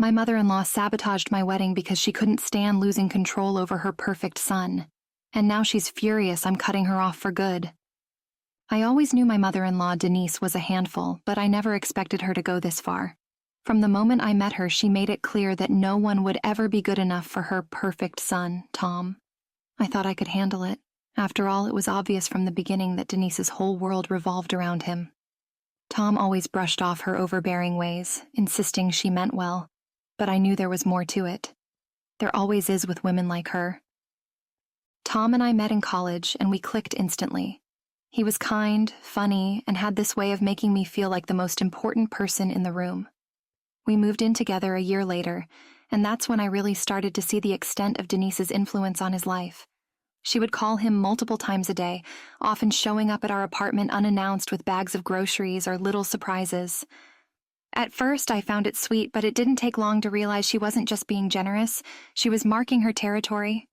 My mother-in-law sabotaged my wedding because she couldn't stand losing control over her perfect son, and now she's furious I'm cutting her off for good. I always knew my mother-in-law, Denise, was a handful, but I never expected her to go this far. From the moment I met her, she made it clear that no one would ever be good enough for her perfect son, Tom. I thought I could handle it. After all, it was obvious from the beginning that Denise's whole world revolved around him. Tom always brushed off her overbearing ways, insisting she meant well, but I knew there was more to it. There always is with women like her. Tom and I met in college, and we clicked instantly. He was kind, funny, and had this way of making me feel like the most important person in the room. We moved in together a year later, and that's when I really started to see the extent of Denise's influence on his life. She would call him multiple times a day, often showing up at our apartment unannounced with bags of groceries or little surprises. At first, I found it sweet, but it didn't take long to realize she wasn't just being generous, she was marking her territory.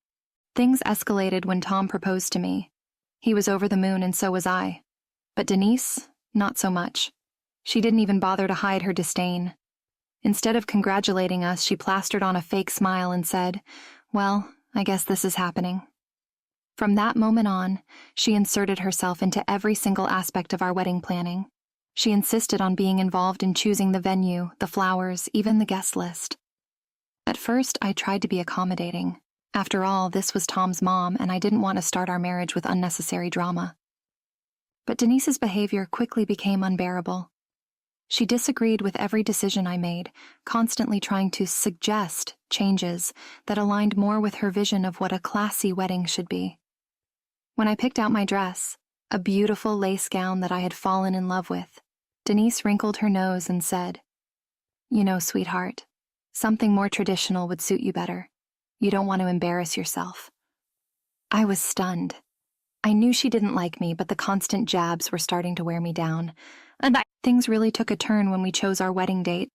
Things escalated when Tom proposed to me. He was over the moon, and so was I. But Denise, not so much. She didn't even bother to hide her disdain. Instead of congratulating us, she plastered on a fake smile and said, "Well, I guess this is happening." From that moment on, she inserted herself into every single aspect of our wedding planning. She insisted on being involved in choosing the venue, the flowers, even the guest list. At first, I tried to be accommodating. After all, this was Tom's mom, and I didn't want to start our marriage with unnecessary drama. But Denise's behavior quickly became unbearable. She disagreed with every decision I made, constantly trying to suggest changes that aligned more with her vision of what a classy wedding should be. When I picked out my dress, a beautiful lace gown that I had fallen in love with, Denise wrinkled her nose and said, "You know, sweetheart, something more traditional would suit you better. You don't want to embarrass yourself." I was stunned. I knew she didn't like me, but the constant jabs were starting to wear me down, and things really took a turn when we chose our wedding date.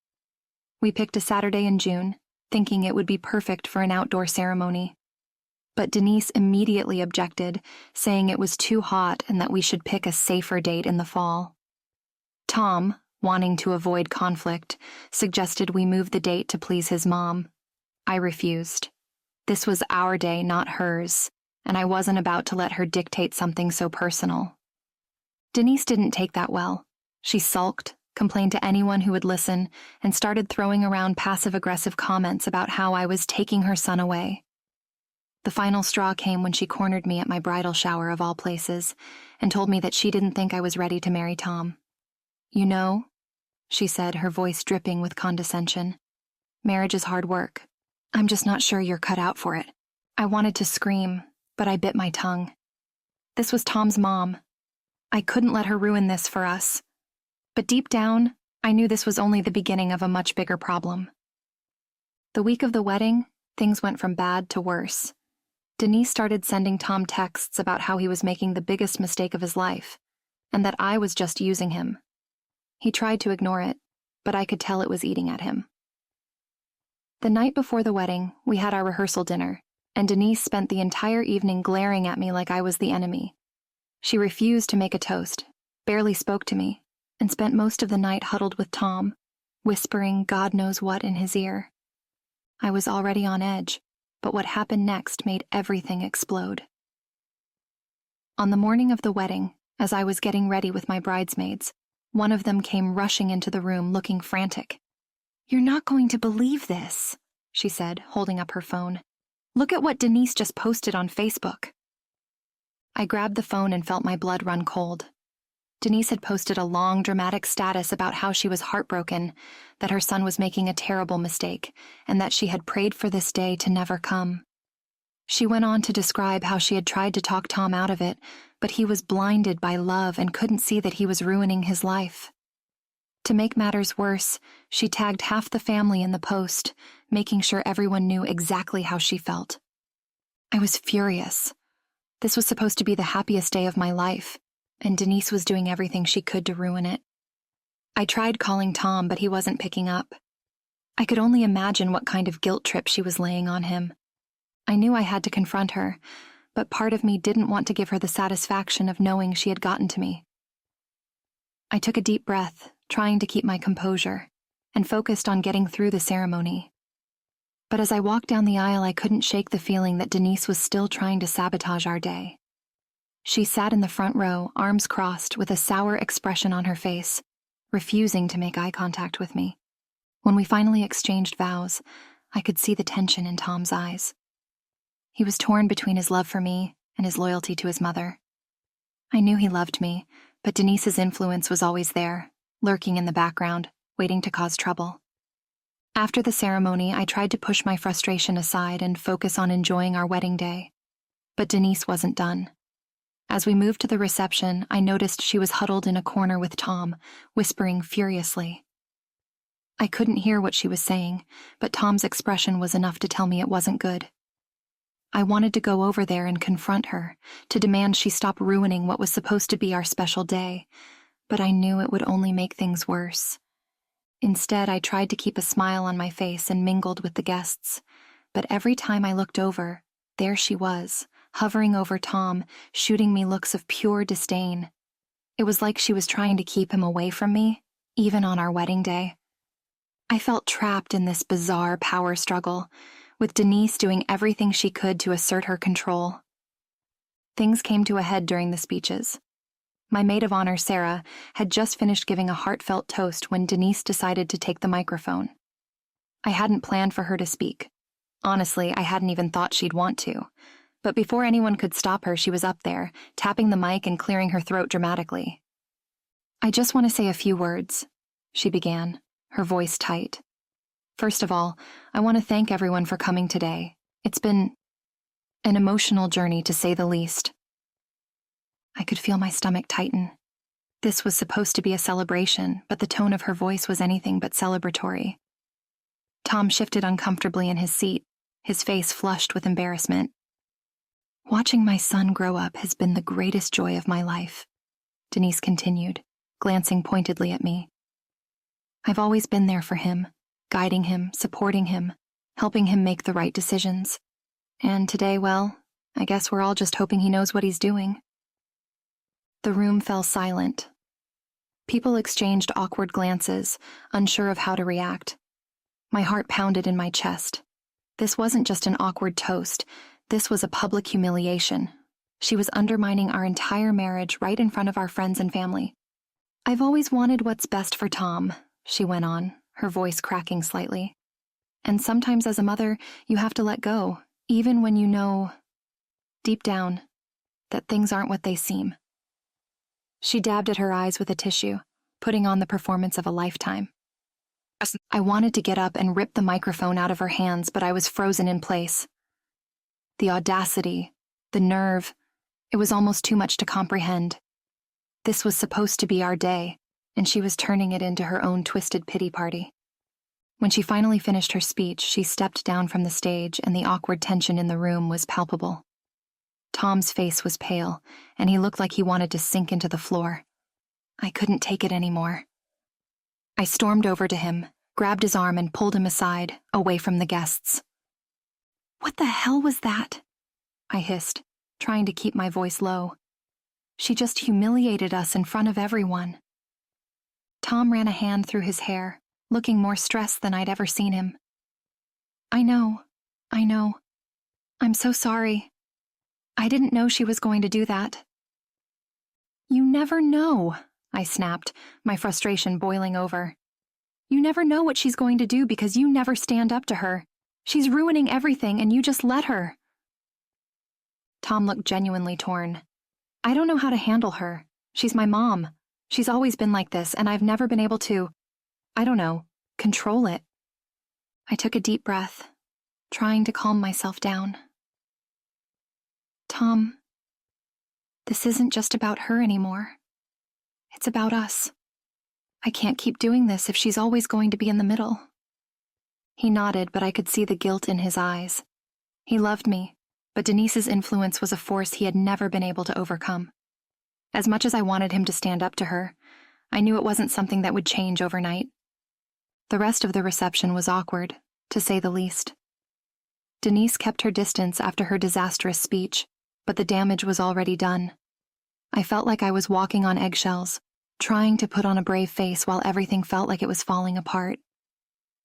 We picked a Saturday in June, thinking it would be perfect for an outdoor ceremony. But Denise immediately objected, saying it was too hot and that we should pick a safer date in the fall. Tom, wanting to avoid conflict, suggested we move the date to please his mom. I refused. This was our day, not hers, and I wasn't about to let her dictate something so personal. Denise didn't take that well. She sulked, complained to anyone who would listen, and started throwing around passive-aggressive comments about how I was taking her son away. The final straw came when she cornered me at my bridal shower of all places, and told me that she didn't think I was ready to marry Tom. "You know," she said, her voice dripping with condescension, "marriage is hard work. I'm just not sure you're cut out for it." I wanted to scream, but I bit my tongue. This was Tom's mom. I couldn't let her ruin this for us. But deep down, I knew this was only the beginning of a much bigger problem. The week of the wedding, things went from bad to worse. Denise started sending Tom texts about how he was making the biggest mistake of his life, and that I was just using him. He tried to ignore it, but I could tell it was eating at him. The night before the wedding, we had our rehearsal dinner, and Denise spent the entire evening glaring at me like I was the enemy. She refused to make a toast, barely spoke to me, and spent most of the night huddled with Tom, whispering God knows what in his ear. I was already on edge, but what happened next made everything explode. On the morning of the wedding, as I was getting ready with my bridesmaids, one of them came rushing into the room looking frantic. "You're not going to believe this," she said, holding up her phone. "Look at what Denise just posted on Facebook." I grabbed the phone and felt my blood run cold. Denise had posted a long, dramatic status about how she was heartbroken, that her son was making a terrible mistake, and that she had prayed for this day to never come. She went on to describe how she had tried to talk Tom out of it, but he was blinded by love and couldn't see that he was ruining his life. To make matters worse, she tagged half the family in the post, making sure everyone knew exactly how she felt. I was furious. This was supposed to be the happiest day of my life, and Denise was doing everything she could to ruin it. I tried calling Tom, but he wasn't picking up. I could only imagine what kind of guilt trip she was laying on him. I knew I had to confront her, but part of me didn't want to give her the satisfaction of knowing she had gotten to me. I took a deep breath, trying to keep my composure. and focused on getting through the ceremony. But as I walked down the aisle, I couldn't shake the feeling that Denise was still trying to sabotage our day. She sat in the front row, arms crossed, with a sour expression on her face, refusing to make eye contact with me. When we finally exchanged vows, I could see the tension in Tom's eyes. He was torn between his love for me and his loyalty to his mother. I knew he loved me, but Denise's influence was always there, lurking in the background, waiting to cause trouble. After the ceremony, I tried to push my frustration aside and focus on enjoying our wedding day. But Denise wasn't done. As we moved to the reception, I noticed she was huddled in a corner with Tom, whispering furiously. I couldn't hear what she was saying, but Tom's expression was enough to tell me it wasn't good. I wanted to go over there and confront her, to demand she stop ruining what was supposed to be our special day, but I knew it would only make things worse. Instead, I tried to keep a smile on my face and mingled with the guests, but every time I looked over, there she was, hovering over Tom, shooting me looks of pure disdain. It was like she was trying to keep him away from me, even on our wedding day. I felt trapped in this bizarre power struggle, with Denise doing everything she could to assert her control. Things came to a head during the speeches. My maid of honor, Sarah, had just finished giving a heartfelt toast when Denise decided to take the microphone. I hadn't planned for her to speak. Honestly, I hadn't even thought she'd want to. But before anyone could stop her, she was up there, tapping the mic and clearing her throat dramatically. "I just want to say a few words," she began, her voice tight. "First of all, I want to thank everyone for coming today. It's been an emotional journey, to say the least." I could feel my stomach tighten. This was supposed to be a celebration, but the tone of her voice was anything but celebratory. Tom shifted uncomfortably in his seat, his face flushed with embarrassment. "Watching my son grow up has been the greatest joy of my life," Denise continued, glancing pointedly at me. "I've always been there for him, guiding him, supporting him, helping him make the right decisions. And today, well, I guess we're all just hoping he knows what he's doing." The room fell silent. People exchanged awkward glances, unsure of how to react. My heart pounded in my chest. This wasn't just an awkward toast. This was a public humiliation. She was undermining our entire marriage right in front of our friends and family. "I've always wanted what's best for Tom," she went on, her voice cracking slightly. "And sometimes as a mother, you have to let go, even when you know, deep down, that things aren't what they seem." She dabbed at her eyes with a tissue, putting on the performance of a lifetime. I wanted to get up and rip the microphone out of her hands, but I was frozen in place. The audacity, the nerve, it was almost too much to comprehend. This was supposed to be our day, and she was turning it into her own twisted pity party. When she finally finished her speech, she stepped down from the stage, and the awkward tension in the room was palpable. Tom's face was pale, and he looked like he wanted to sink into the floor. I couldn't take it anymore. I stormed over to him, grabbed his arm and pulled him aside, away from the guests. "What the hell was that?" I hissed, trying to keep my voice low. "She just humiliated us in front of everyone." Tom ran a hand through his hair, looking more stressed than I'd ever seen him. I know. I'm so sorry. I didn't know she was going to do that." "You never know," I snapped, my frustration boiling over. "You never know what she's going to do because you never stand up to her. She's ruining everything and you just let her." Tom looked genuinely torn. "I don't know how to handle her. She's my mom. She's always been like this, and I've never been able to, I don't know, control it." I took a deep breath, trying to calm myself down. "Tom, this isn't just about her anymore. It's about us. I can't keep doing this if she's always going to be in the middle." He nodded, but I could see the guilt in his eyes. He loved me, but Denise's influence was a force he had never been able to overcome. As much as I wanted him to stand up to her, I knew it wasn't something that would change overnight. The rest of the reception was awkward, to say the least. Denise kept her distance after her disastrous speech, but the damage was already done. I felt like I was walking on eggshells, trying to put on a brave face while everything felt like it was falling apart.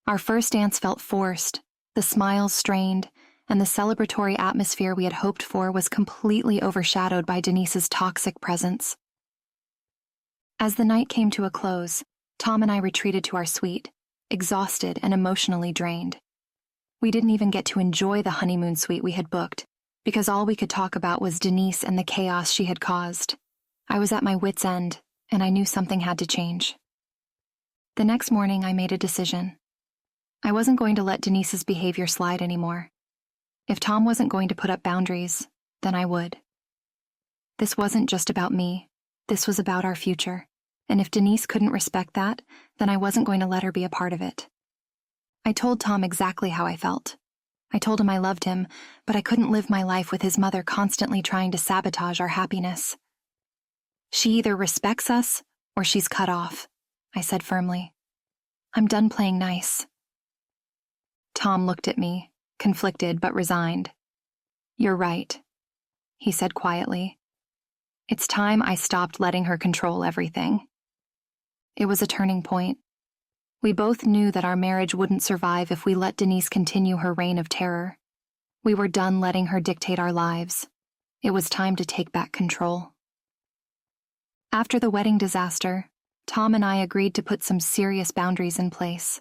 Our first dance felt forced, the smiles strained, and the celebratory atmosphere we had hoped for was completely overshadowed by Denise's toxic presence. As the night came to a close, Tom and I retreated to our suite, exhausted and emotionally drained. We didn't even get to enjoy the honeymoon suite we had booked, because all we could talk about was Denise and the chaos she had caused. I was at my wit's end, and I knew something had to change. The next morning, I made a decision. I wasn't going to let Denise's behavior slide anymore. If Tom wasn't going to put up boundaries, then I would. This wasn't just about me. This was about our future. And if Denise couldn't respect that, then I wasn't going to let her be a part of it. I told Tom exactly how I felt. I told him I loved him, but I couldn't live my life with his mother constantly trying to sabotage our happiness. She either respects us or she's cut off, I said firmly. I'm done playing nice. Tom looked at me, conflicted but resigned. You're right, he said quietly. It's time I stopped letting her control everything. It was a turning point. We both knew that our marriage wouldn't survive if we let Denise continue her reign of terror. We were done letting her dictate our lives. It was time to take back control. After the wedding disaster, Tom and I agreed to put some serious boundaries in place.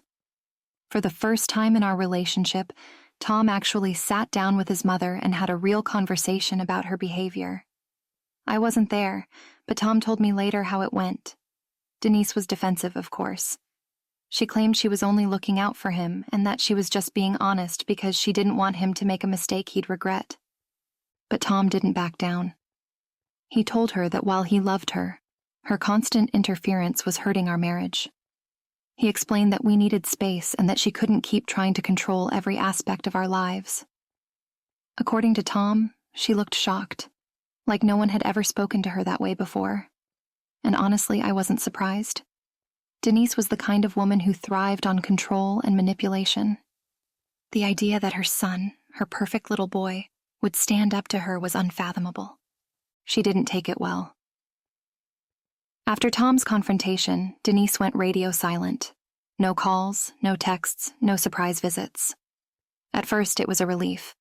For the first time in our relationship, Tom actually sat down with his mother and had a real conversation about her behavior. I wasn't there, but Tom told me later how it went. Denise was defensive, of course. She claimed she was only looking out for him and that she was just being honest because she didn't want him to make a mistake he'd regret. But Tom didn't back down. He told her that while he loved her, her constant interference was hurting our marriage. He explained that we needed space and that she couldn't keep trying to control every aspect of our lives. According to Tom, she looked shocked, like no one had ever spoken to her that way before. And honestly, I wasn't surprised. Denise was the kind of woman who thrived on control and manipulation. The idea that her son, her perfect little boy, would stand up to her was unfathomable. She didn't take it well. After Tom's confrontation, Denise went radio silent. No calls, no texts, no surprise visits. At first, it was a relief.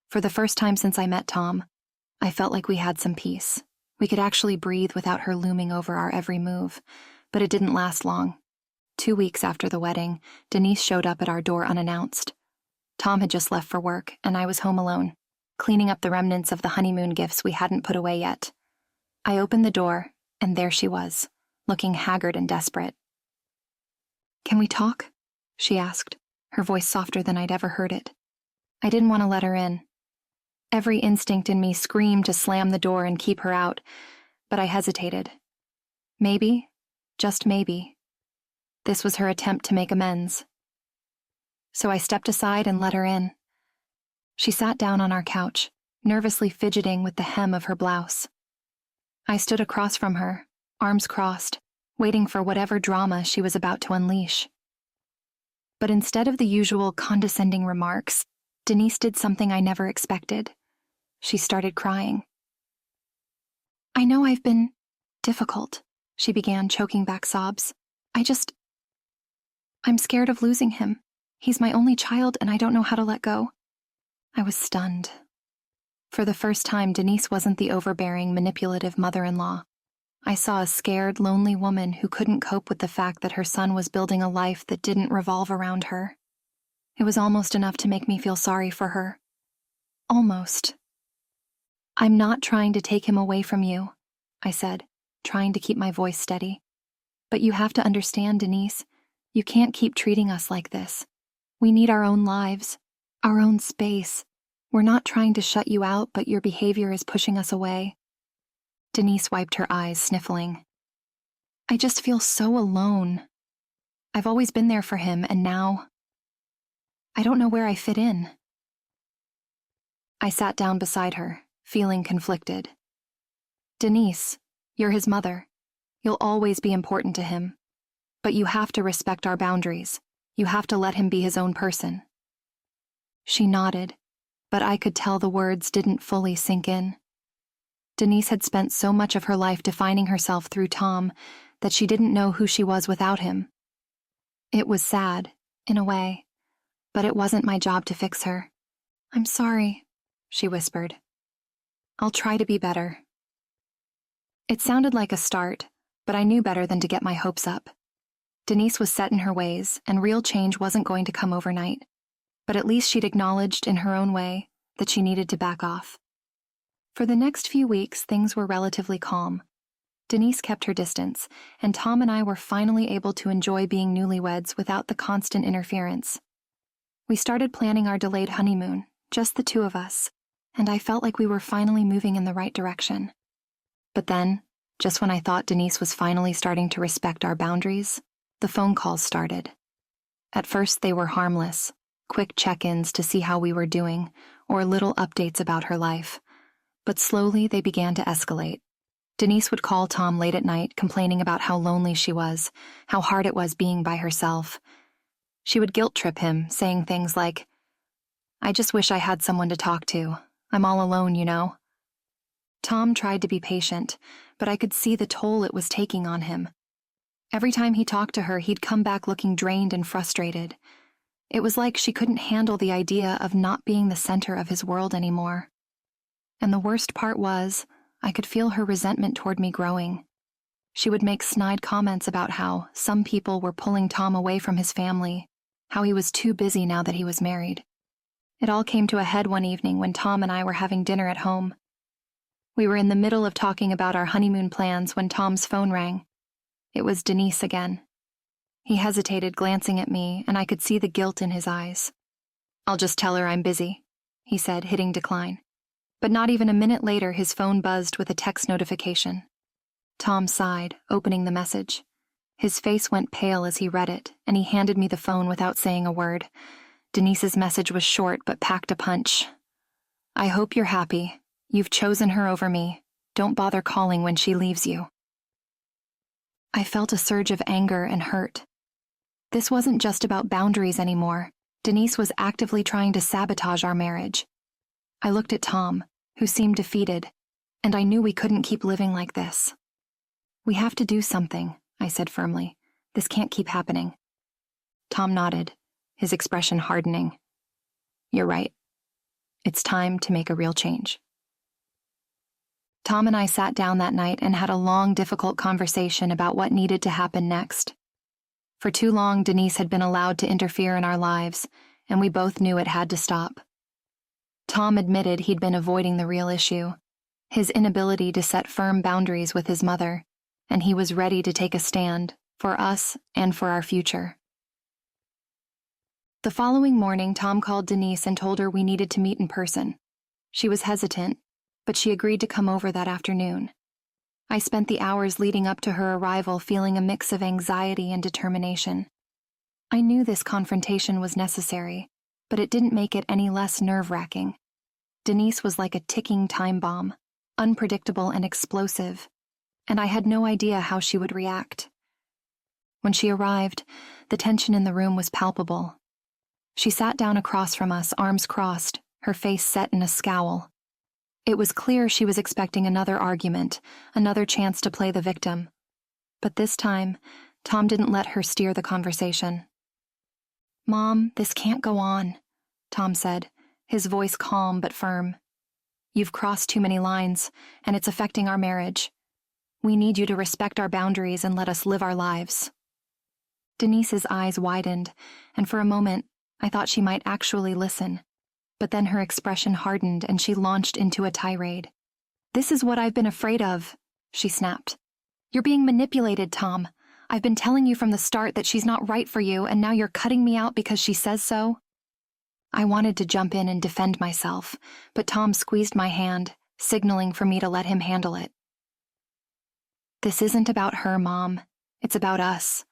For the first time since I met Tom, I felt like we had some peace. We could actually breathe without her looming over our every move, but it didn't last long. 2 weeks after the wedding, Denise showed up at our door unannounced. Tom had just left for work, and I was home alone, cleaning up the remnants of the honeymoon gifts we hadn't put away yet. I opened the door, and there she was, looking haggard and desperate. "Can we talk?" she asked, her voice softer than I'd ever heard it. I didn't want to let her in. Every instinct in me screamed to slam the door and keep her out, but I hesitated. Maybe, just maybe, this was her attempt to make amends. So I stepped aside and let her in. She sat down on our couch, nervously fidgeting with the hem of her blouse. I stood across from her, arms crossed, waiting for whatever drama she was about to unleash. But instead of the usual condescending remarks, Denise did something I never expected. She started crying. "I know I've been difficult," she began, choking back sobs. I'm scared of losing him. He's my only child and I don't know how to let go." I was stunned. For the first time, Denise wasn't the overbearing, manipulative mother-in-law. I saw a scared, lonely woman who couldn't cope with the fact that her son was building a life that didn't revolve around her. It was almost enough to make me feel sorry for her. Almost. "I'm not trying to take him away from you," I said, trying to keep my voice steady. "But you have to understand, Denise, you can't keep treating us like this. We need our own lives, our own space. We're not trying to shut you out, but your behavior is pushing us away." Denise wiped her eyes, sniffling. "I just feel so alone. I've always been there for him, and now I don't know where I fit in." I sat down beside her, feeling conflicted. "Denise, you're his mother. You'll always be important to him. But you have to respect our boundaries. You have to let him be his own person." She nodded, but I could tell the words didn't fully sink in. Denise had spent so much of her life defining herself through Tom that she didn't know who she was without him. It was sad, In a way, but it wasn't my job to fix her. I'm sorry, she whispered. I'll try to be better. It sounded like a start, but I knew better than to get my hopes up. Denise was set in her ways, and real change wasn't going to come overnight. But at least she'd acknowledged in her own way that she needed to back off. For the next few weeks, things were relatively calm. Denise kept her distance, and Tom and I were finally able to enjoy being newlyweds without the constant interference. We started planning our delayed honeymoon, just the two of us, and I felt like we were finally moving in the right direction. But then, just when I thought Denise was finally starting to respect our boundaries, the phone calls started. At first they were harmless, quick check-ins to see how we were doing, or little updates about her life. But slowly they began to escalate. Denise would call Tom late at night, complaining about how lonely she was, how hard it was being by herself. She would guilt-trip him, saying things like, "I just wish I had someone to talk to. I'm all alone, you know." Tom tried to be patient, but I could see the toll it was taking on him. Every time he talked to her, he'd come back looking drained and frustrated. It was like she couldn't handle the idea of not being the center of his world anymore. And the worst part was, I could feel her resentment toward me growing. She would make snide comments about how some people were pulling Tom away from his family, how he was too busy now that he was married. It all came to a head one evening when Tom and I were having dinner at home. We were in the middle of talking about our honeymoon plans when Tom's phone rang. It was Denise again. He hesitated, glancing at me, and I could see the guilt in his eyes. "I'll just tell her I'm busy," he said, hitting decline. But not even a minute later, his phone buzzed with a text notification. Tom sighed, opening the message. His face went pale as he read it, and he handed me the phone without saying a word. Denise's message was short but packed a punch. "I hope you're happy. You've chosen her over me. Don't bother calling when she leaves you." I felt a surge of anger and hurt. This wasn't just about boundaries anymore. Denise was actively trying to sabotage our marriage. I looked at Tom, who seemed defeated, and I knew we couldn't keep living like this. "We have to do something," I said firmly. "This can't keep happening." Tom nodded, his expression hardening. "You're right. It's time to make a real change." Tom and I sat down that night and had a long, difficult conversation about what needed to happen next. For too long, Denise had been allowed to interfere in our lives, and we both knew it had to stop. Tom admitted he'd been avoiding the real issue, his inability to set firm boundaries with his mother, and he was ready to take a stand, for us and for our future. The following morning, Tom called Denise and told her we needed to meet in person. She was hesitant, but she agreed to come over that afternoon. I spent the hours leading up to her arrival feeling a mix of anxiety and determination. I knew this confrontation was necessary, but it didn't make it any less nerve-wracking. Denise was like a ticking time bomb, unpredictable and explosive, and I had no idea how she would react. When she arrived, the tension in the room was palpable. She sat down across from us, arms crossed, her face set in a scowl. It was clear she was expecting another argument, another chance to play the victim. But this time, Tom didn't let her steer the conversation. "Mom, this can't go on," Tom said, his voice calm but firm. "You've crossed too many lines, and it's affecting our marriage. We need you to respect our boundaries and let us live our lives." Denise's eyes widened, and for a moment, I thought she might actually listen. But then her expression hardened and she launched into a tirade. "This is what I've been afraid of," she snapped. "You're being manipulated, Tom. I've been telling you from the start that she's not right for you, and now you're cutting me out because she says so." I wanted to jump in and defend myself, but Tom squeezed my hand, signaling for me to let him handle it. "This isn't about her, Mom. It's about us.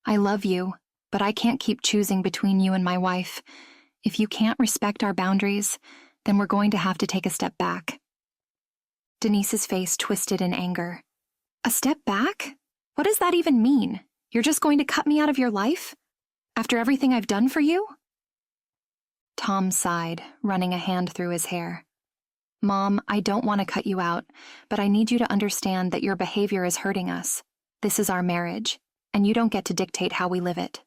I love you, but I can't keep choosing between you and my wife. If you can't respect our boundaries, then we're going to have to take a step back." Denise's face twisted in anger. "A step back? What does that even mean? You're just going to cut me out of your life? After everything I've done for you?" Tom sighed, running a hand through his hair. "Mom, I don't want to cut you out, but I need you to understand that your behavior is hurting us. This is our marriage, and you don't get to dictate how we live it."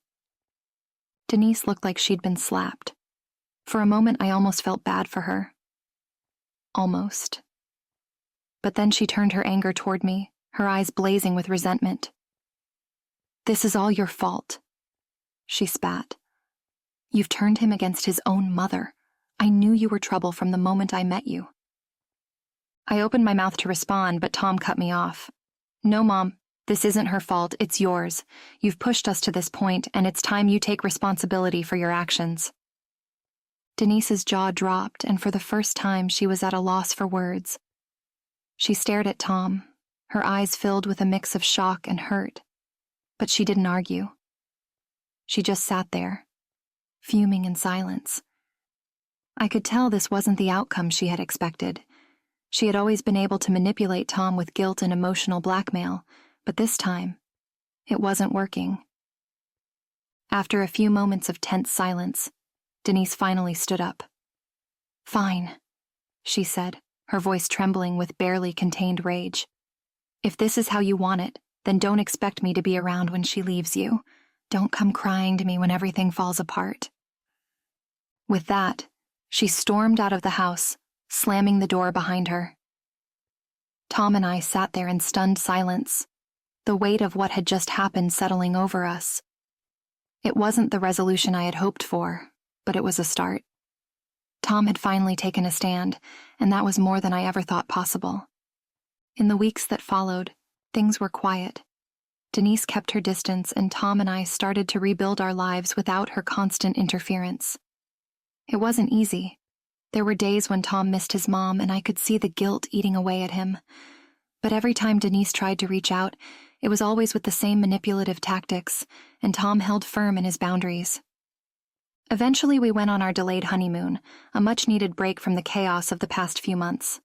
Denise looked like she'd been slapped. For a moment, I almost felt bad for her. Almost. But then she turned her anger toward me, her eyes blazing with resentment. "This is all your fault," she spat. "You've turned him against his own mother. I knew you were trouble from the moment I met you." I opened my mouth to respond, but Tom cut me off. "No, Mom, this isn't her fault, it's yours. You've pushed us to this point, and it's time you take responsibility for your actions." Denise's jaw dropped, and for the first time she was at a loss for words. She stared at Tom, her eyes filled with a mix of shock and hurt. But she didn't argue. She just sat there, fuming in silence. I could tell this wasn't the outcome she had expected. She had always been able to manipulate Tom with guilt and emotional blackmail, but this time, it wasn't working. After a few moments of tense silence, Denise finally stood up. "Fine," she said, her voice trembling with barely contained rage. "If this is how you want it, then don't expect me to be around when she leaves you. Don't come crying to me when everything falls apart." With that, she stormed out of the house, slamming the door behind her. Tom and I sat there in stunned silence, the weight of what had just happened settling over us. It wasn't the resolution I had hoped for, but it was a start. Tom had finally taken a stand, and that was more than I ever thought possible. In the weeks that followed, things were quiet. Denise kept her distance, and Tom and I started to rebuild our lives without her constant interference. It wasn't easy. There were days when Tom missed his mom, and I could see the guilt eating away at him. But every time Denise tried to reach out, it was always with the same manipulative tactics, and Tom held firm in his boundaries. Eventually, we went on our delayed honeymoon, a much-needed break from the chaos of the past few months.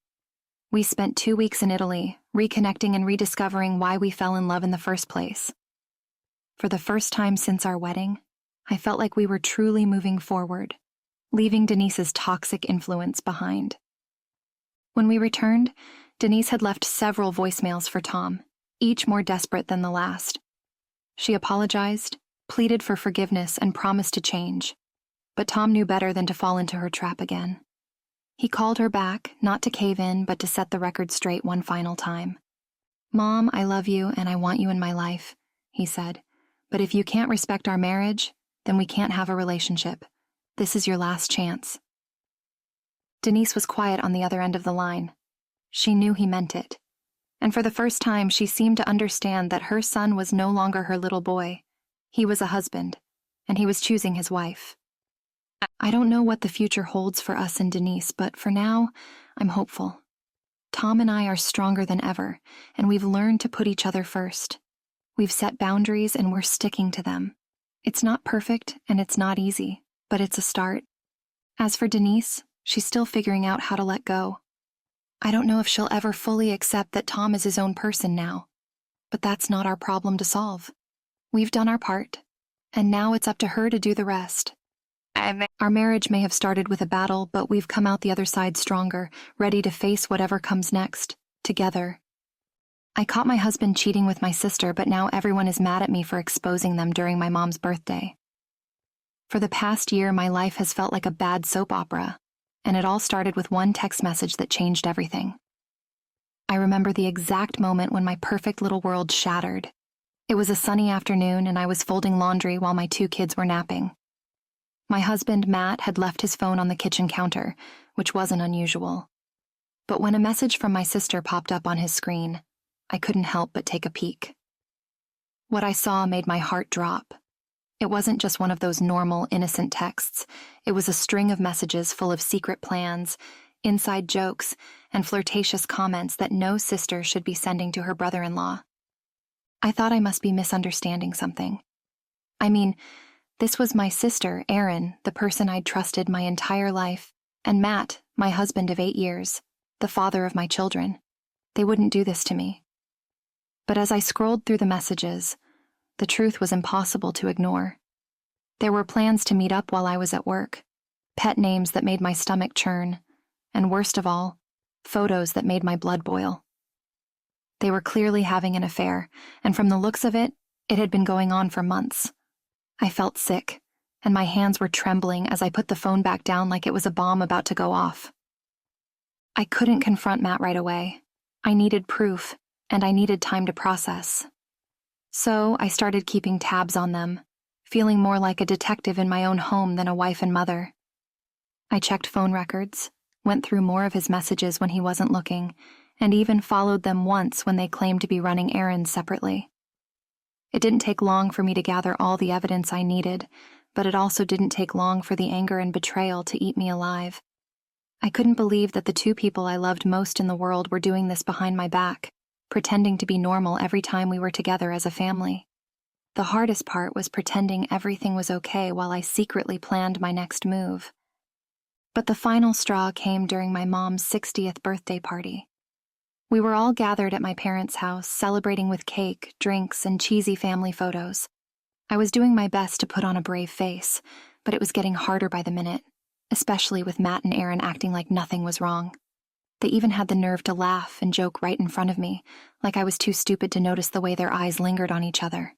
We spent 2 weeks in Italy, reconnecting and rediscovering why we fell in love in the first place. For the first time since our wedding, I felt like we were truly moving forward, leaving Denise's toxic influence behind. When we returned, Denise had left several voicemails for Tom, each more desperate than the last. She apologized, pleaded for forgiveness, and promised to change. But Tom knew better than to fall into her trap again. He called her back, not to cave in, but to set the record straight one final time. "Mom, I love you and I want you in my life," he said. "But if you can't respect our marriage, then we can't have a relationship. This is your last chance." Denise was quiet on the other end of the line. She knew he meant it. And for the first time, she seemed to understand that her son was no longer her little boy. He was a husband, and he was choosing his wife. I don't know what the future holds for us and Denise, but for now, I'm hopeful. Tom and I are stronger than ever, and we've learned to put each other first. We've set boundaries and we're sticking to them. It's not perfect and it's not easy, but it's a start. As for Denise, she's still figuring out how to let go. I don't know if she'll ever fully accept that Tom is his own person now, but that's not our problem to solve. We've done our part, and now it's up to her to do the rest. Our marriage may have started with a battle, but we've come out the other side stronger, ready to face whatever comes next, together. I caught my husband cheating with my sister, but now everyone is mad at me for exposing them during my mom's birthday. For the past year, my life has felt like a bad soap opera, and it all started with one text message that changed everything. I remember the exact moment when my perfect little world shattered. It was a sunny afternoon, and I was folding laundry while my 2 kids were napping. My husband, Matt, had left his phone on the kitchen counter, which wasn't unusual. But when a message from my sister popped up on his screen, I couldn't help but take a peek. What I saw made my heart drop. It wasn't just one of those normal, innocent texts. It was a string of messages full of secret plans, inside jokes, and flirtatious comments that no sister should be sending to her brother-in-law. I thought I must be misunderstanding something. I mean, this was my sister, Erin, the person I'd trusted my entire life, and Matt, my husband of 8 years, the father of my children. They wouldn't do this to me. But as I scrolled through the messages, the truth was impossible to ignore. There were plans to meet up while I was at work, pet names that made my stomach churn, and worst of all, photos that made my blood boil. They were clearly having an affair, and from the looks of it, it had been going on for months. I felt sick, and my hands were trembling as I put the phone back down like it was a bomb about to go off. I couldn't confront Matt right away. I needed proof, and I needed time to process. So I started keeping tabs on them, feeling more like a detective in my own home than a wife and mother. I checked phone records, went through more of his messages when he wasn't looking, and even followed them once when they claimed to be running errands separately. It didn't take long for me to gather all the evidence I needed, but it also didn't take long for the anger and betrayal to eat me alive. I couldn't believe that the two people I loved most in the world were doing this behind my back, pretending to be normal every time we were together as a family. The hardest part was pretending everything was okay while I secretly planned my next move. But the final straw came during my mom's 60th birthday party. We were all gathered at my parents' house, celebrating with cake, drinks, and cheesy family photos. I was doing my best to put on a brave face, but it was getting harder by the minute, especially with Matt and Aaron acting like nothing was wrong. They even had the nerve to laugh and joke right in front of me, like I was too stupid to notice the way their eyes lingered on each other.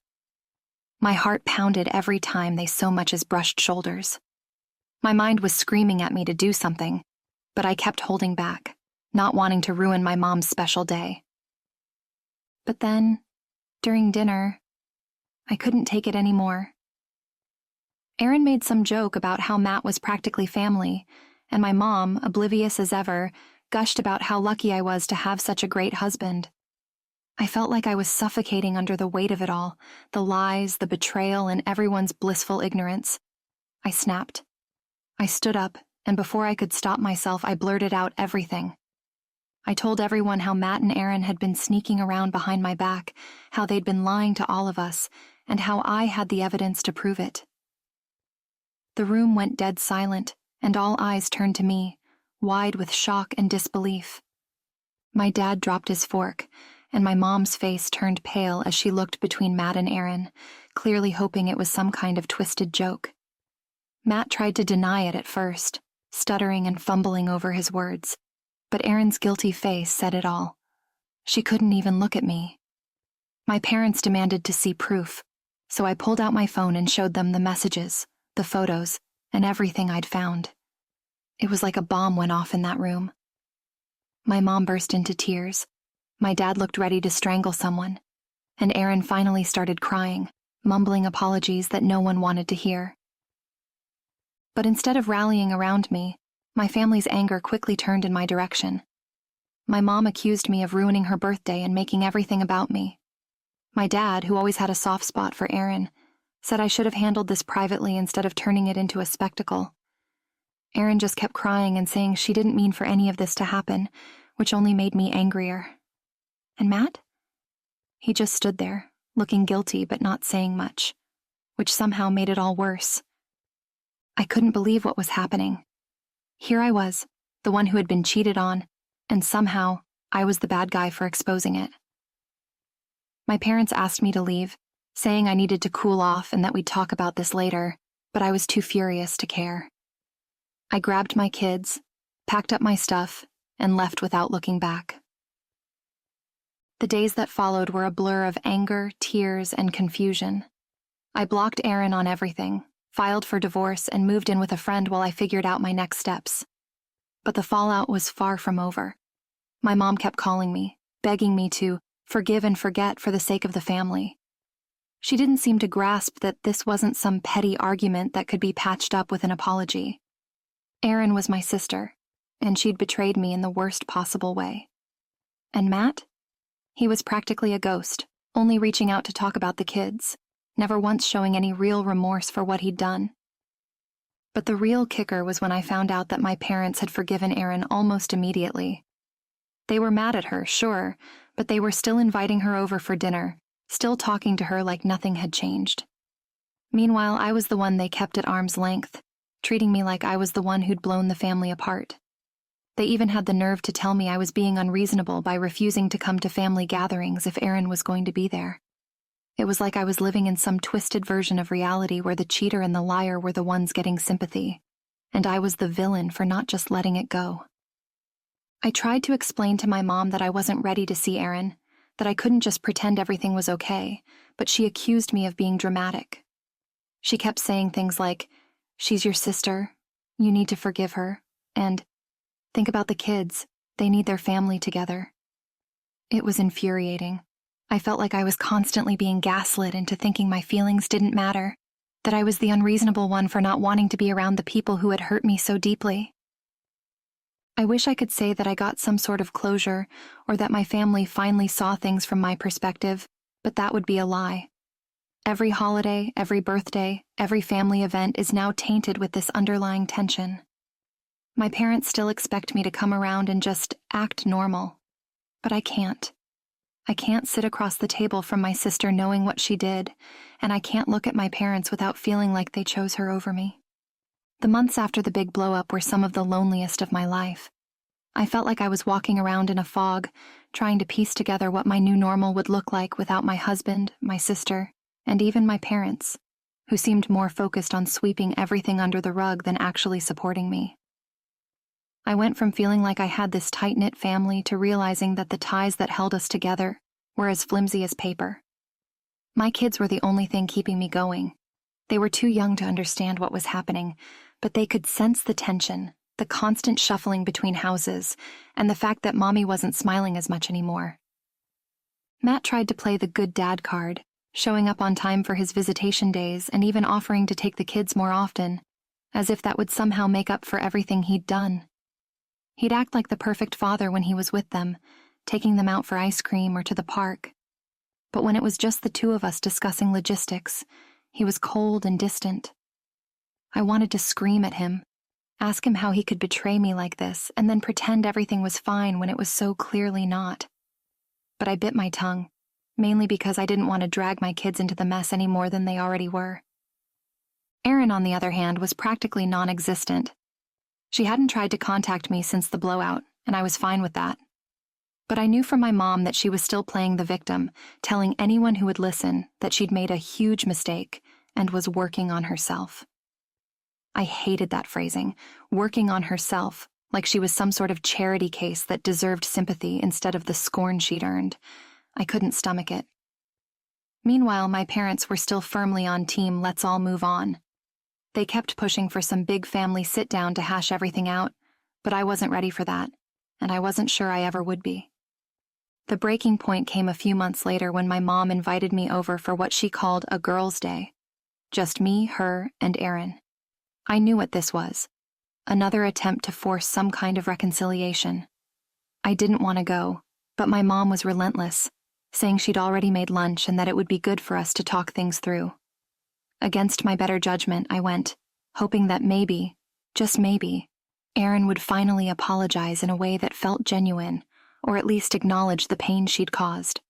My heart pounded every time they so much as brushed shoulders. My mind was screaming at me to do something, but I kept holding back, not wanting to ruin my mom's special day. But then, during dinner, I couldn't take it anymore. Aaron made some joke about how Matt was practically family, and my mom, oblivious as ever, gushed about how lucky I was to have such a great husband. I felt like I was suffocating under the weight of it all, the lies, the betrayal, and everyone's blissful ignorance. I snapped. I stood up, and before I could stop myself, I blurted out everything. I told everyone how Matt and Aaron had been sneaking around behind my back, how they'd been lying to all of us, and how I had the evidence to prove it. The room went dead silent, and all eyes turned to me, wide with shock and disbelief. My dad dropped his fork, and my mom's face turned pale as she looked between Matt and Aaron, clearly hoping it was some kind of twisted joke. Matt tried to deny it at first, stuttering and fumbling over his words, but Aaron's guilty face said it all. She couldn't even look at me. My parents demanded to see proof, so I pulled out my phone and showed them the messages, the photos, and everything I'd found. It was like a bomb went off in that room. My mom burst into tears. My dad looked ready to strangle someone, and Aaron finally started crying, mumbling apologies that no one wanted to hear. But instead of rallying around me, my family's anger quickly turned in my direction. My mom accused me of ruining her birthday and making everything about me. My dad, who always had a soft spot for Aaron, said I should have handled this privately instead of turning it into a spectacle. Aaron just kept crying and saying she didn't mean for any of this to happen, which only made me angrier. And Matt? He just stood there, looking guilty but not saying much, which somehow made it all worse. I couldn't believe what was happening. Here I was, the one who had been cheated on, and somehow I was the bad guy for exposing it. My parents asked me to leave, saying I needed to cool off and that we'd talk about this later, but I was too furious to care. I grabbed my kids, packed up my stuff, and left without looking back. The days that followed were a blur of anger, tears, and confusion. I blocked Aaron on everything, filed for divorce, and moved in with a friend while I figured out my next steps. But the fallout was far from over. My mom kept calling me, begging me to forgive and forget for the sake of the family. She didn't seem to grasp that this wasn't some petty argument that could be patched up with an apology. Erin was my sister, and she'd betrayed me in the worst possible way. And Matt? He was practically a ghost, only reaching out to talk about the kids, never once showing any real remorse for what he'd done. But the real kicker was when I found out that my parents had forgiven Erin almost immediately. They were mad at her, sure, but they were still inviting her over for dinner, still talking to her like nothing had changed. Meanwhile, I was the one they kept at arm's length, treating me like I was the one who'd blown the family apart. They even had the nerve to tell me I was being unreasonable by refusing to come to family gatherings if Erin was going to be there. It was like I was living in some twisted version of reality where the cheater and the liar were the ones getting sympathy, and I was the villain for not just letting it go. I tried to explain to my mom that I wasn't ready to see Erin, that I couldn't just pretend everything was okay, but she accused me of being dramatic. She kept saying things like, She's your sister. You need to forgive her. And think about the kids. They need their family together. It was infuriating. I felt like I was constantly being gaslit into thinking my feelings didn't matter, that I was the unreasonable one for not wanting to be around the people who had hurt me so deeply. I wish I could say that I got some sort of closure or that my family finally saw things from my perspective, but that would be a lie. Every holiday, every birthday, every family event is now tainted with this underlying tension. My parents still expect me to come around and just act normal, but I can't. I can't sit across the table from my sister knowing what she did, and I can't look at my parents without feeling like they chose her over me. The months after the big blow-up were some of the loneliest of my life. I felt like I was walking around in a fog, trying to piece together what my new normal would look like without my husband, my sister, and even my parents, who seemed more focused on sweeping everything under the rug than actually supporting me. I went from feeling like I had this tight-knit family to realizing that the ties that held us together were as flimsy as paper. My kids were the only thing keeping me going. They were too young to understand what was happening, but they could sense the tension, the constant shuffling between houses, and the fact that Mommy wasn't smiling as much anymore. Matt tried to play the good dad card, showing up on time for his visitation days and even offering to take the kids more often, as if that would somehow make up for everything he'd done. He'd act like the perfect father when he was with them, taking them out for ice cream or to the park. But when it was just the two of us discussing logistics, he was cold and distant. I wanted to scream at him, ask him how he could betray me like this, and then pretend everything was fine when it was so clearly not. But I bit my tongue, mainly because I didn't want to drag my kids into the mess any more than they already were. Erin, on the other hand, was practically non-existent. She hadn't tried to contact me since the blowout, and I was fine with that. But I knew from my mom that she was still playing the victim, telling anyone who would listen that she'd made a huge mistake and was working on herself. I hated that phrasing, working on herself, like she was some sort of charity case that deserved sympathy instead of the scorn she'd earned. I couldn't stomach it. Meanwhile, my parents were still firmly on team let's all move on. They kept pushing for some big family sit-down to hash everything out, but I wasn't ready for that, and I wasn't sure I ever would be. The breaking point came a few months later when my mom invited me over for what she called a girls' day. Just me, her, and Erin. I knew what this was. Another attempt to force some kind of reconciliation. I didn't want to go, but my mom was relentless, saying she'd already made lunch and that it would be good for us to talk things through. Against my better judgment, I went, hoping that maybe, just maybe, Erin would finally apologize in a way that felt genuine, or at least acknowledge the pain she'd caused.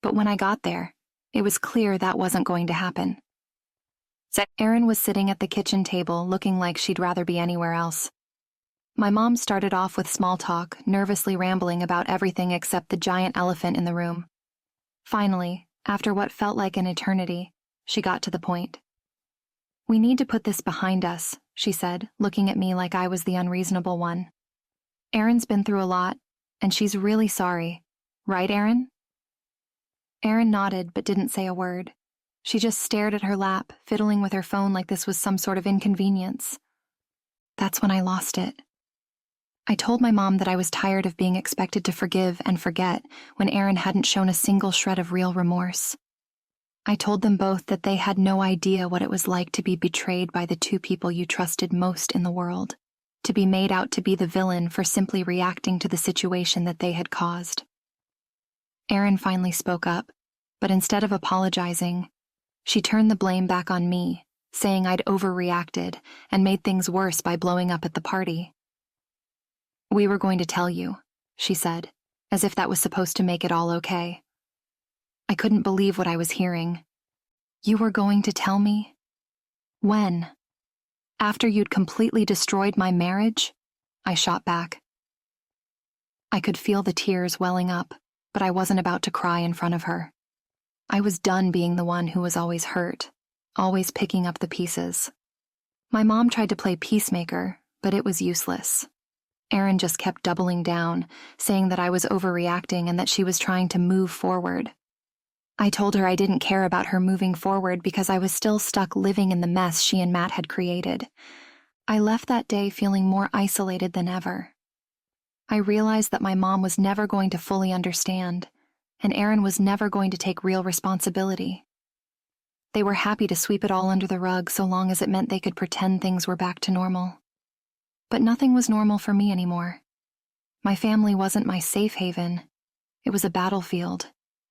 But when I got there, it was clear that wasn't going to happen. Erin was sitting at the kitchen table looking like she'd rather be anywhere else. My mom started off with small talk, nervously rambling about everything except the giant elephant in the room. Finally, after what felt like an eternity, she got to the point. "We need to put this behind us," she said, looking at me like I was the unreasonable one. "Erin's been through a lot, and she's really sorry. Right, Erin?" Erin nodded but didn't say a word. She just stared at her lap, fiddling with her phone like this was some sort of inconvenience. That's when I lost it. I told my mom that I was tired of being expected to forgive and forget when Erin hadn't shown a single shred of real remorse. I told them both that they had no idea what it was like to be betrayed by the two people you trusted most in the world, to be made out to be the villain for simply reacting to the situation that they had caused. Erin finally spoke up, but instead of apologizing, she turned the blame back on me, saying I'd overreacted and made things worse by blowing up at the party. "We were going to tell you," she said, as if that was supposed to make it all okay. I couldn't believe what I was hearing. "You were going to tell me? When? After you'd completely destroyed my marriage?" I shot back. I could feel the tears welling up, but I wasn't about to cry in front of her. I was done being the one who was always hurt, always picking up the pieces. My mom tried to play peacemaker, but it was useless. Erin just kept doubling down, saying that I was overreacting and that she was trying to move forward. I told her I didn't care about her moving forward because I was still stuck living in the mess she and Matt had created. I left that day feeling more isolated than ever. I realized that my mom was never going to fully understand, and Aaron was never going to take real responsibility. They were happy to sweep it all under the rug so long as it meant they could pretend things were back to normal. But nothing was normal for me anymore. My family wasn't my safe haven. It was a battlefield,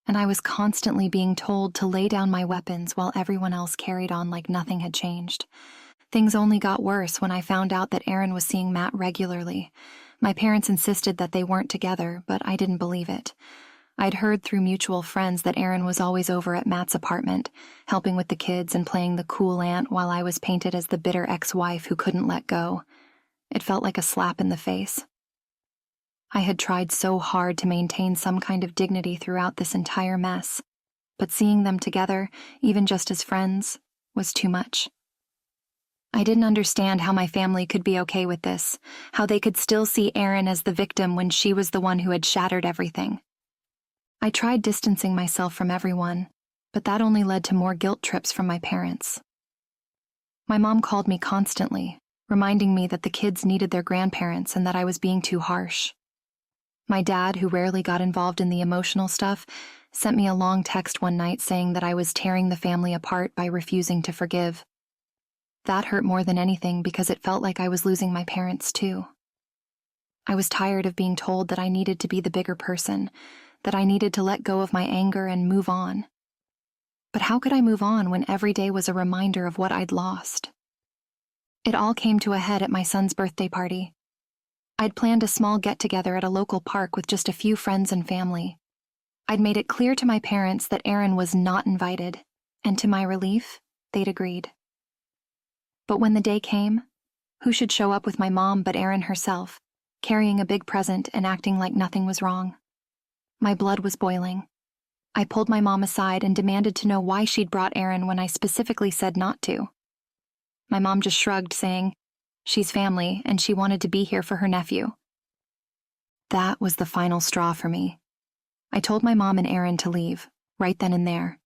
and I was constantly being told to lay down my weapons while everyone else carried on like nothing had changed. Things only got worse when I found out that Aaron was seeing Matt regularly. My parents insisted that they weren't together, but I didn't believe it. I'd heard through mutual friends that Aaron was always over at Matt's apartment, helping with the kids and playing the cool aunt while I was painted as the bitter ex-wife who couldn't let go. It felt like a slap in the face. I had tried so hard to maintain some kind of dignity throughout this entire mess, but seeing them together, even just as friends, was too much. I didn't understand how my family could be okay with this, how they could still see Aaron as the victim when she was the one who had shattered everything. I tried distancing myself from everyone, but that only led to more guilt trips from my parents. My mom called me constantly, reminding me that the kids needed their grandparents and that I was being too harsh. My dad, who rarely got involved in the emotional stuff, sent me a long text one night saying that I was tearing the family apart by refusing to forgive. That hurt more than anything because it felt like I was losing my parents too. I was tired of being told that I needed to be the bigger person, that I needed to let go of my anger and move on. But how could I move on when every day was a reminder of what I'd lost? It all came to a head at my son's birthday party. I'd planned a small get-together at a local park with just a few friends and family. I'd made it clear to my parents that Aaron was not invited, and to my relief, they'd agreed. But when the day came, who should show up with my mom but Aaron herself, carrying a big present and acting like nothing was wrong? My blood was boiling. I pulled my mom aside and demanded to know why she'd brought Aaron when I specifically said not to. My mom just shrugged, saying, "She's family, and she wanted to be here for her nephew." That was the final straw for me. I told my mom and Aaron to leave, right then and there.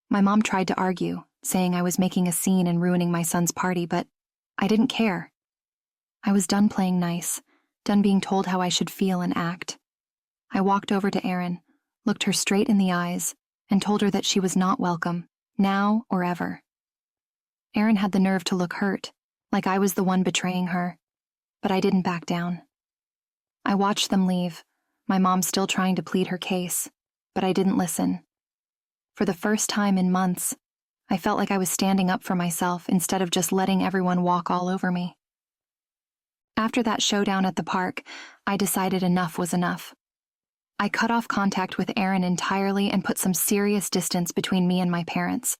My mom tried to argue, saying I was making a scene and ruining my son's party, but I didn't care. I was done playing nice, done being told how I should feel and act. I walked over to Erin, looked her straight in the eyes, and told her that she was not welcome, now or ever. Erin had the nerve to look hurt, like I was the one betraying her, but I didn't back down. I watched them leave, my mom still trying to plead her case, but I didn't listen. For the first time in months, I felt like I was standing up for myself instead of just letting everyone walk all over me. After that showdown at the park, I decided enough was enough. I cut off contact with Erin entirely and put some serious distance between me and my parents.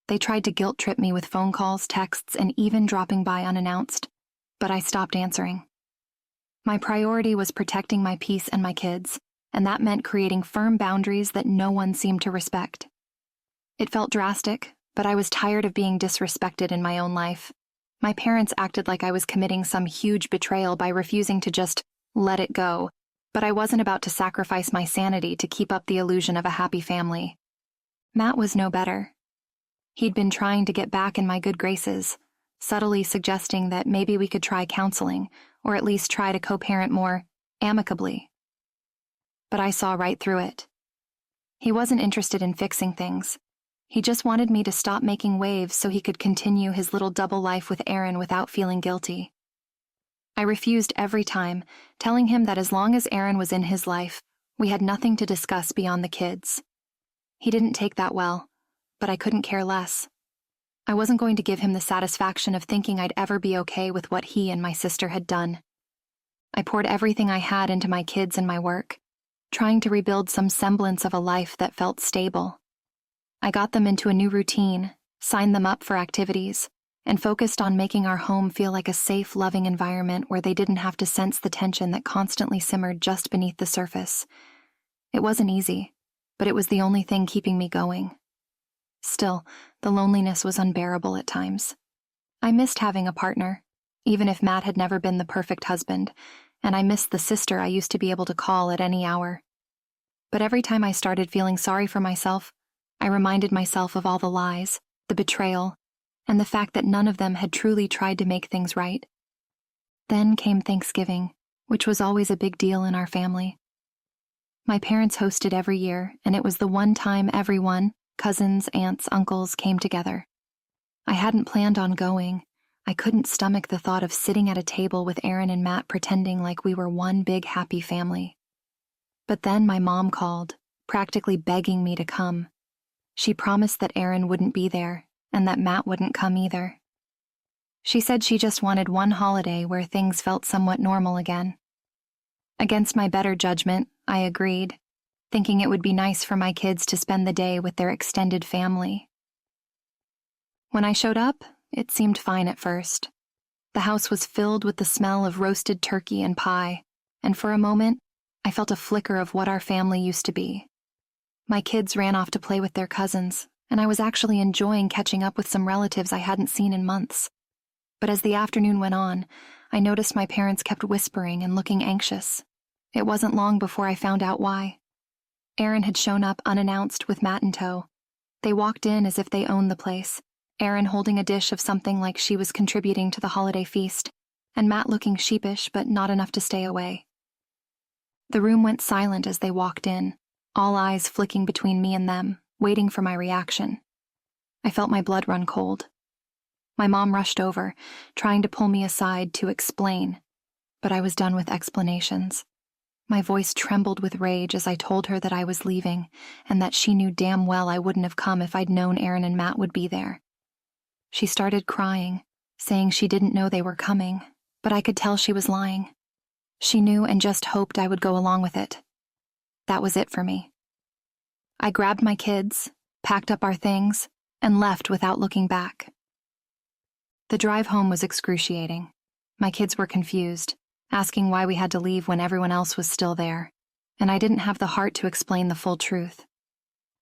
They tried to guilt-trip me with phone calls, texts, and even dropping by unannounced, but I stopped answering. My priority was protecting my peace and my kids, and that meant creating firm boundaries that no one seemed to respect. It felt drastic, but I was tired of being disrespected in my own life. My parents acted like I was committing some huge betrayal by refusing to just let it go, but I wasn't about to sacrifice my sanity to keep up the illusion of a happy family. Matt was no better. He'd been trying to get back in my good graces, subtly suggesting that maybe we could try counseling, or at least try to co-parent more amicably. But I saw right through it. He wasn't interested in fixing things. He just wanted me to stop making waves so he could continue his little double life with Erin without feeling guilty. I refused every time, telling him that as long as Erin was in his life, we had nothing to discuss beyond the kids. He didn't take that well, but I couldn't care less. I wasn't going to give him the satisfaction of thinking I'd ever be okay with what he and my sister had done. I poured everything I had into my kids and my work, trying to rebuild some semblance of a life that felt stable. I got them into a new routine, signed them up for activities, and focused on making our home feel like a safe, loving environment where they didn't have to sense the tension that constantly simmered just beneath the surface. It wasn't easy, but it was the only thing keeping me going. Still, the loneliness was unbearable at times. I missed having a partner, even if Matt had never been the perfect husband, and I missed the sister I used to be able to call at any hour. But every time I started feeling sorry for myself, I reminded myself of all the lies, the betrayal, and the fact that none of them had truly tried to make things right. Then came Thanksgiving, which was always a big deal in our family. My parents hosted every year, and it was the one time everyone, cousins, aunts, uncles, came together. I hadn't planned on going. I couldn't stomach the thought of sitting at a table with Aaron and Matt pretending like we were one big happy family. But then my mom called, practically begging me to come. She promised that Aaron wouldn't be there, and that Matt wouldn't come either. She said she just wanted one holiday where things felt somewhat normal again. Against my better judgment, I agreed, thinking it would be nice for my kids to spend the day with their extended family. When I showed up, it seemed fine at first. The house was filled with the smell of roasted turkey and pie, and for a moment, I felt a flicker of what our family used to be. My kids ran off to play with their cousins, and I was actually enjoying catching up with some relatives I hadn't seen in months. But as the afternoon went on, I noticed my parents kept whispering and looking anxious. It wasn't long before I found out why. Aaron had shown up unannounced with Matt in tow. They walked in as if they owned the place, Aaron holding a dish of something like she was contributing to the holiday feast, and Matt looking sheepish but not enough to stay away. The room went silent as they walked in, all eyes flicking between me and them, waiting for my reaction. I felt my blood run cold. My mom rushed over, trying to pull me aside to explain, but I was done with explanations. My voice trembled with rage as I told her that I was leaving, and that she knew damn well I wouldn't have come if I'd known Aaron and Matt would be there. She started crying, saying she didn't know they were coming, but I could tell she was lying. She knew and just hoped I would go along with it. That was it for me. I grabbed my kids, packed up our things, and left without looking back. The drive home was excruciating. My kids were confused, asking why we had to leave when everyone else was still there, and I didn't have the heart to explain the full truth.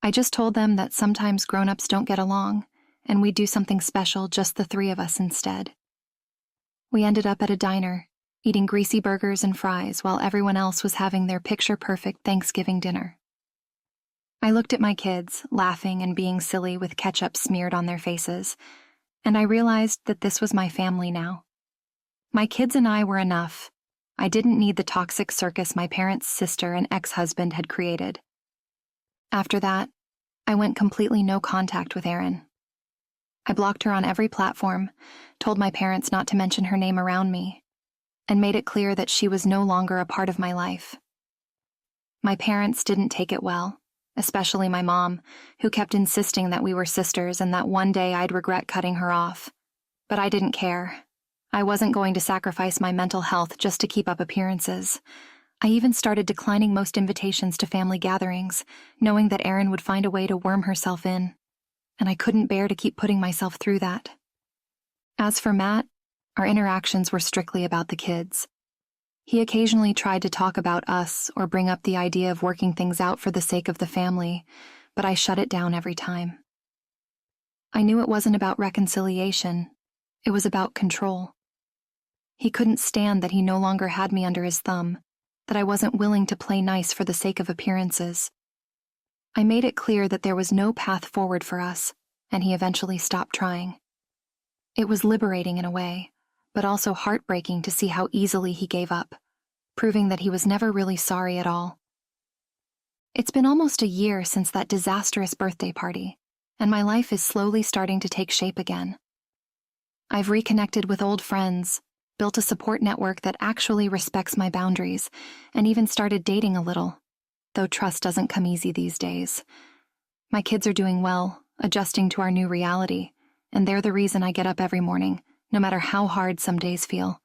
I just told them that sometimes grown-ups don't get along, and we'd do something special, just the three of us instead. We ended up at a diner, eating greasy burgers and fries while everyone else was having their picture-perfect Thanksgiving dinner. I looked at my kids, laughing and being silly with ketchup smeared on their faces, and I realized that this was my family now. My kids and I were enough. I didn't need the toxic circus my parents' sister and ex-husband had created. After that, I went completely no contact with Aaron. I blocked her on every platform, told my parents not to mention her name around me, and made it clear that she was no longer a part of my life. My parents didn't take it well, especially my mom, who kept insisting that we were sisters and that one day I'd regret cutting her off. But I didn't care. I wasn't going to sacrifice my mental health just to keep up appearances. I even started declining most invitations to family gatherings, knowing that Erin would find a way to worm herself in. And I couldn't bear to keep putting myself through that. As for Matt, our interactions were strictly about the kids. He occasionally tried to talk about us or bring up the idea of working things out for the sake of the family, but I shut it down every time. I knew it wasn't about reconciliation. It was about control. He couldn't stand that he no longer had me under his thumb, that I wasn't willing to play nice for the sake of appearances. I made it clear that there was no path forward for us, and he eventually stopped trying. It was liberating in a way, but also heartbreaking to see how easily he gave up, proving that he was never really sorry at all. It's been almost a year since that disastrous birthday party, and my life is slowly starting to take shape again. I've reconnected with old friends, built a support network that actually respects my boundaries, and even started dating a little, though trust doesn't come easy these days. My kids are doing well, adjusting to our new reality, and they're the reason I get up every morning, no matter how hard some days feel.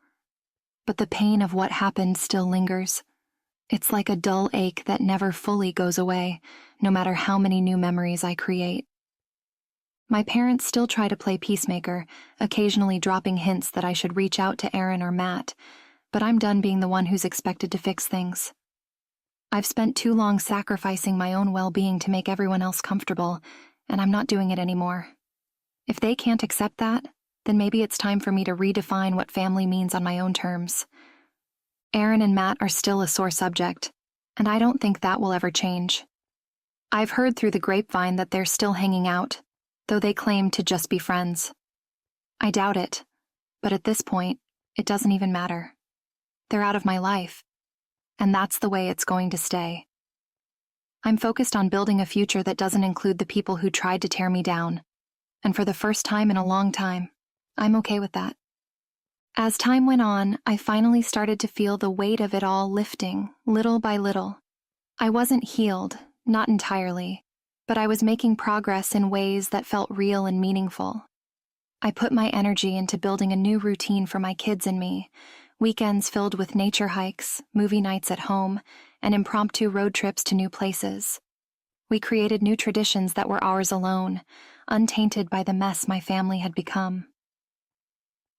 But the pain of what happened still lingers. It's like a dull ache that never fully goes away, no matter how many new memories I create. My parents still try to play peacemaker, occasionally dropping hints that I should reach out to Aaron or Matt, but I'm done being the one who's expected to fix things. I've spent too long sacrificing my own well-being to make everyone else comfortable, and I'm not doing it anymore. If they can't accept that, then maybe it's time for me to redefine what family means on my own terms. Aaron and Matt are still a sore subject, and I don't think that will ever change. I've heard through the grapevine that they're still hanging out, though they claim to just be friends. I doubt it, but at this point, it doesn't even matter. They're out of my life, and that's the way it's going to stay. I'm focused on building a future that doesn't include the people who tried to tear me down, and for the first time in a long time, I'm okay with that. As time went on, I finally started to feel the weight of it all lifting, little by little. I wasn't healed, not entirely, but I was making progress in ways that felt real and meaningful. I put my energy into building a new routine for my kids and me, weekends filled with nature hikes, movie nights at home, and impromptu road trips to new places. We created new traditions that were ours alone, untainted by the mess my family had become.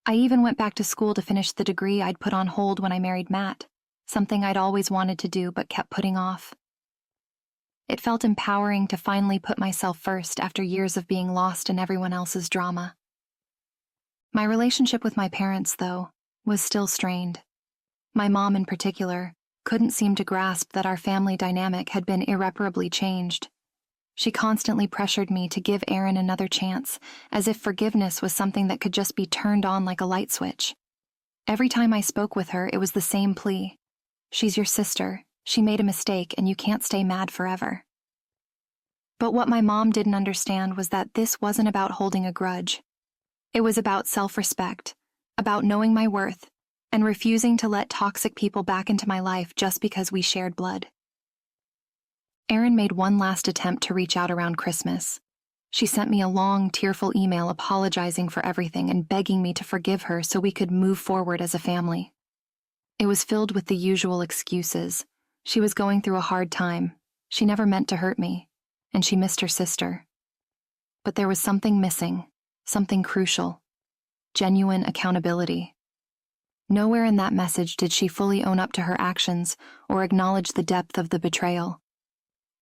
I even went back to school to finish the degree I'd put on hold when I married Matt, something I'd always wanted to do but kept putting off. It felt empowering to finally put myself first after years of being lost in everyone else's drama. My relationship with my parents, though, was still strained. My mom, in particular, couldn't seem to grasp that our family dynamic had been irreparably changed. She constantly pressured me to give Aaron another chance, as if forgiveness was something that could just be turned on like a light switch. Every time I spoke with her, it was the same plea. She's your sister, she made a mistake, and you can't stay mad forever. But what my mom didn't understand was that this wasn't about holding a grudge. It was about self-respect, about knowing my worth, and refusing to let toxic people back into my life just because we shared blood. Erin made one last attempt to reach out around Christmas. She sent me a long, tearful email apologizing for everything and begging me to forgive her so we could move forward as a family. It was filled with the usual excuses. She was going through a hard time. She never meant to hurt me, and she missed her sister. But there was something missing, something crucial: genuine accountability. Nowhere in that message did she fully own up to her actions or acknowledge the depth of the betrayal.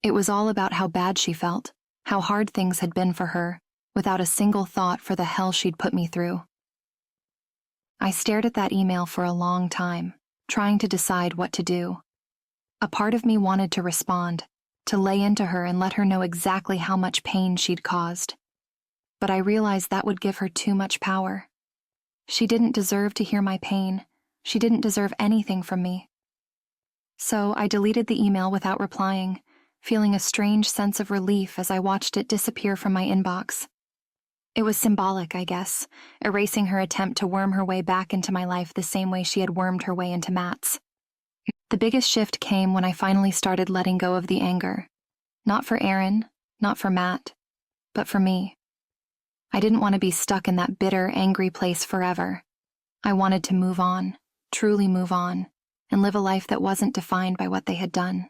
It was all about how bad she felt, how hard things had been for her, without a single thought for the hell she'd put me through. I stared at that email for a long time, trying to decide what to do. A part of me wanted to respond, to lay into her and let her know exactly how much pain she'd caused. But I realized that would give her too much power. She didn't deserve to hear my pain. She didn't deserve anything from me. So I deleted the email without replying, feeling a strange sense of relief as I watched it disappear from my inbox. It was symbolic, I guess, erasing her attempt to worm her way back into my life the same way she had wormed her way into Matt's. The biggest shift came when I finally started letting go of the anger. Not for Aaron, not for Matt, but for me. I didn't want to be stuck in that bitter, angry place forever. I wanted to move on, truly move on, and live a life that wasn't defined by what they had done.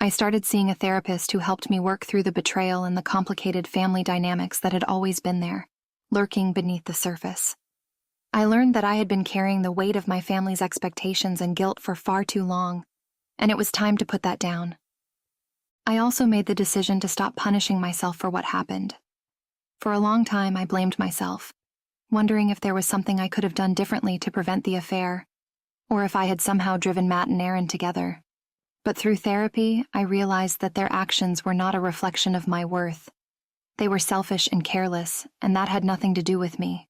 I started seeing a therapist who helped me work through the betrayal and the complicated family dynamics that had always been there, lurking beneath the surface. I learned that I had been carrying the weight of my family's expectations and guilt for far too long, and it was time to put that down. I also made the decision to stop punishing myself for what happened. For a long time, I blamed myself, wondering if there was something I could have done differently to prevent the affair, or if I had somehow driven Matt and Aaron together. But through therapy, I realized that their actions were not a reflection of my worth. They were selfish and careless, and that had nothing to do with me.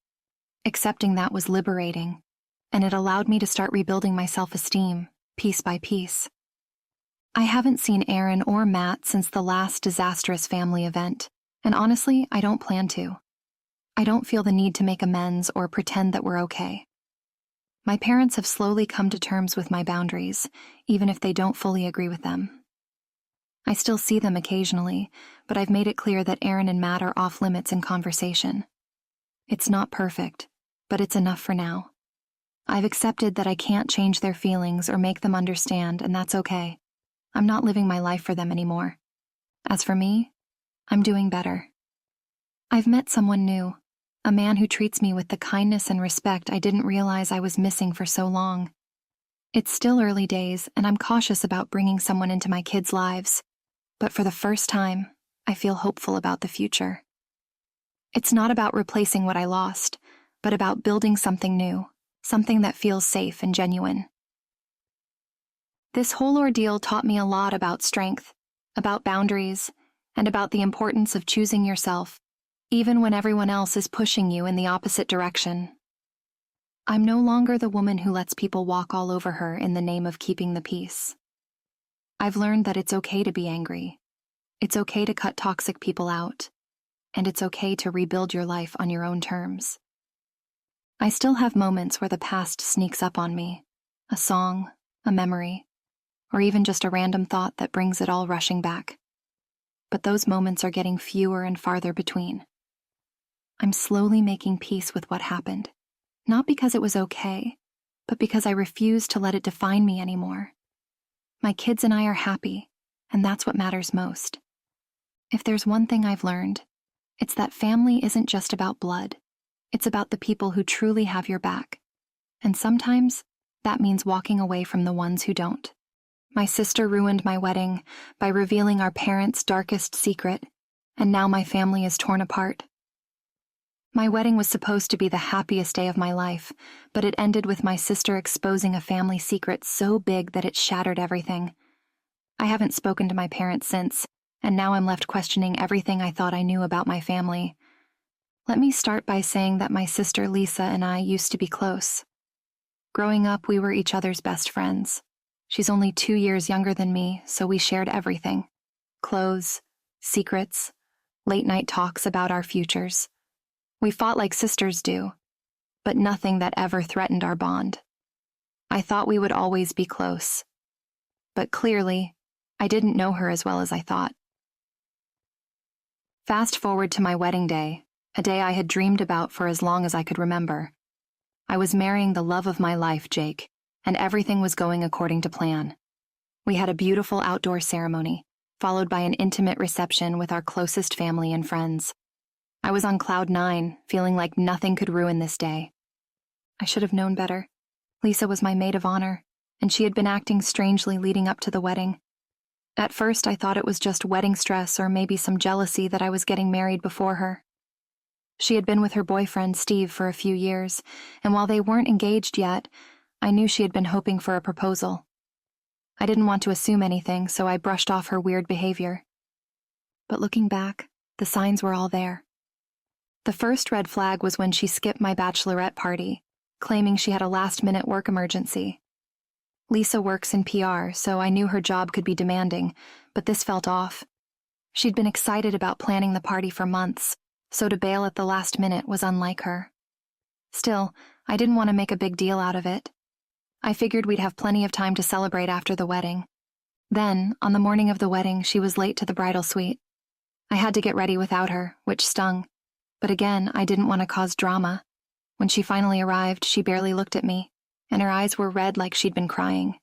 Accepting that was liberating, and it allowed me to start rebuilding my self-esteem, piece by piece. I haven't seen Aaron or Matt since the last disastrous family event, and honestly, I don't plan to. I don't feel the need to make amends or pretend that we're okay. My parents have slowly come to terms with my boundaries, even if they don't fully agree with them. I still see them occasionally, but I've made it clear that Aaron and Matt are off limits in conversation. It's not perfect, but it's enough for now. I've accepted that I can't change their feelings or make them understand, and that's okay. I'm not living my life for them anymore. As for me, I'm doing better. I've met someone new. A man who treats me with the kindness and respect I didn't realize I was missing for so long. It's still early days, and I'm cautious about bringing someone into my kids' lives, but for the first time, I feel hopeful about the future. It's not about replacing what I lost, but about building something new, something that feels safe and genuine. This whole ordeal taught me a lot about strength, about boundaries, and about the importance of choosing yourself, even when everyone else is pushing you in the opposite direction. I'm no longer the woman who lets people walk all over her in the name of keeping the peace. I've learned that it's okay to be angry. It's okay to cut toxic people out. And it's okay to rebuild your life on your own terms. I still have moments where the past sneaks up on me, a song, a memory, or even just a random thought that brings it all rushing back. But those moments are getting fewer and farther between. I'm slowly making peace with what happened, not because it was okay, but because I refuse to let it define me anymore. My kids and I are happy, and that's what matters most. If there's one thing I've learned, it's that family isn't just about blood. It's about the people who truly have your back. And sometimes, that means walking away from the ones who don't. My sister ruined my wedding by revealing our parents' darkest secret, and now my family is torn apart. My wedding was supposed to be the happiest day of my life, but it ended with my sister exposing a family secret so big that it shattered everything. I haven't spoken to my parents since, and now I'm left questioning everything I thought I knew about my family. Let me start by saying that my sister Lisa and I used to be close. Growing up, we were each other's best friends. She's only 2 years younger than me, so we shared everything. Clothes, secrets, late-night talks about our futures. We fought like sisters do, but nothing that ever threatened our bond. I thought we would always be close. But clearly, I didn't know her as well as I thought. Fast forward to my wedding day, a day I had dreamed about for as long as I could remember. I was marrying the love of my life, Jake, and everything was going according to plan. We had a beautiful outdoor ceremony, followed by an intimate reception with our closest family and friends. I was on cloud 9, feeling like nothing could ruin this day. I should have known better. Lisa was my maid of honor, and she had been acting strangely leading up to the wedding. At first, I thought it was just wedding stress or maybe some jealousy that I was getting married before her. She had been with her boyfriend, Steve, for a few years, and while they weren't engaged yet, I knew she had been hoping for a proposal. I didn't want to assume anything, so I brushed off her weird behavior. But looking back, the signs were all there. The first red flag was when she skipped my bachelorette party, claiming she had a last-minute work emergency. Lisa works in PR, so I knew her job could be demanding, but this felt off. She'd been excited about planning the party for months, so to bail at the last minute was unlike her. Still, I didn't want to make a big deal out of it. I figured we'd have plenty of time to celebrate after the wedding. Then, on the morning of the wedding, she was late to the bridal suite. I had to get ready without her, which stung. But again, I didn't want to cause drama. When she finally arrived, she barely looked at me, and her eyes were red like she'd been crying.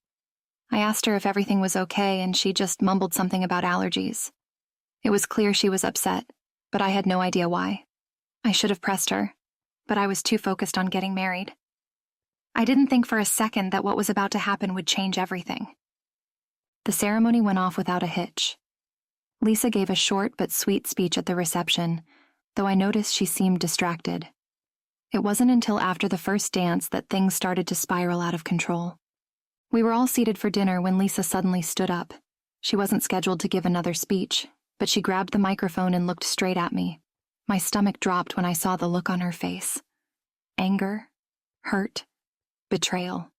I asked her if everything was okay, and she just mumbled something about allergies. It was clear she was upset, but I had no idea why. I should have pressed her, but I was too focused on getting married. I didn't think for a second that what was about to happen would change everything. The ceremony went off without a hitch. Lisa gave a short but sweet speech at the reception, though I noticed she seemed distracted. It wasn't until after the first dance that things started to spiral out of control. We were all seated for dinner when Lisa suddenly stood up. She wasn't scheduled to give another speech, but she grabbed the microphone and looked straight at me. My stomach dropped when I saw the look on her face. Anger, hurt, betrayal.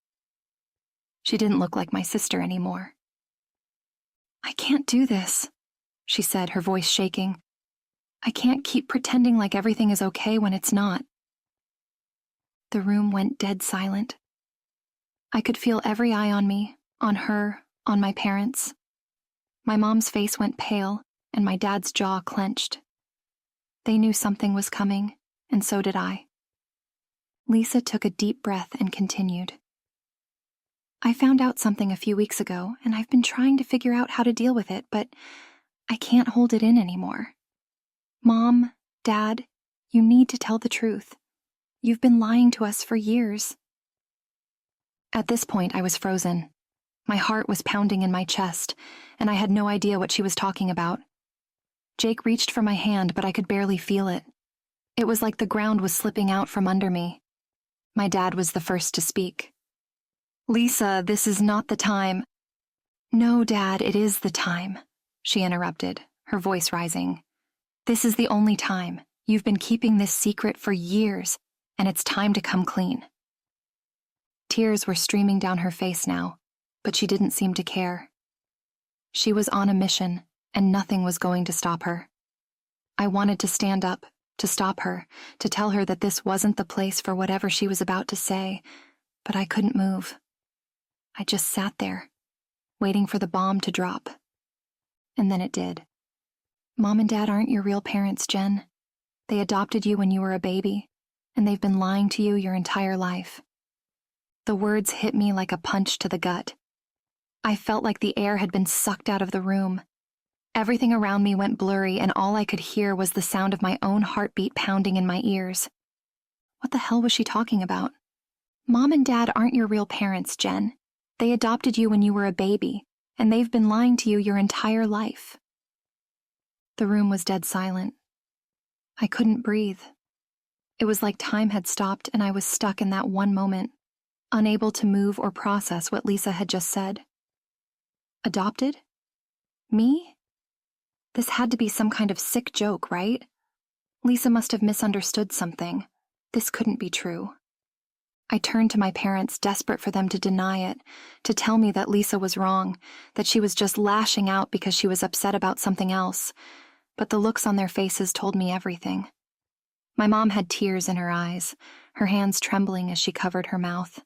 She didn't look like my sister anymore. "I can't do this," she said, her voice shaking. "I can't keep pretending like everything is okay when it's not." The room went dead silent. I could feel every eye on me, on her, on my parents. My mom's face went pale, and my dad's jaw clenched. They knew something was coming, and so did I. Lisa took a deep breath and continued. "I found out something a few weeks ago, and I've been trying to figure out how to deal with it, but I can't hold it in anymore. Mom, Dad, you need to tell the truth. You've been lying to us for years." At this point, I was frozen. My heart was pounding in my chest, and I had no idea what she was talking about. Jake reached for my hand, but I could barely feel it. It was like the ground was slipping out from under me. My dad was the first to speak. "Lisa, this is not the time." "No, Dad, it is the time. she interrupted, her voice rising. "This is the only time. You've been keeping this secret for years, and it's time to come clean." Tears were streaming down her face now, but she didn't seem to care. She was on a mission, and nothing was going to stop her. I wanted to stand up, to stop her, to tell her that this wasn't the place for whatever she was about to say, but I couldn't move. I just sat there, waiting for the bomb to drop. And then it did. "Mom and Dad aren't your real parents, Jen. They adopted you when you were a baby, and they've been lying to you your entire life." The words hit me like a punch to the gut. I felt like the air had been sucked out of the room. Everything around me went blurry, and all I could hear was the sound of my own heartbeat pounding in my ears. What the hell was she talking about? "Mom and Dad aren't your real parents, Jen. They adopted you when you were a baby, and they've been lying to you your entire life." The room was dead silent. I couldn't breathe. It was like time had stopped and I was stuck in that one moment, unable to move or process what Lisa had just said. Adopted? Me? This had to be some kind of sick joke, right? Lisa must have misunderstood something. This couldn't be true. I turned to my parents, desperate for them to deny it, to tell me that Lisa was wrong, that she was just lashing out because she was upset about something else, but the looks on their faces told me everything. My mom had tears in her eyes, her hands trembling as she covered her mouth.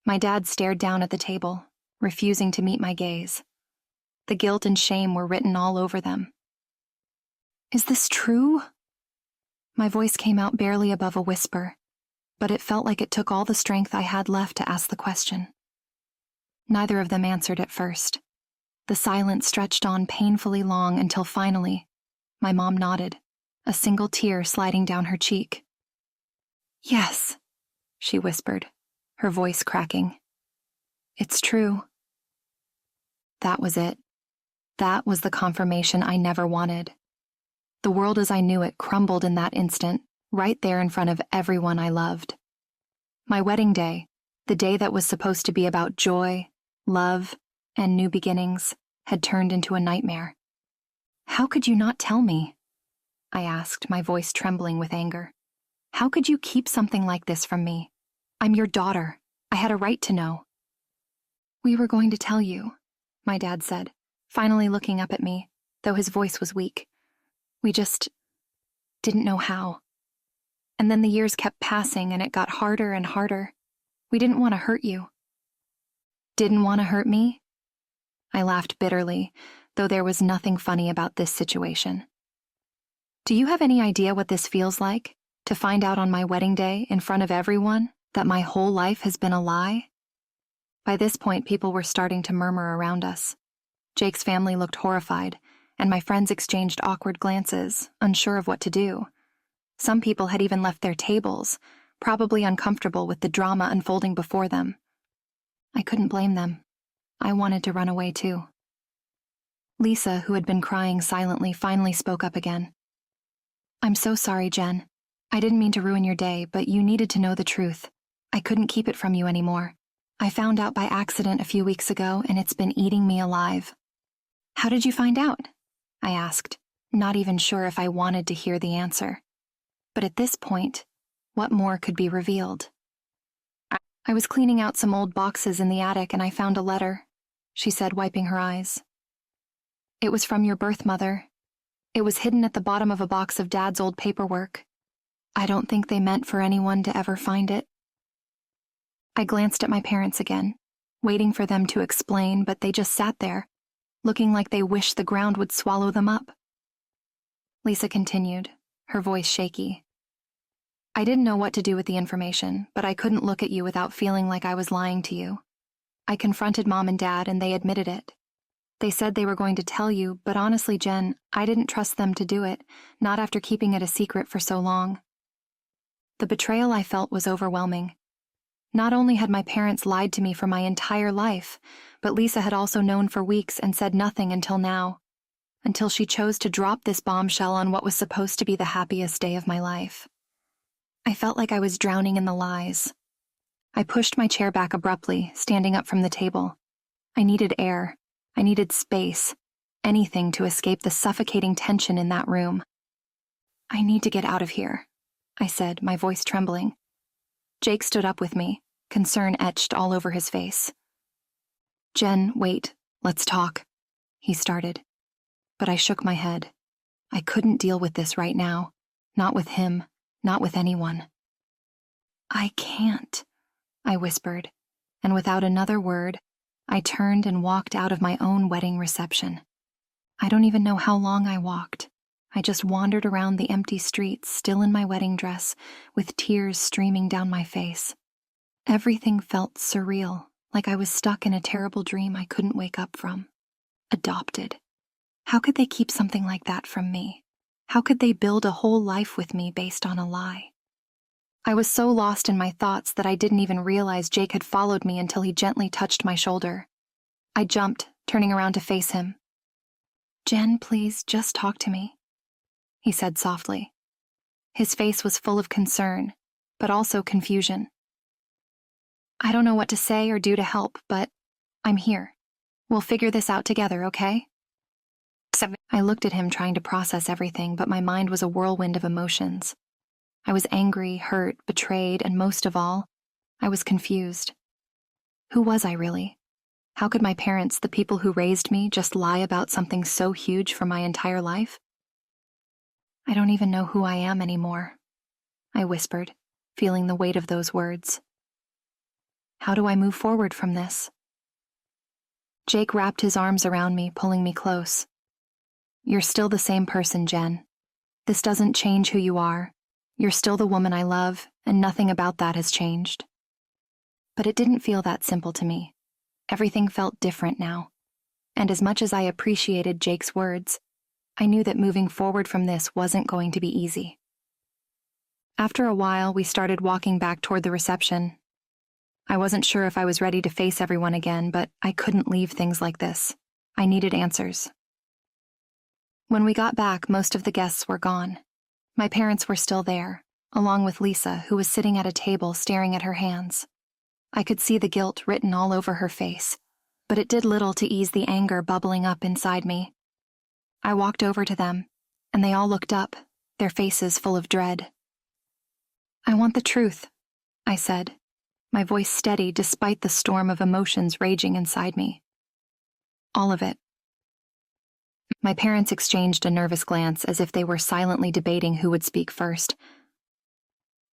My dad stared down at the table, refusing to meet my gaze. The guilt and shame were written all over them. "Is this true?" My voice came out barely above a whisper, but it felt like it took all the strength I had left to ask the question. Neither of them answered at first. The silence stretched on painfully long until finally, my mom nodded, a single tear sliding down her cheek. "Yes," she whispered, her voice cracking. "It's true." That was it. That was the confirmation I never wanted. The world as I knew it crumbled in that instant, right there in front of everyone I loved. My wedding day, the day that was supposed to be about joy, love, and new beginnings, had turned into a nightmare. "How could you not tell me?" I asked, my voice trembling with anger. "How could you keep something like this from me? I'm your daughter. I had a right to know." "We were going to tell you," my dad said, finally looking up at me, though his voice was weak. "We just didn't know how. And then the years kept passing and it got harder and harder. We didn't want to hurt you." "Didn't want to hurt me?" I laughed bitterly, though there was nothing funny about this situation. "Do you have any idea what this feels like? To find out on my wedding day, in front of everyone, that my whole life has been a lie?" By this point, people were starting to murmur around us. Jake's family looked horrified, and my friends exchanged awkward glances, unsure of what to do. Some people had even left their tables, probably uncomfortable with the drama unfolding before them. I couldn't blame them. I wanted to run away too. Lisa, who had been crying silently, finally spoke up again. "I'm so sorry, Jen. I didn't mean to ruin your day, but you needed to know the truth. I couldn't keep it from you anymore. I found out by accident a few weeks ago, and it's been eating me alive." "How did you find out?" I asked, not even sure if I wanted to hear the answer. But at this point, what more could be revealed? "I was cleaning out some old boxes in the attic and I found a letter," she said, wiping her eyes. "It was from your birth mother. It was hidden at the bottom of a box of Dad's old paperwork. I don't think they meant for anyone to ever find it." I glanced at my parents again, waiting for them to explain, but they just sat there, looking like they wished the ground would swallow them up. Lisa continued, her voice shaky. "I didn't know what to do with the information, but I couldn't look at you without feeling like I was lying to you. I confronted Mom and Dad, and they admitted it. They said they were going to tell you, but honestly, Jen, I didn't trust them to do it, not after keeping it a secret for so long." The betrayal I felt was overwhelming. Not only had my parents lied to me for my entire life, but Lisa had also known for weeks and said nothing until now, until she chose to drop this bombshell on what was supposed to be the happiest day of my life. I felt like I was drowning in the lies. I pushed my chair back abruptly, standing up from the table. I needed air. I needed space. anything to escape the suffocating tension in that room. "I need to get out of here," I said, my voice trembling. Jake stood up with me, concern etched all over his face. "Jen, wait, let's talk," he started. But I shook my head. I couldn't deal with this right now. Not with him, not with anyone. "I can't," I whispered, and without another word, I turned and walked out of my own wedding reception. I don't even know how long I walked. I just wandered around the empty streets, still in my wedding dress, with tears streaming down my face. Everything felt surreal, like I was stuck in a terrible dream I couldn't wake up from. Adopted. How could they keep something like that from me? How could they build a whole life with me based on a lie? I was so lost in my thoughts that I didn't even realize Jake had followed me until he gently touched my shoulder. I jumped, turning around to face him. "Jen, please, just talk to me," he said softly. His face was full of concern, but also confusion. "I don't know what to say or do to help, but I'm here. We'll figure this out together, okay?" I looked at him trying to process everything, but my mind was a whirlwind of emotions. I was angry, hurt, betrayed, and most of all, I was confused. Who was I really? How could my parents, the people who raised me, just lie about something so huge for my entire life? "I don't even know who I am anymore," I whispered, feeling the weight of those words. "How do I move forward from this?" Jake wrapped his arms around me, pulling me close. "You're still the same person, Jen. This doesn't change who you are. You're still the woman I love, and nothing about that has changed." But it didn't feel that simple to me. Everything felt different now. And as much as I appreciated Jake's words, I knew that moving forward from this wasn't going to be easy. After a while, we started walking back toward the reception. I wasn't sure if I was ready to face everyone again, but I couldn't leave things like this. I needed answers. When we got back, most of the guests were gone. My parents were still there, along with Lisa, who was sitting at a table staring at her hands. I could see the guilt written all over her face, but it did little to ease the anger bubbling up inside me. I walked over to them, and they all looked up, their faces full of dread. "I want the truth," I said, my voice steady despite the storm of emotions raging inside me. "All of it." My parents exchanged a nervous glance as if they were silently debating who would speak first.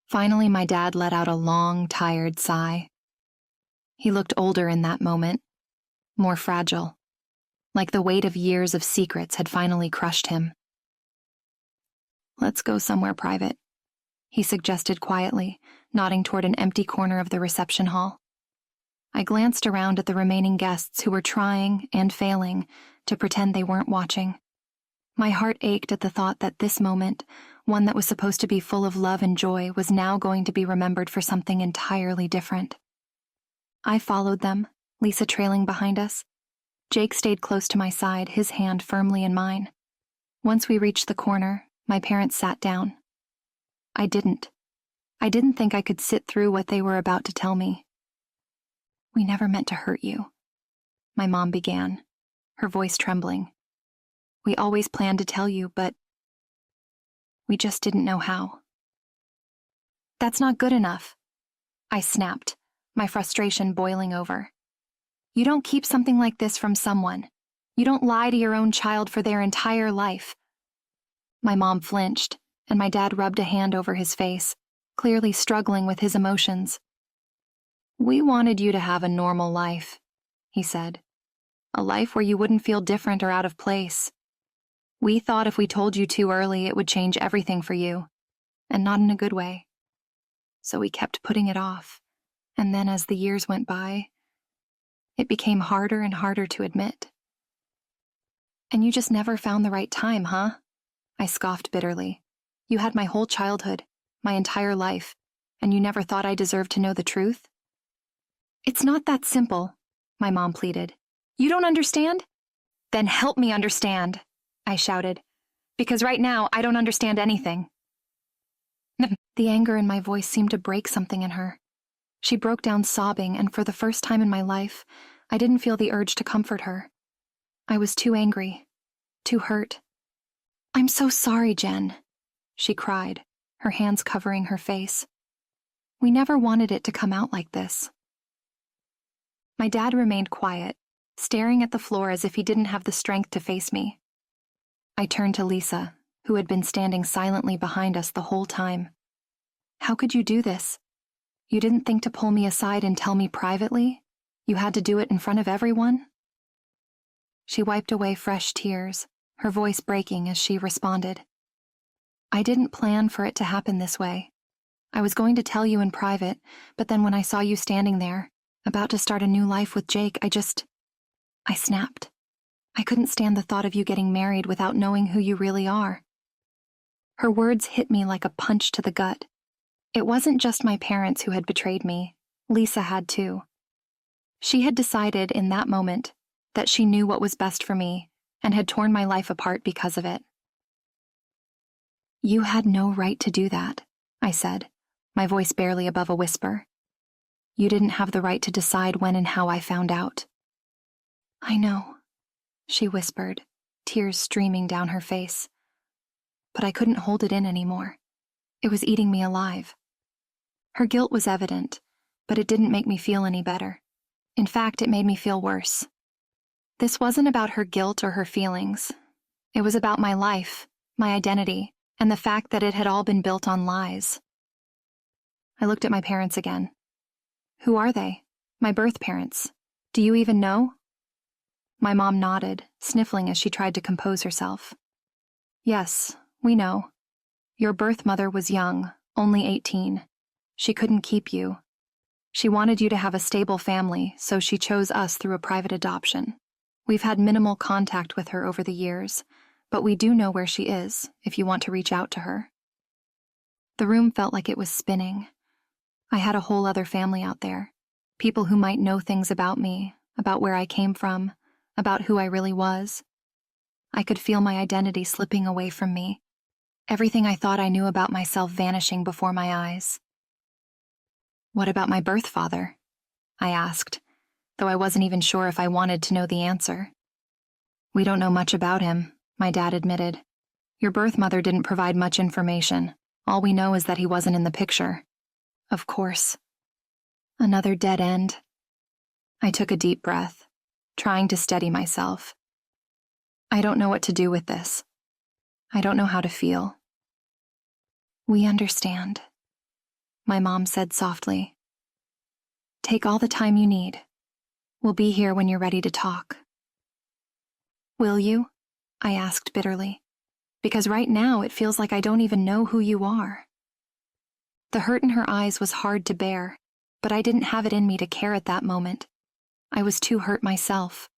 Finally, my dad let out a long, tired sigh. He looked older in that moment, more fragile, like the weight of years of secrets had finally crushed him. "Let's go somewhere private," he suggested quietly, nodding toward an empty corner of the reception hall. I glanced around at the remaining guests who were trying and failing to pretend they weren't watching. My heart ached at the thought that this moment, one that was supposed to be full of love and joy, was now going to be remembered for something entirely different. I followed them, Lisa trailing behind us. Jake stayed close to my side, his hand firmly in mine. Once we reached the corner, my parents sat down. I didn't think I could sit through what they were about to tell me. "We never meant to hurt you," my mom began, her voice trembling. "We always planned to tell you, but we just didn't know how." "That's not good enough," I snapped, my frustration boiling over. "You don't keep something like this from someone. You don't lie to your own child for their entire life." My mom flinched, and my dad rubbed a hand over his face, clearly struggling with his emotions. "We wanted you to have a normal life," he said. "A life where you wouldn't feel different or out of place. We thought if we told you too early, it would change everything for you, and not in a good way. So we kept putting it off, and then as the years went by, it became harder and harder to admit." "And you just never found the right time, huh?" I scoffed bitterly. "You had my whole childhood, my entire life, and you never thought I deserved to know the truth?" "It's not that simple," my mom pleaded. "You don't understand? Then help me understand," I shouted, "because right now I don't understand anything." The anger in my voice seemed to break something in her. She broke down sobbing, and for the first time in my life, I didn't feel the urge to comfort her. I was too angry, too hurt. "I'm so sorry, Jen," she cried, her hands covering her face. "We never wanted it to come out like this." My dad remained quiet, staring at the floor as if he didn't have the strength to face me. I turned to Lisa, who had been standing silently behind us the whole time. "How could you do this? You didn't think to pull me aside and tell me privately? You had to do it in front of everyone?" She wiped away fresh tears, her voice breaking as she responded. "I didn't plan for it to happen this way. I was going to tell you in private, but then when I saw you standing there, about to start a new life with Jake, I snapped. I couldn't stand the thought of you getting married without knowing who you really are." Her words hit me like a punch to the gut. It wasn't just my parents who had betrayed me. Lisa had too. She had decided in that moment that she knew what was best for me and had torn my life apart because of it. "You had no right to do that," I said, my voice barely above a whisper. "You didn't have the right to decide when and how I found out." "I know," she whispered, tears streaming down her face. But I couldn't hold it in anymore. It was eating me alive. Her guilt was evident, but it didn't make me feel any better. In fact, it made me feel worse. This wasn't about her guilt or her feelings. It was about my life, my identity, and the fact that it had all been built on lies. I looked at my parents again. "Who are they? My birth parents. Do you even know?" My mom nodded, sniffling as she tried to compose herself. "Yes, we know. Your birth mother was young, only 18. She couldn't keep you. She wanted you to have a stable family, so she chose us through a private adoption. We've had minimal contact with her over the years, but we do know where she is, if you want to reach out to her." The room felt like it was spinning. I had a whole other family out there, people who might know things about me, about where I came from, about who I really was. I could feel my identity slipping away from me, everything I thought I knew about myself vanishing before my eyes. "What about my birth father?" I asked, though I wasn't even sure if I wanted to know the answer. "We don't know much about him," my dad admitted. "Your birth mother didn't provide much information. All we know is that he wasn't in the picture." Of course. Another dead end. I took a deep breath, trying to steady myself. "I don't know what to do with this. I don't know how to feel." "We understand," my mom said softly. "Take all the time you need. We'll be here when you're ready to talk." "Will you?" I asked bitterly. "Because right now it feels like I don't even know who you are." The hurt in her eyes was hard to bear, but I didn't have it in me to care at that moment. I was too hurt myself.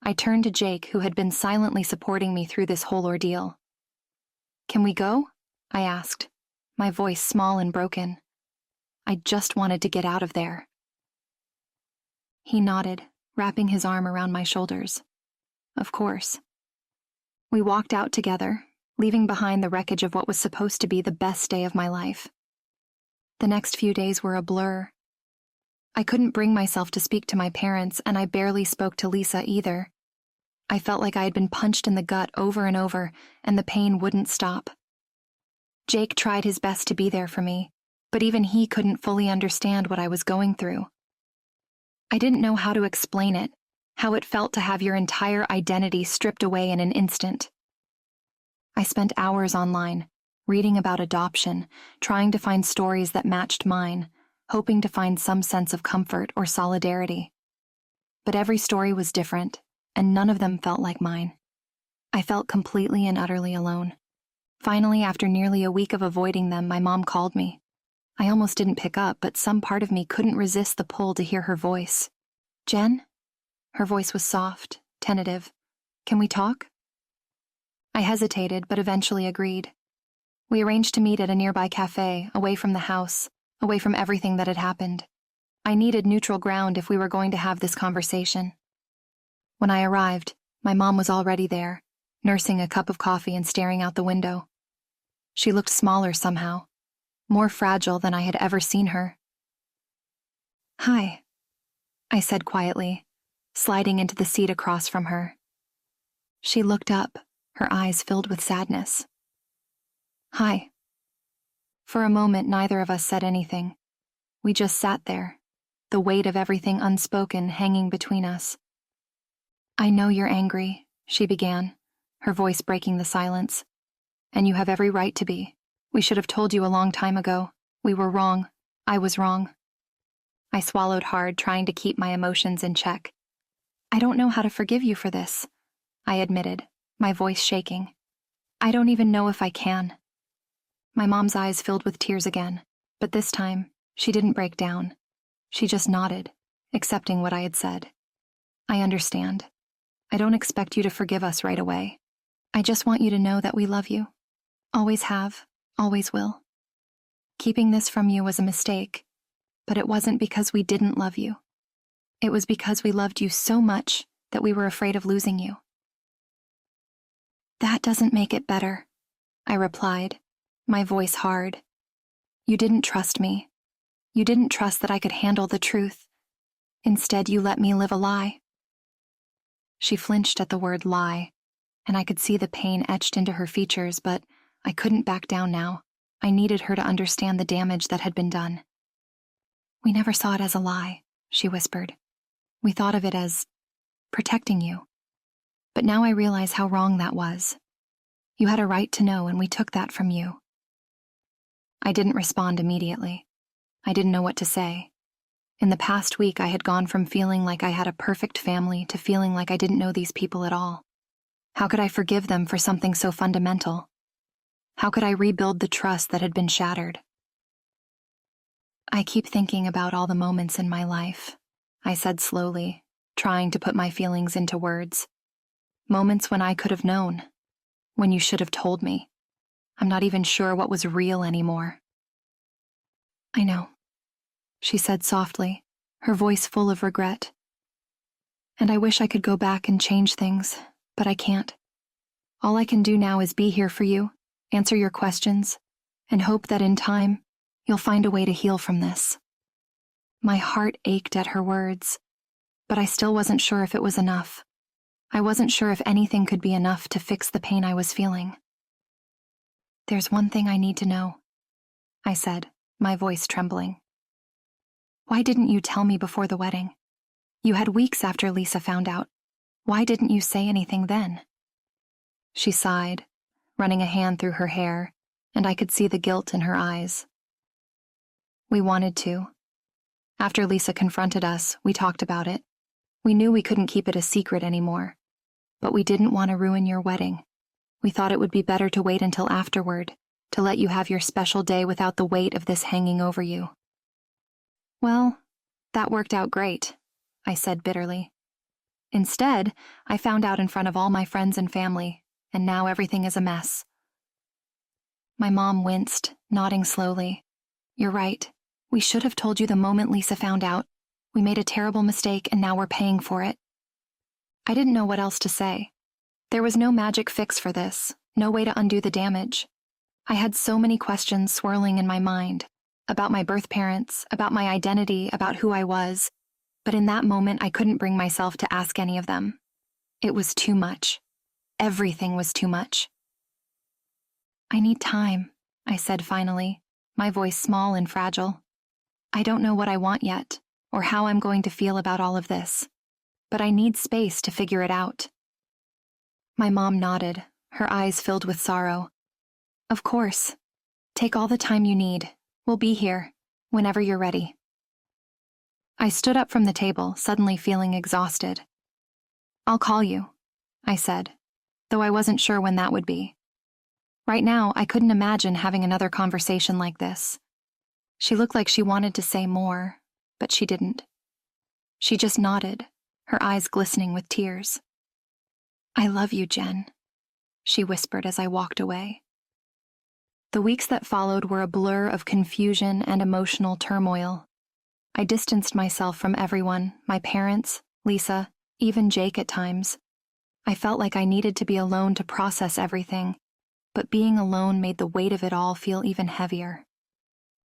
I turned to Jake, who had been silently supporting me through this whole ordeal. "Can we go?" I asked, my voice small and broken. I just wanted to get out of there. He nodded, wrapping his arm around my shoulders. Of course. We walked out together, leaving behind the wreckage of what was supposed to be the best day of my life. The next few days were a blur. I couldn't bring myself to speak to my parents, and I barely spoke to Lisa either. I felt like I had been punched in the gut over and over, and the pain wouldn't stop. Jake tried his best to be there for me, but even he couldn't fully understand what I was going through. I didn't know how to explain it, how it felt to have your entire identity stripped away in an instant. I spent hours online, reading about adoption, trying to find stories that matched mine, hoping to find some sense of comfort or solidarity. But every story was different, and none of them felt like mine. I felt completely and utterly alone. Finally, after nearly a week of avoiding them, my mom called me. I almost didn't pick up, but some part of me couldn't resist the pull to hear her voice. "Jen?" Her voice was soft, tentative. "Can we talk?" I hesitated, but eventually agreed. We arranged to meet at a nearby cafe, away from the house, away from everything that had happened. I needed neutral ground if we were going to have this conversation. When I arrived, my mom was already there, nursing a cup of coffee and staring out the window. She looked smaller somehow, more fragile than I had ever seen her. "Hi," I said quietly, sliding into the seat across from her. She looked up, her eyes filled with sadness. "Hi." For a moment, neither of us said anything. We just sat there, the weight of everything unspoken hanging between us. "I know you're angry," she began, her voice breaking the silence. "And you have every right to be. We should have told you a long time ago. We were wrong. I was wrong." I swallowed hard, trying to keep my emotions in check. "I don't know how to forgive you for this," I admitted, my voice shaking. "I don't even know if I can." My mom's eyes filled with tears again, but this time, she didn't break down. She just nodded, accepting what I had said. "I understand. I don't expect you to forgive us right away. I just want you to know that we love you. Always have, always will. Keeping this from you was a mistake, but it wasn't because we didn't love you. It was because we loved you so much that we were afraid of losing you." "That doesn't make it better," I replied, my voice hard. "You didn't trust me. You didn't trust that I could handle the truth. Instead, you let me live a lie." She flinched at the word lie, and I could see the pain etched into her features, but I couldn't back down now. I needed her to understand the damage that had been done. "We never saw it as a lie," she whispered. "We thought of it as protecting you. But now I realize how wrong that was. You had a right to know, and we took that from you." I didn't respond immediately. I didn't know what to say. In the past week, I had gone from feeling like I had a perfect family to feeling like I didn't know these people at all. How could I forgive them for something so fundamental? How could I rebuild the trust that had been shattered? "I keep thinking about all the moments in my life," I said slowly, trying to put my feelings into words. "Moments when I could have known, when you should have told me. I'm not even sure what was real anymore." "I know," she said softly, her voice full of regret. "And I wish I could go back and change things, but I can't. All I can do now is be here for you, answer your questions, and hope that in time, you'll find a way to heal from this." My heart ached at her words, but I still wasn't sure if it was enough. I wasn't sure if anything could be enough to fix the pain I was feeling. "There's one thing I need to know," I said, my voice trembling. "Why didn't you tell me before the wedding? You had weeks after Lisa found out. Why didn't you say anything then?" She sighed, running a hand through her hair, and I could see the guilt in her eyes. "We wanted to. After Lisa confronted us, we talked about it. We knew we couldn't keep it a secret anymore, but we didn't want to ruin your wedding. We thought it would be better to wait until afterward, to let you have your special day without the weight of this hanging over you." "Well, that worked out great," I said bitterly. "Instead, I found out in front of all my friends and family, and now everything is a mess." My mom winced, nodding slowly. "You're right. We should have told you the moment Lisa found out. We made a terrible mistake, and now we're paying for it." I didn't know what else to say. There was no magic fix for this, no way to undo the damage. I had so many questions swirling in my mind, about my birth parents, about my identity, about who I was, but in that moment I couldn't bring myself to ask any of them. It was too much. Everything was too much. "I need time," I said finally, my voice small and fragile. "I don't know what I want yet, or how I'm going to feel about all of this, but I need space to figure it out." My mom nodded, her eyes filled with sorrow. "Of course. Take all the time you need. We'll be here, whenever you're ready." I stood up from the table, suddenly feeling exhausted. "I'll call you," I said, though I wasn't sure when that would be. Right now, I couldn't imagine having another conversation like this. She looked like she wanted to say more, but she didn't. She just nodded, her eyes glistening with tears. "I love you, Jen," she whispered as I walked away. The weeks that followed were a blur of confusion and emotional turmoil. I distanced myself from everyone, my parents, Lisa, even Jake at times. I felt like I needed to be alone to process everything, but being alone made the weight of it all feel even heavier.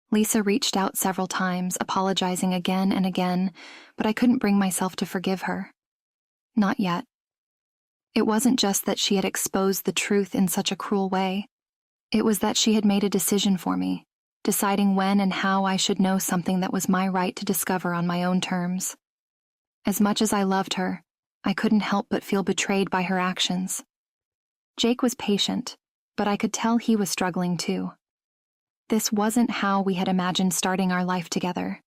Lisa reached out several times, apologizing again and again, but I couldn't bring myself to forgive her. Not yet. It wasn't just that she had exposed the truth in such a cruel way. It was that she had made a decision for me, deciding when and how I should know something that was my right to discover on my own terms. As much as I loved her, I couldn't help but feel betrayed by her actions. Jake was patient, but I could tell he was struggling too. This wasn't how we had imagined starting our life together.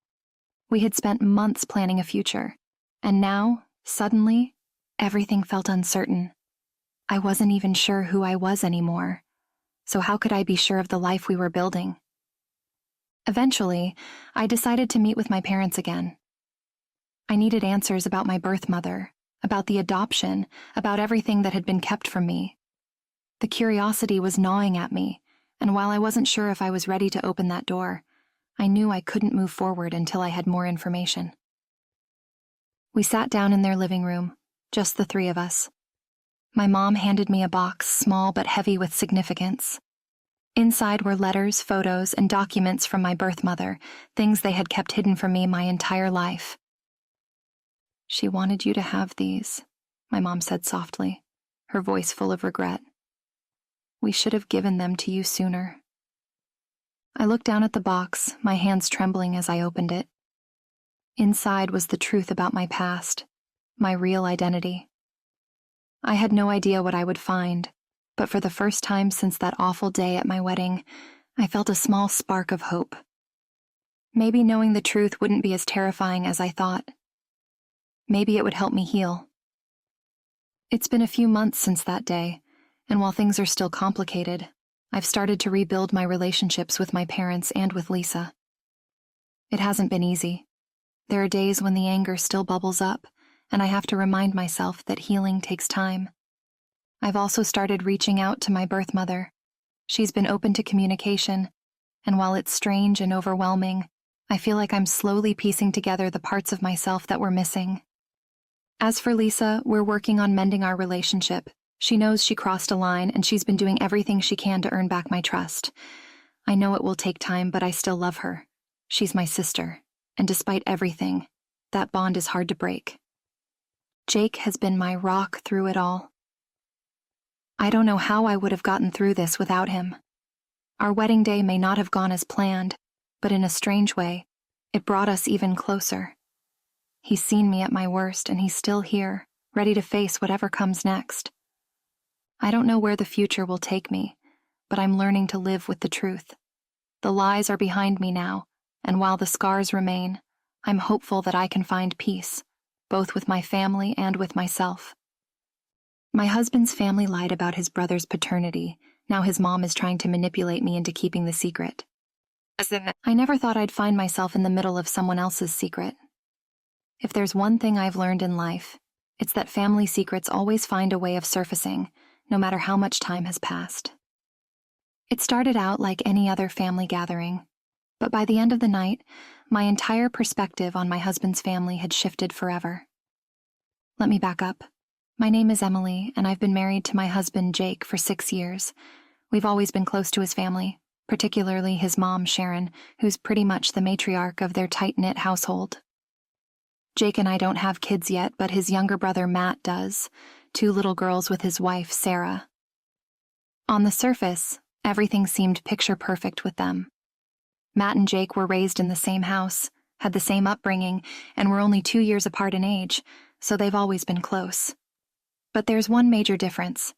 We had spent months planning a future, and now, suddenly, everything felt uncertain. I wasn't even sure who I was anymore, so how could I be sure of the life we were building? Eventually, I decided to meet with my parents again. I needed answers about my birth mother, about the adoption, about everything that had been kept from me. The curiosity was gnawing at me, and while I wasn't sure if I was ready to open that door, I knew I couldn't move forward until I had more information. We sat down in their living room, just the three of us. My mom handed me a box, small but heavy with significance. Inside were letters, photos, and documents from my birth mother, things they had kept hidden from me my entire life. "She wanted you to have these," my mom said softly, her voice full of regret. "We should have given them to you sooner." I looked down at the box, my hands trembling as I opened it. Inside was the truth about my past, my real identity. I had no idea what I would find, but for the first time since that awful day at my wedding, I felt a small spark of hope. Maybe knowing the truth wouldn't be as terrifying as I thought. Maybe it would help me heal. It's been a few months since that day, and while things are still complicated, I've started to rebuild my relationships with my parents and with Lisa. It hasn't been easy. There are days when the anger still bubbles up, and I have to remind myself that healing takes time. I've also started reaching out to my birth mother. She's been open to communication, and while it's strange and overwhelming, I feel like I'm slowly piecing together the parts of myself that were missing. As for Lisa, we're working on mending our relationship. She knows she crossed a line, and she's been doing everything she can to earn back my trust. I know it will take time, but I still love her. She's my sister, and despite everything, that bond is hard to break. Jake has been my rock through it all. I don't know how I would have gotten through this without him. Our wedding day may not have gone as planned, but in a strange way, it brought us even closer. He's seen me at my worst, and he's still here, ready to face whatever comes next. I don't know where the future will take me, but I'm learning to live with the truth. The lies are behind me now, and while the scars remain, I'm hopeful that I can find peace, both with my family and with myself. My husband's family lied about his brother's paternity. Now his mom is trying to manipulate me into keeping the secret. I never thought I'd find myself in the middle of someone else's secret. If there's one thing I've learned in life, it's that family secrets always find a way of surfacing, no matter how much time has passed. It started out like any other family gathering, but by the end of the night, my entire perspective on my husband's family had shifted forever. Let me back up. My name is Emily, and I've been married to my husband, Jake, for 6 years. We've always been close to his family, particularly his mom, Sharon, who's pretty much the matriarch of their tight-knit household. Jake and I don't have kids yet, but his younger brother, Matt, does. 2 little girls with his wife, Sarah. On the surface, everything seemed picture-perfect with them. Matt and Jake were raised in the same house, had the same upbringing, and were only 2 years apart in age, so they've always been close. But there's one major difference.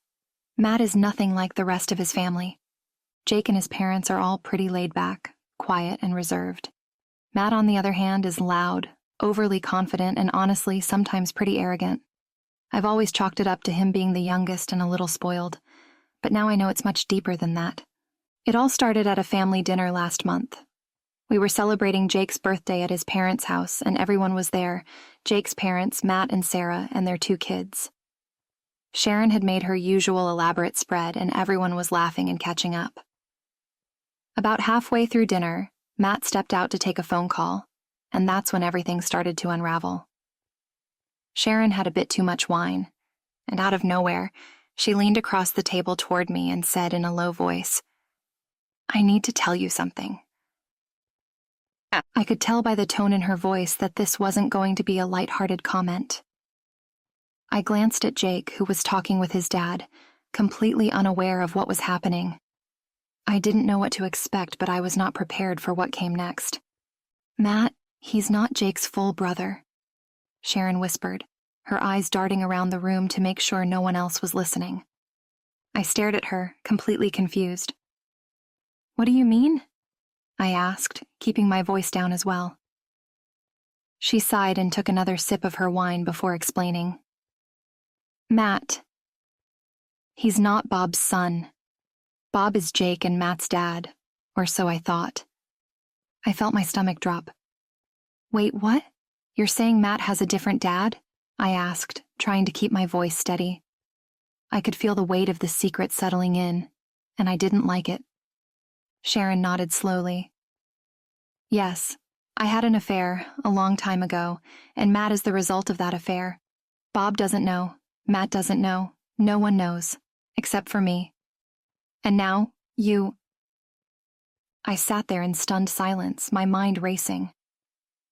Matt is nothing like the rest of his family. Jake and his parents are all pretty laid back, quiet, and reserved. Matt, on the other hand, is loud, overly confident, and honestly, sometimes pretty arrogant. I've always chalked it up to him being the youngest and a little spoiled, but now I know it's much deeper than that. It all started at a family dinner last month. We were celebrating Jake's birthday at his parents' house, and everyone was there: Jake's parents, Matt and Sarah, and their 2 kids. Sharon had made her usual elaborate spread, and everyone was laughing and catching up. About halfway through dinner, Matt stepped out to take a phone call, and that's when everything started to unravel. Sharon had a bit too much wine, and out of nowhere, she leaned across the table toward me and said in a low voice, "I need to tell you something." I could tell by the tone in her voice that this wasn't going to be a lighthearted comment. I glanced at Jake, who was talking with his dad, completely unaware of what was happening. I didn't know what to expect, but I was not prepared for what came next. "Matt, he's not Jake's full brother," Sharon whispered, her eyes darting around the room to make sure no one else was listening. I stared at her, completely confused. "What do you mean?" I asked, keeping my voice down as well. She sighed and took another sip of her wine before explaining. "Matt, he's not Bob's son. Bob is Jake and Matt's dad, or so I thought." I felt my stomach drop. "Wait, what? You're saying Matt has a different dad?" I asked, trying to keep my voice steady. I could feel the weight of the secret settling in, and I didn't like it. Sharon nodded slowly. "Yes, I had an affair a long time ago, and Matt is the result of that affair. Bob doesn't know, Matt doesn't know, no one knows, except for me. And now, you—" I sat there in stunned silence, my mind racing.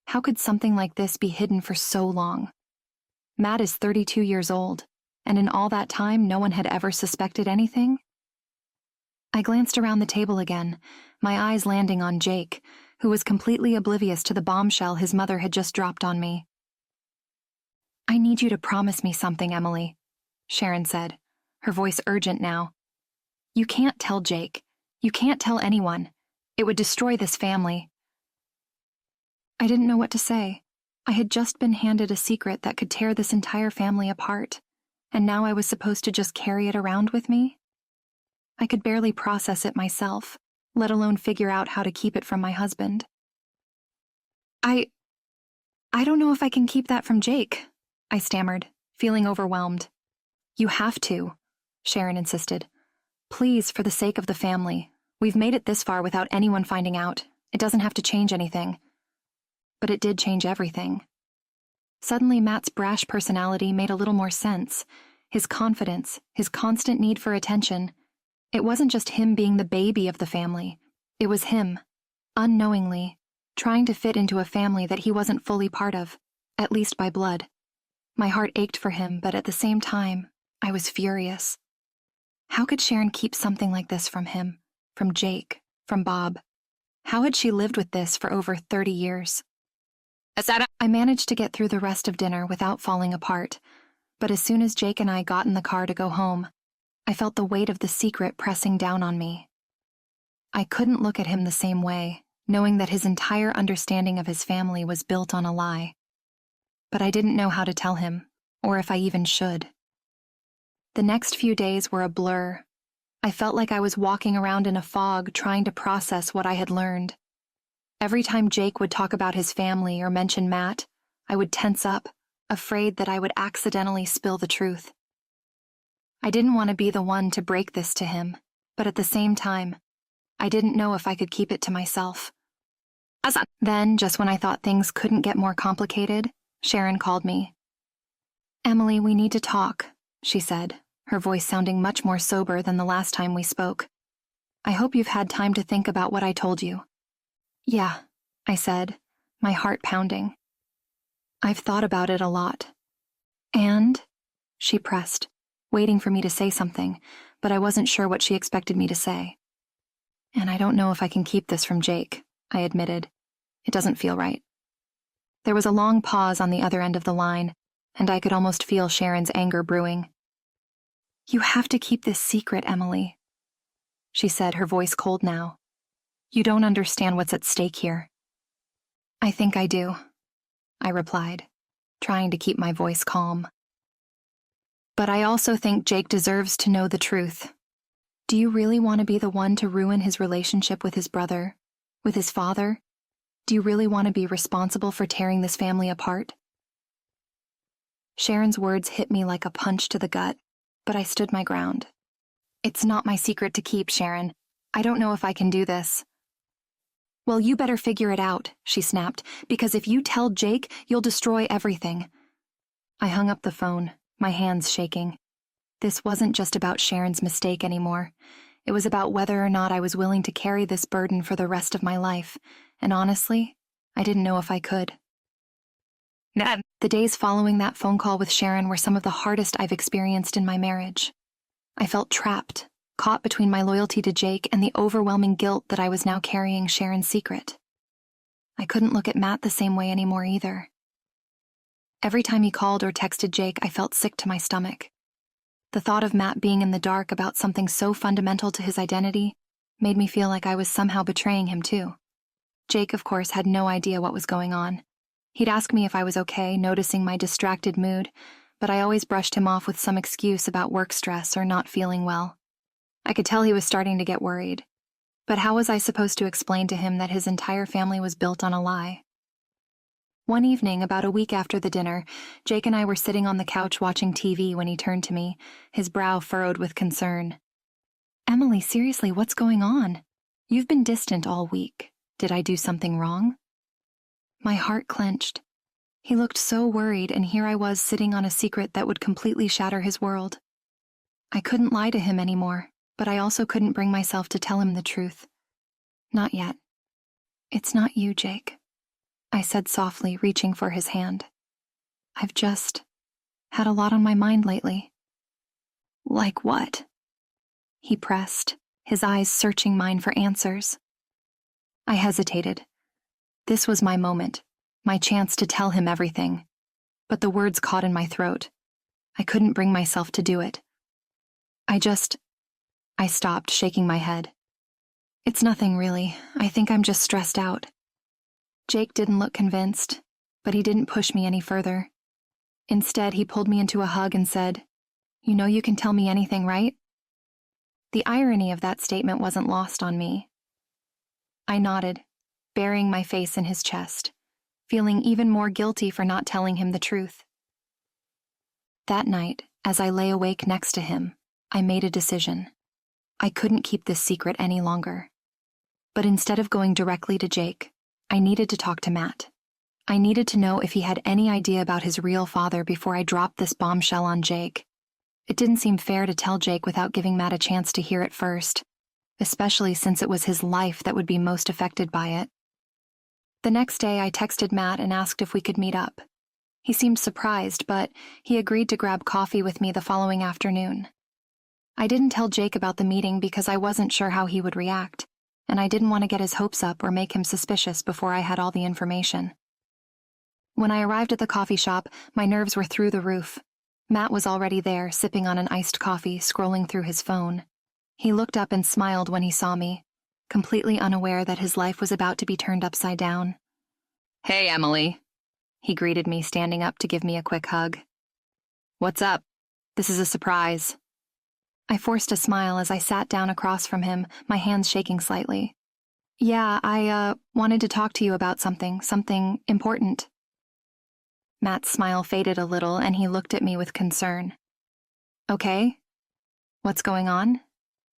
How could something like this be hidden for so long? Matt is 32 years old, and in all that time no one had ever suspected anything? I glanced around the table again, my eyes landing on Jake, who was completely oblivious to the bombshell his mother had just dropped on me. "I need you to promise me something, Emily," Sharon said, her voice urgent now. "You can't tell Jake. You can't tell anyone. It would destroy this family." I didn't know what to say. I had just been handed a secret that could tear this entire family apart, and now I was supposed to just carry it around with me? I could barely process it myself, let alone figure out how to keep it from my husband. I don't know if I can keep that from Jake," I stammered, feeling overwhelmed. "You have to," Sharon insisted. "Please, for the sake of the family. We've made it this far without anyone finding out. It doesn't have to change anything." But it did change everything. Suddenly, Matt's brash personality made a little more sense. His confidence, his constant need for attention. It wasn't just him being the baby of the family. It was him, unknowingly, trying to fit into a family that he wasn't fully part of, at least by blood. My heart ached for him, but at the same time, I was furious. How could Sharon keep something like this from him, from Jake, from Bob? How had she lived with this for over 30 years? I managed to get through the rest of dinner without falling apart, but as soon as Jake and I got in the car to go home, I felt the weight of the secret pressing down on me. I couldn't look at him the same way, knowing that his entire understanding of his family was built on a lie. But I didn't know how to tell him, or if I even should. The next few days were a blur. I felt like I was walking around in a fog trying to process what I had learned. Every time Jake would talk about his family or mention Matt, I would tense up, afraid that I would accidentally spill the truth. I didn't want to be the one to break this to him, but at the same time, I didn't know if I could keep it to myself. Then, just when I thought things couldn't get more complicated, Sharon called me. "Emily, we need to talk," she said, her voice sounding much more sober than the last time we spoke. "I hope you've had time to think about what I told you." "Yeah," I said, my heart pounding. "I've thought about it a lot." "And?" she pressed, waiting for me to say something, but I wasn't sure what she expected me to say. "And I don't know if I can keep this from Jake," I admitted. "It doesn't feel right." There was a long pause on the other end of the line, and I could almost feel Sharon's anger brewing. "You have to keep this secret, Emily," she said, her voice cold now. "You don't understand what's at stake here." "I think I do," I replied, trying to keep my voice calm. "But I also think Jake deserves to know the truth. Do you really want to be the one to ruin his relationship with his brother, with his father? Do you really want to be responsible for tearing this family apart?" Sharon's words hit me like a punch to the gut, but I stood my ground. "It's not my secret to keep, Sharon. I don't know if I can do this." "Well, you better figure it out," she snapped, "because if you tell Jake, you'll destroy everything." I hung up the phone, my hands shaking. This wasn't just about Sharon's mistake anymore. It was about whether or not I was willing to carry this burden for the rest of my life, and honestly, I didn't know if I could. The days following that phone call with Sharon were some of the hardest I've experienced in my marriage. I felt trapped, caught between my loyalty to Jake and the overwhelming guilt that I was now carrying Sharon's secret. I couldn't look at Matt the same way anymore either. Every time he called or texted Jake, I felt sick to my stomach. The thought of Matt being in the dark about something so fundamental to his identity made me feel like I was somehow betraying him too. Jake, of course, had no idea what was going on. He'd ask me if I was okay, noticing my distracted mood, but I always brushed him off with some excuse about work stress or not feeling well. I could tell he was starting to get worried. But how was I supposed to explain to him that his entire family was built on a lie? One evening, about a week after the dinner, Jake and I were sitting on the couch watching TV when he turned to me, his brow furrowed with concern. "Emily, seriously, what's going on? You've been distant all week. Did I do something wrong?" My heart clenched. He looked so worried, and here I was sitting on a secret that would completely shatter his world. I couldn't lie to him anymore, but I also couldn't bring myself to tell him the truth. "Not yet. It's not you, Jake," I said softly, reaching for his hand. "I've just had a lot on my mind lately." "Like what?" he pressed, his eyes searching mine for answers. I hesitated. This was my moment, my chance to tell him everything. But the words caught in my throat. I couldn't bring myself to do it. I stopped, shaking my head. "It's nothing, really. I think I'm just stressed out." Jake didn't look convinced, but he didn't push me any further. Instead, he pulled me into a hug and said, "You know you can tell me anything, right?" The irony of that statement wasn't lost on me. I nodded, burying my face in his chest, feeling even more guilty for not telling him the truth. That night, as I lay awake next to him, I made a decision. I couldn't keep this secret any longer. But instead of going directly to Jake, I needed to talk to Matt. I needed to know if he had any idea about his real father before I dropped this bombshell on Jake. It didn't seem fair to tell Jake without giving Matt a chance to hear it first, especially since it was his life that would be most affected by it. The next day, I texted Matt and asked if we could meet up. He seemed surprised, but he agreed to grab coffee with me the following afternoon. I didn't tell Jake about the meeting because I wasn't sure how he would react, and I didn't want to get his hopes up or make him suspicious before I had all the information. When I arrived at the coffee shop, my nerves were through the roof. Matt was already there, sipping on an iced coffee, scrolling through his phone. He looked up and smiled when he saw me, completely unaware that his life was about to be turned upside down. "Hey, Emily," he greeted me, standing up to give me a quick hug. "What's up? This is a surprise." I forced a smile as I sat down across from him, my hands shaking slightly. "Yeah, I wanted to talk to you about something important." Matt's smile faded a little, and he looked at me with concern. "Okay? What's going on?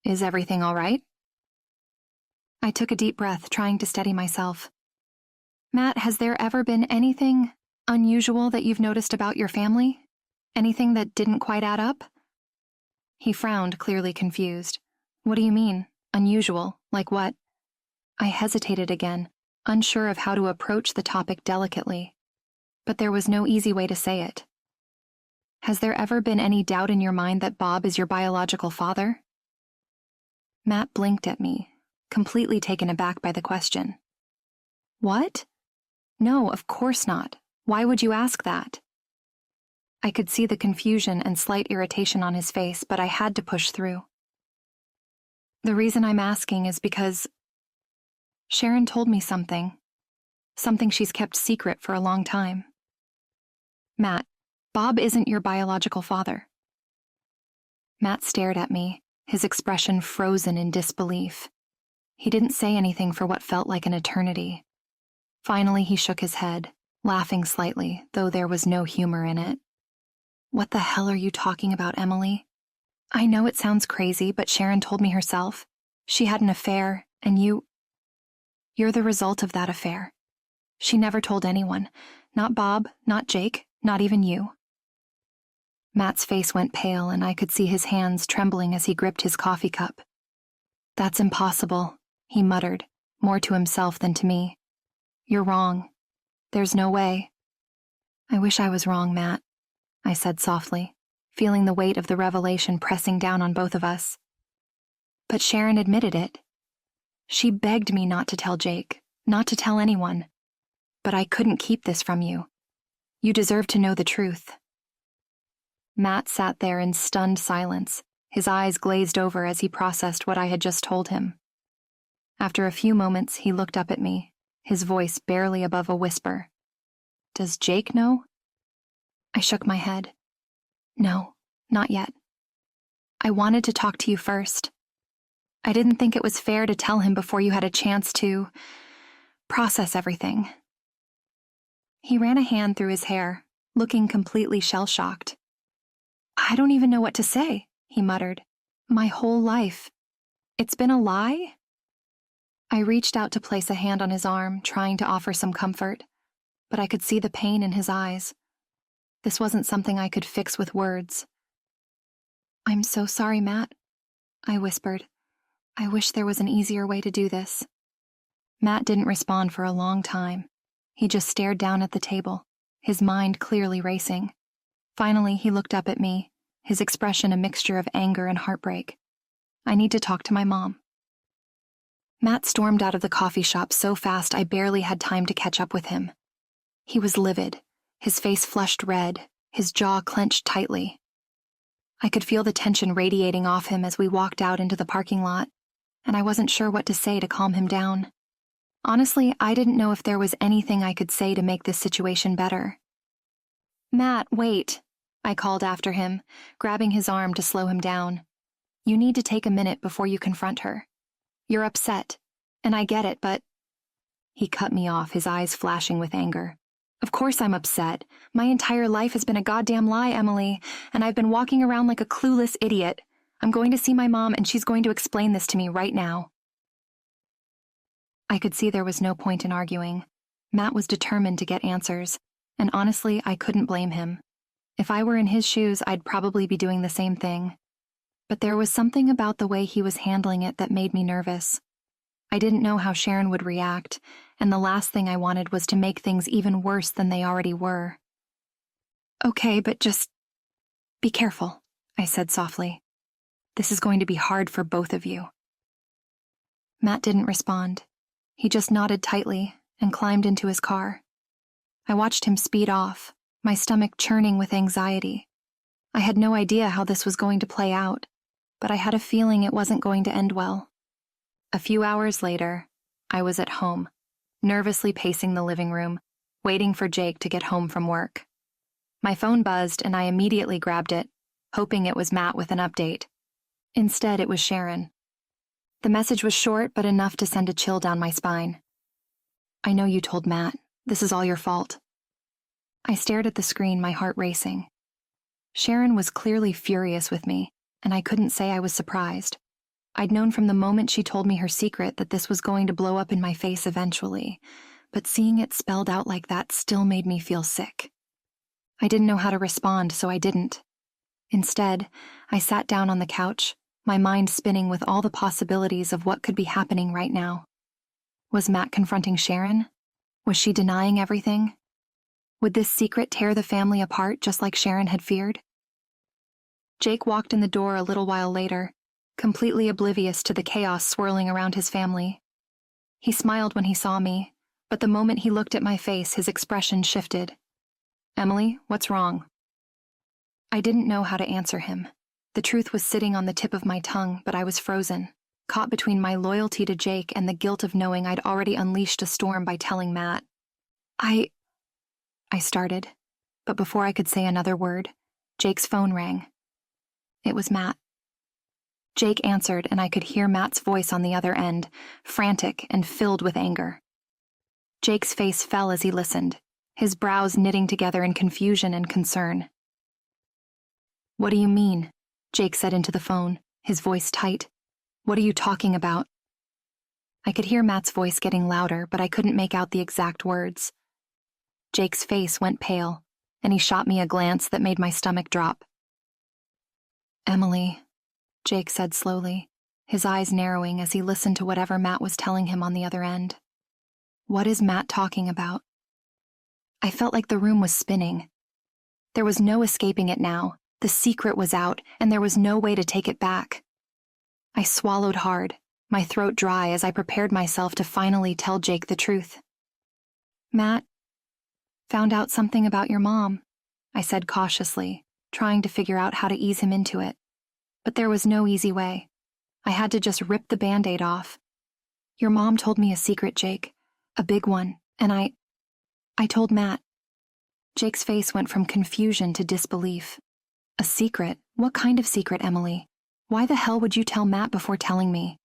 Is everything all right?" I took a deep breath, trying to steady myself. "Matt, has there ever been anything unusual that you've noticed about your family? Anything that didn't quite add up?" He frowned, clearly confused. "What do you mean? Unusual? Like what?" I hesitated again, unsure of how to approach the topic delicately. But there was no easy way to say it. "Has there ever been any doubt in your mind that Bob is your biological father?" Matt blinked at me, completely taken aback by the question. "What? No, of course not. Why would you ask that?" I could see the confusion and slight irritation on his face, but I had to push through. "The reason I'm asking is because Sharon told me something she's kept secret for a long time. Matt, Bob isn't your biological father." Matt stared at me, his expression frozen in disbelief. He didn't say anything for what felt like an eternity. Finally, he shook his head, laughing slightly, though there was no humor in it. "What the hell are you talking about, Emily? I know it sounds crazy, but Sharon told me herself. She had an affair, and you're the result of that affair. She never told anyone. Not Bob, not Jake, not even you." Matt's face went pale, and I could see his hands trembling as he gripped his coffee cup. "That's impossible," he muttered, more to himself than to me. "You're wrong. There's no way." I wish I was wrong, Matt, I said softly, feeling the weight of the revelation pressing down on both of us. But Sharon admitted it. She begged me not to tell Jake, not to tell anyone. But I couldn't keep this from you. You deserve to know the truth. Matt sat there in stunned silence, his eyes glazed over as he processed what I had just told him. After a few moments, he looked up at me, his voice barely above a whisper. Does Jake know? I shook my head. No, not yet. I wanted to talk to you first. I didn't think it was fair to tell him before you had a chance to process everything. He ran a hand through his hair, looking completely shell-shocked. I don't even know what to say, he muttered. My whole life. It's been a lie? I reached out to place a hand on his arm, trying to offer some comfort, but I could see the pain in his eyes. This wasn't something I could fix with words. I'm so sorry, Matt, I whispered. I wish there was an easier way to do this. Matt didn't respond for a long time. He just stared down at the table, his mind clearly racing. Finally, he looked up at me, his expression a mixture of anger and heartbreak. I need to talk to my mom. Matt stormed out of the coffee shop so fast I barely had time to catch up with him. He was livid, his face flushed red, his jaw clenched tightly. I could feel the tension radiating off him as we walked out into the parking lot, and I wasn't sure what to say to calm him down. Honestly, I didn't know if there was anything I could say to make this situation better. Matt, wait, I called after him, grabbing his arm to slow him down. You need to take a minute before you confront her. You're upset, and I get it, but... He cut me off, his eyes flashing with anger. Of course I'm upset. My entire life has been a goddamn lie, Emily, and I've been walking around like a clueless idiot. I'm going to see my mom, and she's going to explain this to me right now. I could see there was no point in arguing. Matt was determined to get answers, and honestly, I couldn't blame him. If I were in his shoes, I'd probably be doing the same thing. But there was something about the way he was handling it that made me nervous. I didn't know how Sharon would react, and the last thing I wanted was to make things even worse than they already were. Okay, but just be careful, I said softly. This is going to be hard for both of you. Matt didn't respond. He just nodded tightly and climbed into his car. I watched him speed off, my stomach churning with anxiety. I had no idea how this was going to play out, but I had a feeling it wasn't going to end well. A few hours later, I was at home, nervously pacing the living room, waiting for Jake to get home from work. My phone buzzed and I immediately grabbed it, hoping it was Matt with an update. Instead, it was Sharon. The message was short but enough to send a chill down my spine. I know you told Matt. This is all your fault. I stared at the screen, my heart racing. Sharon was clearly furious with me, and I couldn't say I was surprised. I'd known from the moment she told me her secret that this was going to blow up in my face eventually, but seeing it spelled out like that still made me feel sick. I didn't know how to respond, so I didn't. Instead, I sat down on the couch, my mind spinning with all the possibilities of what could be happening right now. Was Matt confronting Sharon? Was she denying everything? Would this secret tear the family apart just like Sharon had feared? Jake walked in the door a little while later, completely oblivious to the chaos swirling around his family. He smiled when he saw me, but the moment he looked at my face, his expression shifted. Emily, what's wrong? I didn't know how to answer him. The truth was sitting on the tip of my tongue, but I was frozen, caught between my loyalty to Jake and the guilt of knowing I'd already unleashed a storm by telling Matt. I started, but before I could say another word, Jake's phone rang. It was Matt. Jake answered, and I could hear Matt's voice on the other end, frantic and filled with anger. Jake's face fell as he listened, his brows knitting together in confusion and concern. What do you mean? Jake said into the phone, his voice tight. What are you talking about? I could hear Matt's voice getting louder, but I couldn't make out the exact words. Jake's face went pale, and he shot me a glance that made my stomach drop. Emily, Jake said slowly, his eyes narrowing as he listened to whatever Matt was telling him on the other end. What is Matt talking about? I felt like the room was spinning. There was no escaping it now. The secret was out, and there was no way to take it back. I swallowed hard, my throat dry as I prepared myself to finally tell Jake the truth. Matt, found out something about your mom, I said cautiously, trying to figure out how to ease him into it. But there was no easy way. I had to just rip the Band-Aid off. Your mom told me a secret, Jake. A big one, and I told Matt. Jake's face went from confusion to disbelief. A secret? What kind of secret, Emily? Why the hell would you tell Matt before telling me?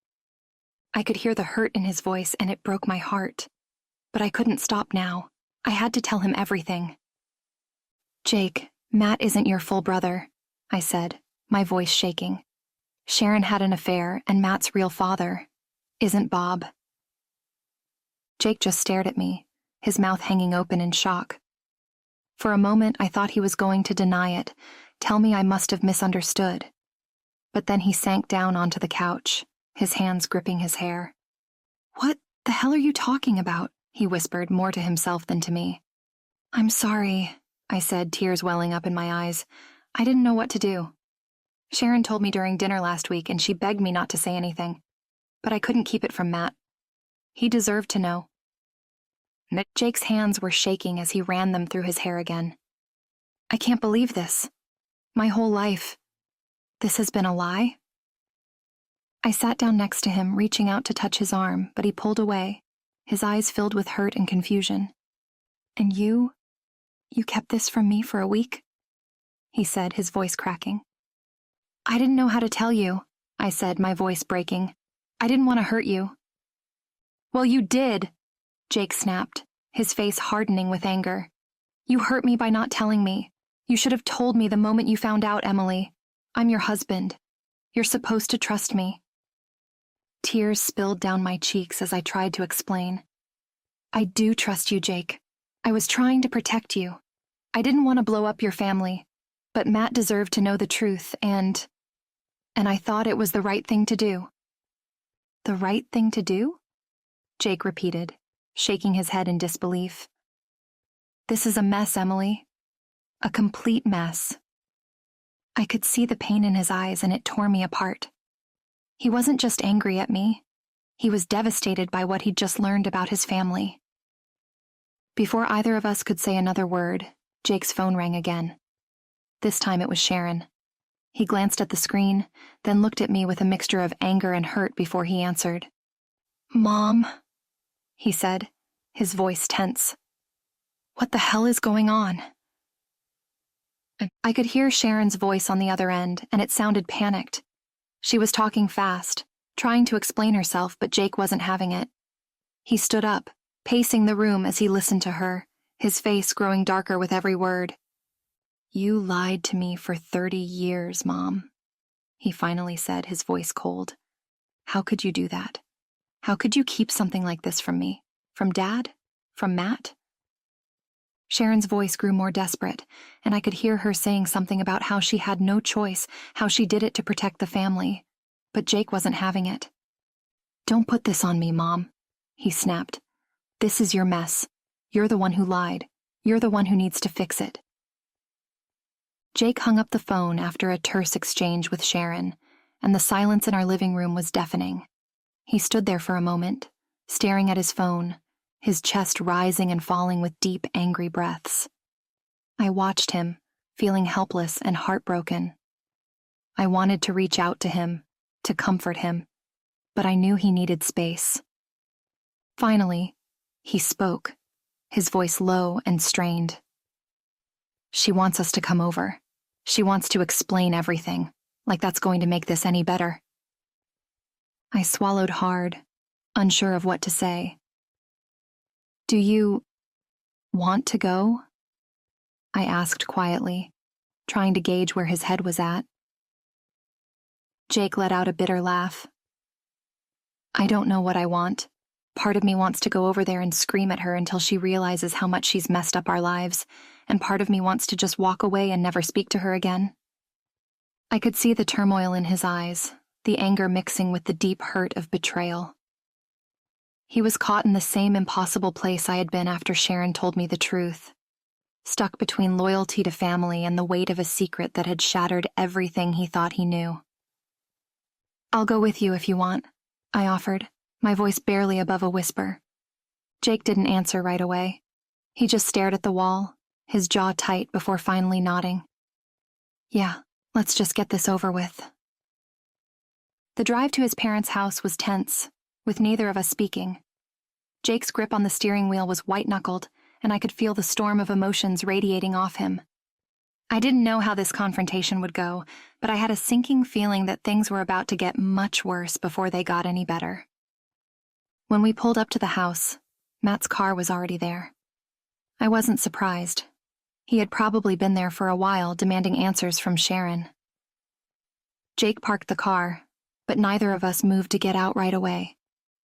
I could hear the hurt in his voice and it broke my heart. But I couldn't stop now. I had to tell him everything. Jake, Matt isn't your full brother, I said, my voice shaking. Sharon had an affair, and Matt's real father isn't Bob. Jake just stared at me, his mouth hanging open in shock. For a moment, I thought he was going to deny it, tell me I must have misunderstood. But then he sank down onto the couch, his hands gripping his hair. What the hell are you talking about? He whispered, more to himself than to me. I'm sorry, I said, tears welling up in my eyes. I didn't know what to do. Sharon told me during dinner last week, and she begged me not to say anything. But I couldn't keep it from Matt. He deserved to know. Jake's hands were shaking as he ran them through his hair again. I can't believe this. My whole life. This has been a lie? I sat down next to him, reaching out to touch his arm, but he pulled away, his eyes filled with hurt and confusion. And you kept this from me for a week? He said, his voice cracking. I didn't know how to tell you, I said, my voice breaking. I didn't want to hurt you. Well, you did, Jake snapped, his face hardening with anger. You hurt me by not telling me. You should have told me the moment you found out, Emily. I'm your husband. You're supposed to trust me. Tears spilled down my cheeks as I tried to explain. I do trust you, Jake. I was trying to protect you. I didn't want to blow up your family, but Matt deserved to know the truth, and I thought it was the right thing to do. The right thing to do? Jake repeated, shaking his head in disbelief. This is a mess, Emily. A complete mess. I could see the pain in his eyes, and it tore me apart. He wasn't just angry at me. He was devastated by what he'd just learned about his family. Before either of us could say another word, Jake's phone rang again. This time it was Sharon. He glanced at the screen, then looked at me with a mixture of anger and hurt before he answered. Mom, he said, his voice tense. What the hell is going on? I could hear Sharon's voice on the other end, and it sounded panicked. She was talking fast, trying to explain herself, but Jake wasn't having it. He stood up, pacing the room as he listened to her, his face growing darker with every word. You lied to me for 30 years, Mom, he finally said, his voice cold. How could you do that? How could you keep something like this from me? From Dad? From Matt? Sharon's voice grew more desperate, and I could hear her saying something about how she had no choice, how she did it to protect the family. But Jake wasn't having it. Don't put this on me, Mom, he snapped. This is your mess. You're the one who lied. You're the one who needs to fix it. Jake hung up the phone after a terse exchange with Sharon, and the silence in our living room was deafening. He stood there for a moment, staring at his phone, his chest rising and falling with deep, angry breaths. I watched him, feeling helpless and heartbroken. I wanted to reach out to him, to comfort him, but I knew he needed space. Finally, he spoke, his voice low and strained. She wants us to come over. She wants to explain everything, like that's going to make this any better. I swallowed hard, unsure of what to say. Do you want to go? I asked quietly, trying to gauge where his head was at. Jake let out a bitter laugh. I don't know what I want. Part of me wants to go over there and scream at her until she realizes how much she's messed up our lives, and part of me wants to just walk away and never speak to her again. I could see the turmoil in his eyes, the anger mixing with the deep hurt of betrayal. He was caught in the same impossible place I had been after Sharon told me the truth, stuck between loyalty to family and the weight of a secret that had shattered everything he thought he knew. "I'll go with you if you want," I offered, my voice barely above a whisper. Jake didn't answer right away. He just stared at the wall, his jaw tight before finally nodding. "Yeah, let's just get this over with." The drive to his parents' house was tense, with neither of us speaking. Jake's grip on the steering wheel was white-knuckled, and I could feel the storm of emotions radiating off him. I didn't know how this confrontation would go, but I had a sinking feeling that things were about to get much worse before they got any better. When we pulled up to the house, Matt's car was already there. I wasn't surprised. He had probably been there for a while, demanding answers from Sharon. Jake parked the car, but neither of us moved to get out right away.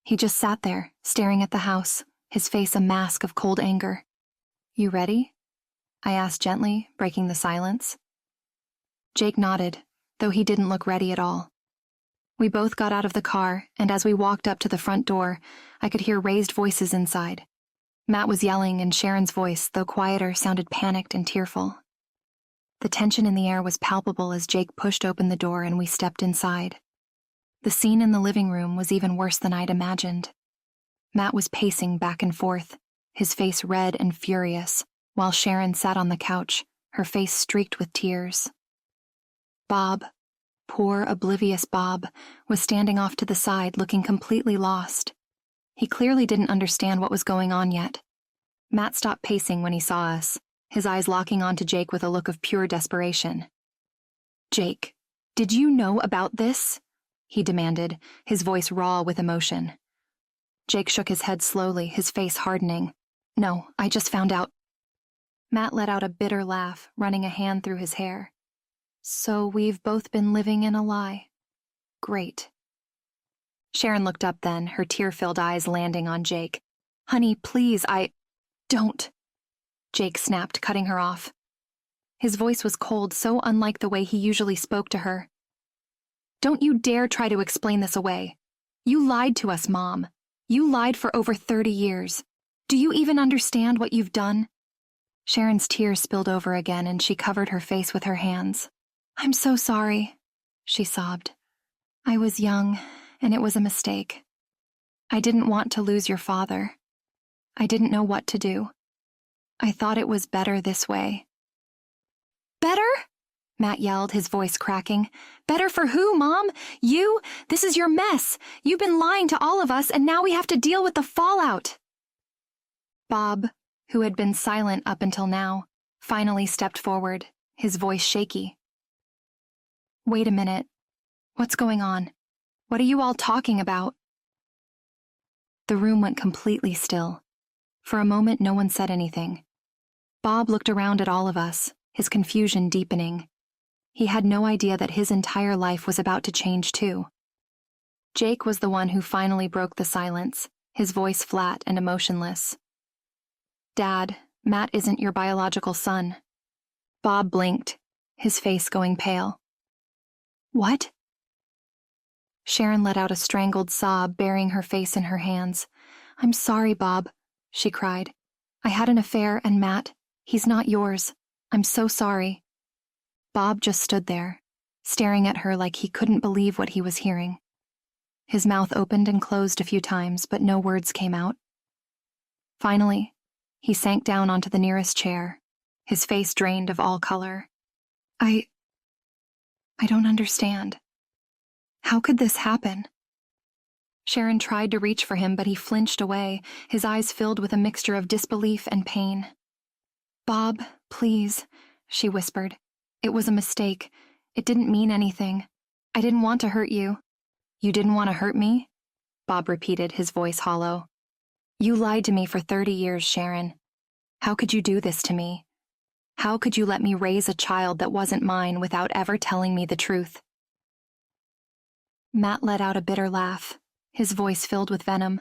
He just sat there, staring at the house, his face a mask of cold anger. "You ready?" I asked gently, breaking the silence. Jake nodded, though he didn't look ready at all. We both got out of the car, and as we walked up to the front door, I could hear raised voices inside. Matt was yelling, and Sharon's voice, though quieter, sounded panicked and tearful. The tension in the air was palpable as Jake pushed open the door and we stepped inside. The scene in the living room was even worse than I'd imagined. Matt was pacing back and forth, his face red and furious, while Sharon sat on the couch, her face streaked with tears. Bob, poor, oblivious Bob, was standing off to the side, looking completely lost. He clearly didn't understand what was going on yet. Matt stopped pacing when he saw us, his eyes locking onto Jake with a look of pure desperation. "Jake, did you know about this?" he demanded, his voice raw with emotion. Jake shook his head slowly, his face hardening. "No, I just found out." Matt let out a bitter laugh, running a hand through his hair. "So we've both been living in a lie. Great." Sharon looked up then, her tear-filled eyes landing on Jake. "Honey, please, Don't," Jake snapped, cutting her off. His voice was cold, so unlike the way he usually spoke to her. "Don't you dare try to explain this away. You lied to us, Mom. You lied for over 30 years. Do you even understand what you've done?" Sharon's tears spilled over again, and she covered her face with her hands. "I'm so sorry," she sobbed. "I was young, and it was a mistake. I didn't want to lose your father. I didn't know what to do. I thought it was better this way." "Better?" Matt yelled, his voice cracking. "Better for who, Mom? You? This is your mess. You've been lying to all of us, and now we have to deal with the fallout." Bob, who had been silent up until now, finally stepped forward, his voice shaky. "Wait a minute. What's going on? What are you all talking about?" The room went completely still. For a moment, no one said anything. Bob looked around at all of us, his confusion deepening. He had no idea that his entire life was about to change too. Jake was the one who finally broke the silence, his voice flat and emotionless. "Dad, Matt isn't your biological son." Bob blinked, his face going pale. "What?" Sharon let out a strangled sob, burying her face in her hands. "I'm sorry, Bob," she cried. "I had an affair, and Matt, he's not yours. I'm so sorry." Bob just stood there, staring at her like he couldn't believe what he was hearing. His mouth opened and closed a few times, but no words came out. Finally, he sank down onto the nearest chair, his face drained of all color. I don't understand. How could this happen?" Sharon tried to reach for him, but he flinched away, his eyes filled with a mixture of disbelief and pain. "Bob, please," she whispered. "It was a mistake. It didn't mean anything. I didn't want to hurt you." "You didn't want to hurt me?" Bob repeated, his voice hollow. "You lied to me for 30 years, Sharon. How could you do this to me? How could you let me raise a child that wasn't mine without ever telling me the truth?" Matt let out a bitter laugh, his voice filled with venom.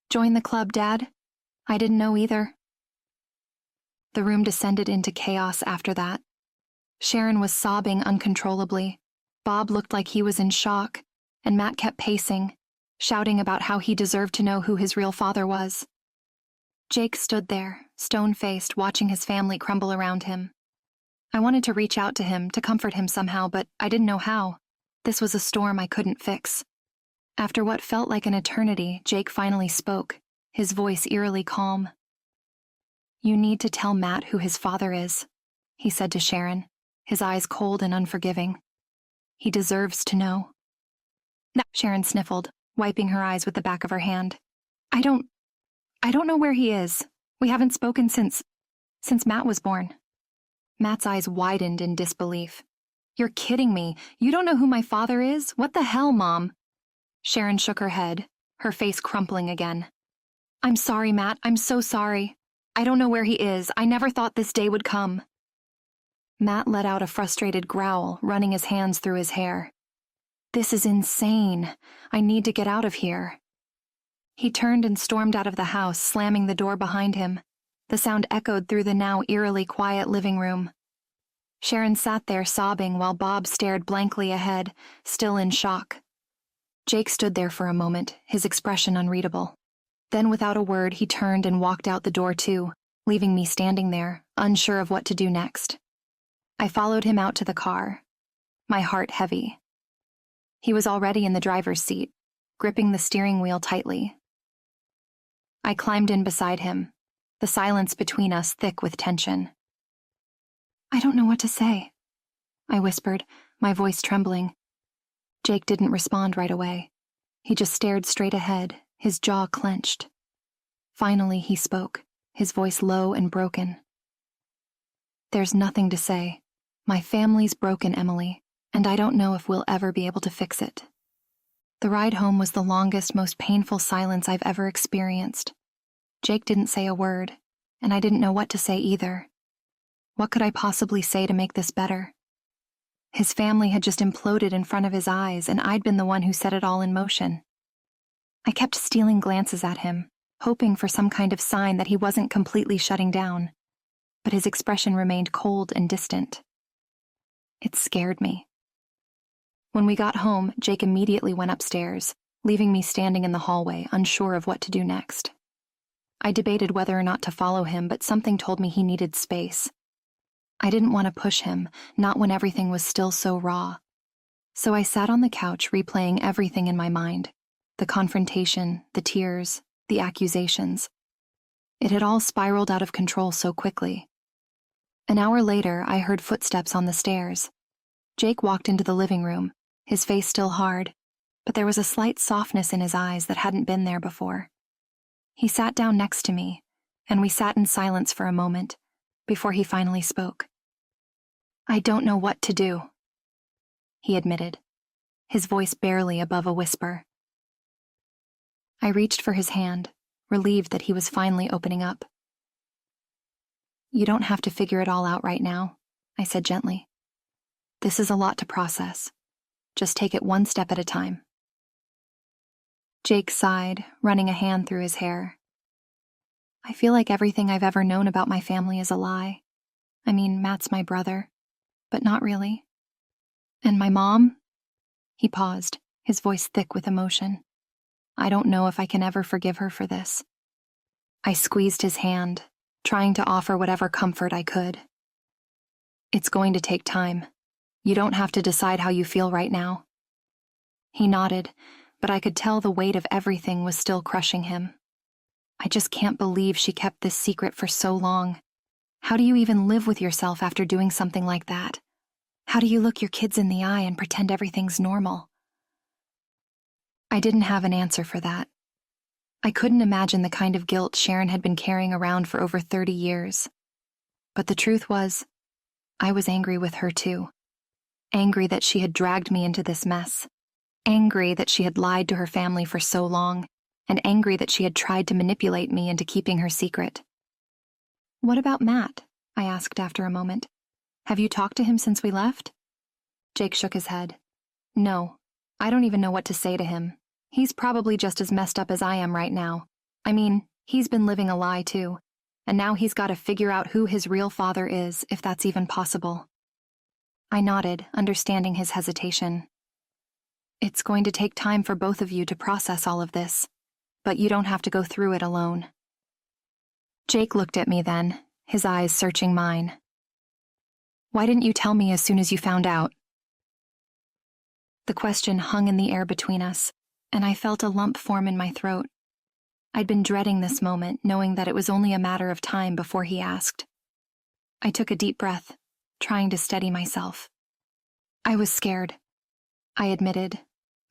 "Join the club, Dad. I didn't know either." The room descended into chaos after that. Sharon was sobbing uncontrollably. Bob looked like he was in shock, and Matt kept pacing, shouting about how he deserved to know who his real father was. Jake stood there, stone-faced, watching his family crumble around him. I wanted to reach out to him, to comfort him somehow, but I didn't know how. This was a storm I couldn't fix. After what felt like an eternity, Jake finally spoke, his voice eerily calm. "You need to tell Matt who his father is," he said to Sharon, his eyes cold and unforgiving. "He deserves to know." "No," Sharon sniffled, wiping her eyes with the back of her hand. I don't know where he is. We haven't spoken since Matt was born." Matt's eyes widened in disbelief. "You're kidding me. You don't know who my father is? What the hell, Mom?" Sharon shook her head, her face crumpling again. "I'm sorry, Matt. I'm so sorry. I don't know where he is. I never thought this day would come." Matt let out a frustrated growl, running his hands through his hair. "This is insane. I need to get out of here." He turned and stormed out of the house, slamming the door behind him. The sound echoed through the now eerily quiet living room. Sharon sat there sobbing while Bob stared blankly ahead, still in shock. Jake stood there for a moment, his expression unreadable. Then without a word, he turned and walked out the door too, leaving me standing there, unsure of what to do next. I followed him out to the car, my heart heavy. He was already in the driver's seat, gripping the steering wheel tightly. I climbed in beside him, the silence between us thick with tension. "I don't know what to say," I whispered, my voice trembling. Jake didn't respond right away. He just stared straight ahead, his jaw clenched. Finally, he spoke, his voice low and broken. "There's nothing to say. My family's broken, Emily, and I don't know if we'll ever be able to fix it." The ride home was the longest, most painful silence I've ever experienced. Jake didn't say a word, and I didn't know what to say either. What could I possibly say to make this better? His family had just imploded in front of his eyes, and I'd been the one who set it all in motion. I kept stealing glances at him, hoping for some kind of sign that he wasn't completely shutting down, but his expression remained cold and distant. It scared me. When we got home, Jake immediately went upstairs, leaving me standing in the hallway, unsure of what to do next. I debated whether or not to follow him, but something told me he needed space. I didn't want to push him, not when everything was still so raw. So I sat on the couch replaying everything in my mind, the confrontation, the tears, the accusations. It had all spiraled out of control so quickly. An hour later, I heard footsteps on the stairs. Jake walked into the living room, his face still hard, but there was a slight softness in his eyes that hadn't been there before. He sat down next to me, and we sat in silence for a moment, before he finally spoke. "I don't know what to do," he admitted, his voice barely above a whisper. I reached for his hand, relieved that he was finally opening up. "You don't have to figure it all out right now," I said gently. "This is a lot to process. Just take it one step at a time." Jake sighed, running a hand through his hair. "I feel like everything I've ever known about my family is a lie. I mean, Matt's my brother, but not really. And my mom?" He paused, his voice thick with emotion. "I don't know if I can ever forgive her for this." I squeezed his hand, trying to offer whatever comfort I could. "It's going to take time. You don't have to decide how you feel right now." He nodded, but I could tell the weight of everything was still crushing him. "I just can't believe she kept this secret for so long. How do you even live with yourself after doing something like that? How do you look your kids in the eye and pretend everything's normal?" I didn't have an answer for that. I couldn't imagine the kind of guilt Sharon had been carrying around for over 30 years. But the truth was, I was angry with her too. Angry that she had dragged me into this mess. Angry that she had lied to her family for so long, and angry that she had tried to manipulate me into keeping her secret. "What about Matt?" I asked after a moment. "Have you talked to him since we left?" Jake shook his head. "No, I don't even know what to say to him. He's probably just as messed up as I am right now. I mean, he's been living a lie too, and now he's got to figure out who his real father is, if that's even possible." I nodded, understanding his hesitation. "It's going to take time for both of you to process all of this, but you don't have to go through it alone." Jake looked at me then, his eyes searching mine. Why didn't you tell me as soon as you found out? The question hung in the air between us, and I felt a lump form in my throat. I'd been dreading this moment, knowing that it was only a matter of time before he asked. I took a deep breath, trying to steady myself. I was scared, I admitted,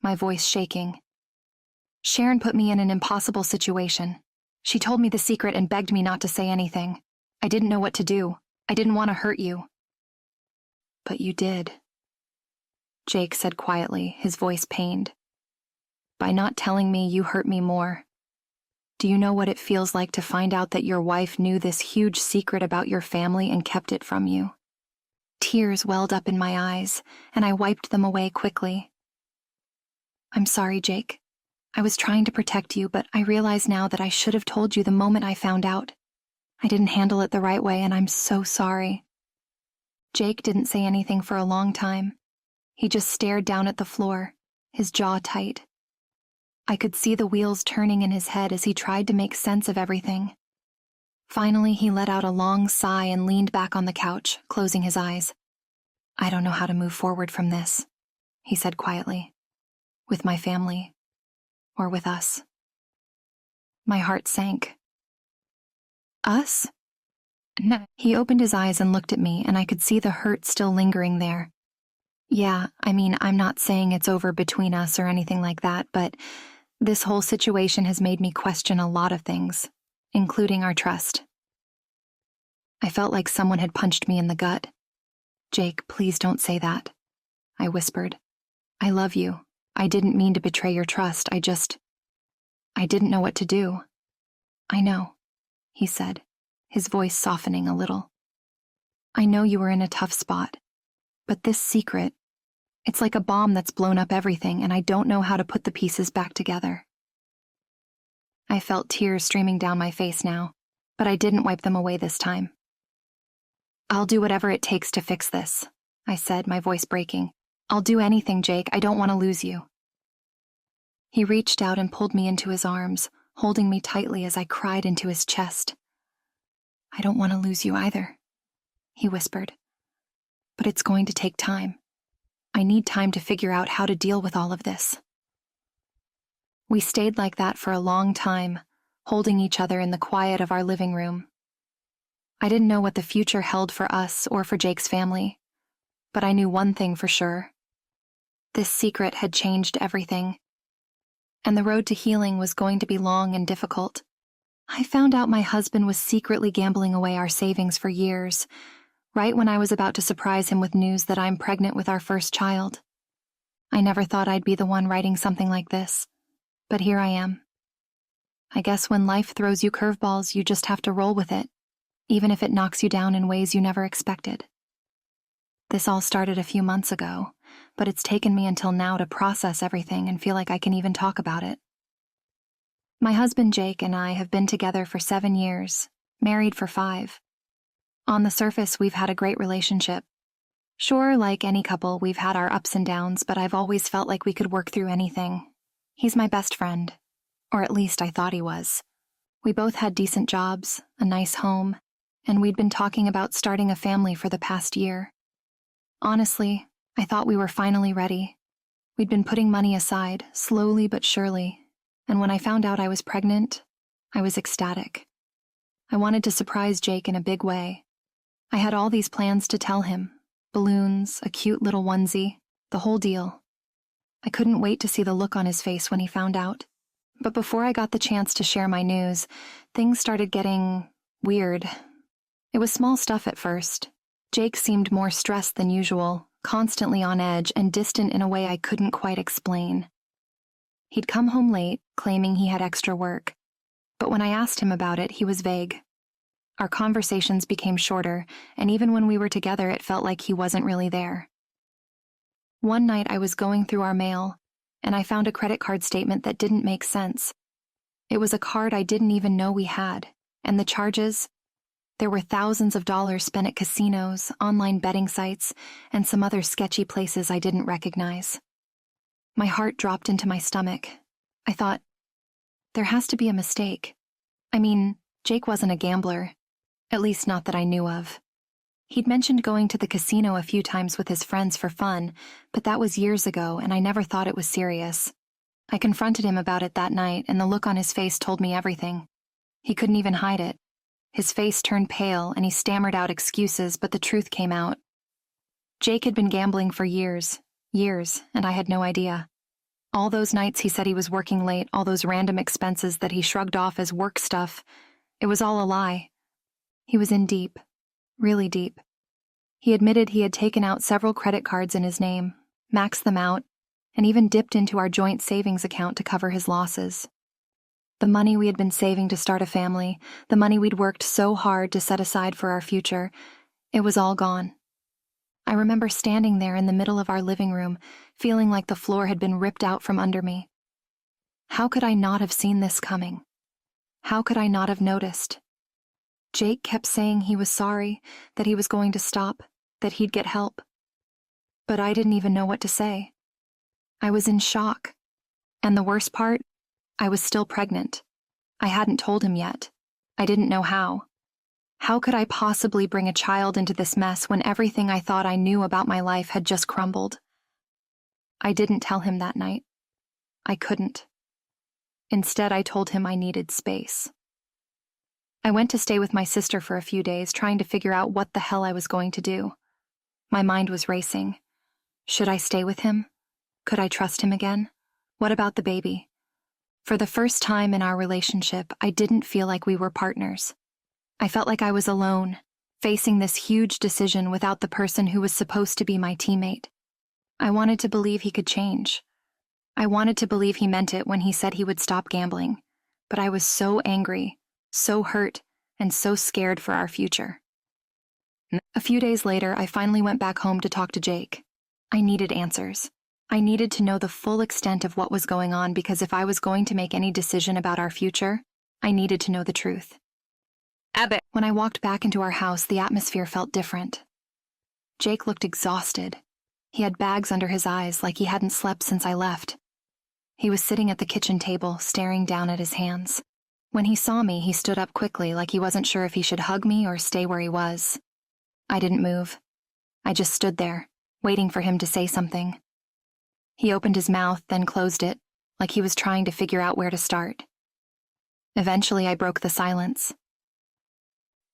my voice shaking. Sharon put me in an impossible situation. She told me the secret and begged me not to say anything. I didn't know what to do. I didn't want to hurt you. But you did, Jake said quietly, his voice pained. By not telling me, you hurt me more. Do you know what it feels like to find out that your wife knew this huge secret about your family and kept it from you? Tears welled up in my eyes, and I wiped them away quickly. I'm sorry, Jake. I was trying to protect you, but I realize now that I should have told you the moment I found out. I didn't handle it the right way, and I'm so sorry. Jake didn't say anything for a long time. He just stared down at the floor, his jaw tight. I could see the wheels turning in his head as he tried to make sense of everything. Finally, he let out a long sigh and leaned back on the couch, closing his eyes. I don't know how to move forward from this, he said quietly. With my family. Or with us. My heart sank. Us? No. He opened his eyes and looked at me, and I could see the hurt still lingering there. Yeah, I mean, I'm not saying it's over between us or anything like that, but this whole situation has made me question a lot of things, including our trust. I felt like someone had punched me in the gut. Jake, please don't say that, I whispered. I love you. I didn't mean to betray your trust. I didn't know what to do. I know, he said, his voice softening a little. I know you were in a tough spot, but this secret, it's like a bomb that's blown up everything, and I don't know how to put the pieces back together. I felt tears streaming down my face now, but I didn't wipe them away this time. I'll do whatever it takes to fix this, I said, my voice breaking. I'll do anything, Jake. I don't want to lose you. He reached out and pulled me into his arms, holding me tightly as I cried into his chest. I don't want to lose you either, he whispered. But it's going to take time. I need time to figure out how to deal with all of this. We stayed like that for a long time, holding each other in the quiet of our living room. I didn't know what the future held for us or for Jake's family, but I knew one thing for sure. This secret had changed everything, and the road to healing was going to be long and difficult. I found out my husband was secretly gambling away our savings for years, right when I was about to surprise him with news that I'm pregnant with our first child. I never thought I'd be the one writing something like this, but here I am. I guess when life throws you curveballs, you just have to roll with it, even if it knocks you down in ways you never expected. This all started a few months ago, but it's taken me until now to process everything and feel like I can even talk about it. My husband Jake and I have been together for 7 years, married for 5. On the surface, we've had a great relationship. Sure, like any couple, we've had our ups and downs, but I've always felt like we could work through anything. He's my best friend, or at least I thought he was. We both had decent jobs, a nice home, and we'd been talking about starting a family for the past year. Honestly, I thought we were finally ready. We'd been putting money aside, slowly but surely, and when I found out I was pregnant, I was ecstatic. I wanted to surprise Jake in a big way. I had all these plans to tell him, balloons, a cute little onesie, the whole deal. I couldn't wait to see the look on his face when he found out. But before I got the chance to share my news, things started getting weird. It was small stuff at first. Jake seemed more stressed than usual, constantly on edge and distant in a way I couldn't quite explain. He'd come home late, claiming he had extra work. But when I asked him about it, he was vague. Our conversations became shorter, and even when we were together, it felt like he wasn't really there. One night I was going through our mail, and I found a credit card statement that didn't make sense. It was a card I didn't even know we had, and the charges? There were thousands of dollars spent at casinos, online betting sites, and some other sketchy places I didn't recognize. My heart dropped into my stomach. I thought, there has to be a mistake. I mean, Jake wasn't a gambler, at least not that I knew of. He'd mentioned going to the casino a few times with his friends for fun, but that was years ago and I never thought it was serious. I confronted him about it that night and the look on his face told me everything. He couldn't even hide it. His face turned pale and he stammered out excuses, but the truth came out. Jake had been gambling for years, and I had no idea. All those nights he said he was working late, all those random expenses that he shrugged off as work stuff, it was all a lie. He was in deep, really deep. He admitted he had taken out several credit cards in his name, maxed them out, and even dipped into our joint savings account to cover his losses. The money we had been saving to start a family, the money we'd worked so hard to set aside for our future, it was all gone. I remember standing there in the middle of our living room, feeling like the floor had been ripped out from under me. How could I not have seen this coming? How could I not have noticed? Jake kept saying he was sorry, that he was going to stop, that he'd get help. But I didn't even know what to say. I was in shock. And the worst part, I was still pregnant. I hadn't told him yet. I didn't know how. How could I possibly bring a child into this mess when everything I thought I knew about my life had just crumbled? I didn't tell him that night. I couldn't. Instead, I told him I needed space. I went to stay with my sister for a few days, trying to figure out what the hell I was going to do. My mind was racing. Should I stay with him? Could I trust him again? What about the baby? For the first time in our relationship, I didn't feel like we were partners. I felt like I was alone, facing this huge decision without the person who was supposed to be my teammate. I wanted to believe he could change. I wanted to believe he meant it when he said he would stop gambling, but I was so angry, so hurt, and so scared for our future. A few days later, I finally went back home to talk to Jake. I needed answers. I needed to know the full extent of what was going on because if I was going to make any decision about our future, I needed to know the truth. When I walked back into our house, the atmosphere felt different. Jake looked exhausted. He had bags under his eyes like he hadn't slept since I left. He was sitting at the kitchen table, staring down at his hands. When he saw me, he stood up quickly like he wasn't sure if he should hug me or stay where he was. I didn't move. I just stood there, waiting for him to say something. He opened his mouth, then closed it, like he was trying to figure out where to start. Eventually, I broke the silence.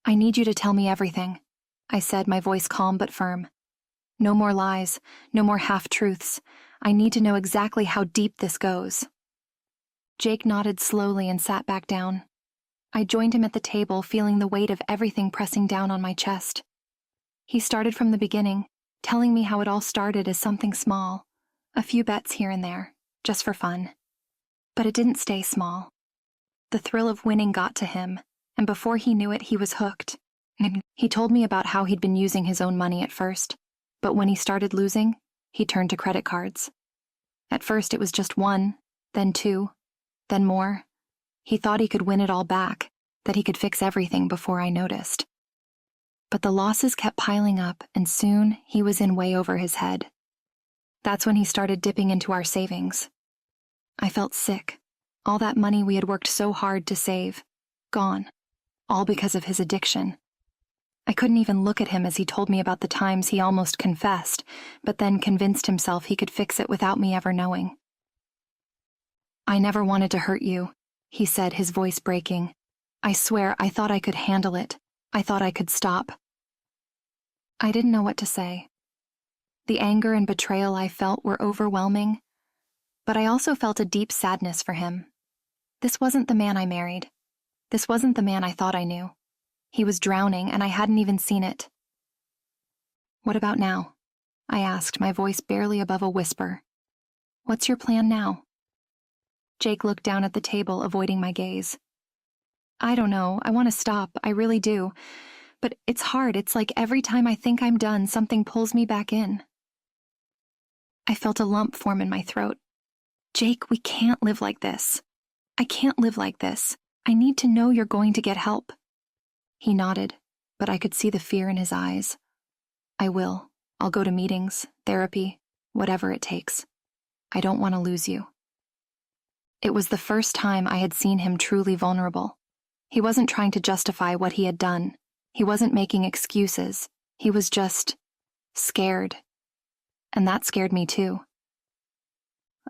I need you to tell me everything, I said, my voice calm but firm. No more lies, no more half-truths. I need to know exactly how deep this goes. Jake nodded slowly and sat back down. I joined him at the table, feeling the weight of everything pressing down on my chest. He started from the beginning, telling me how it all started as something small. A few bets here and there, just for fun. But it didn't stay small. The thrill of winning got to him, and before he knew it, he was hooked. He told me about how he'd been using his own money at first, but when he started losing, he turned to credit cards. At first it was just one, then two, then more. He thought he could win it all back, that he could fix everything before I noticed. But the losses kept piling up, and soon he was in way over his head. That's when he started dipping into our savings. I felt sick. All that money we had worked so hard to save, gone. All because of his addiction. I couldn't even look at him as he told me about the times he almost confessed, but then convinced himself he could fix it without me ever knowing. I never wanted to hurt you, he said, his voice breaking. I swear I thought I could handle it. I thought I could stop. I didn't know what to say. The anger and betrayal I felt were overwhelming, but I also felt a deep sadness for him. This wasn't the man I married. This wasn't the man I thought I knew. He was drowning, and I hadn't even seen it. What about now? I asked, my voice barely above a whisper. What's your plan now? Jake looked down at the table, avoiding my gaze. I don't know. I want to stop. I really do. But it's hard. It's like every time I think I'm done, something pulls me back in. I felt a lump form in my throat. Jake, we can't live like this. I can't live like this. I need to know you're going to get help. He nodded, but I could see the fear in his eyes. I will. I'll go to meetings, therapy, whatever it takes. I don't want to lose you. It was the first time I had seen him truly vulnerable. He wasn't trying to justify what he had done. He wasn't making excuses. He was just scared. And that scared me too.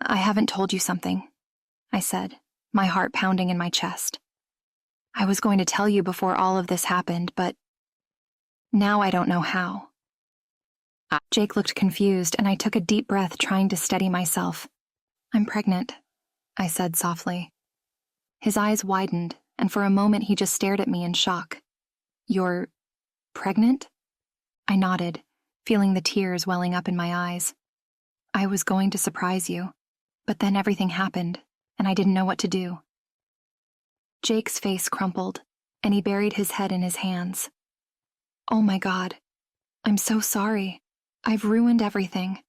"I haven't told you something," I said, my heart pounding in my chest. "I was going to tell you before all of this happened, but now I don't know how." Jake looked confused, and I took a deep breath, trying to steady myself. "I'm pregnant," I said softly. His eyes widened, and for a moment he just stared at me in shock. "You're pregnant?" I nodded, feeling the tears welling up in my eyes. "I was going to surprise you, but then everything happened, and I didn't know what to do." Jake's face crumpled, and he buried his head in his hands. "Oh my God, I'm so sorry. I've ruined everything."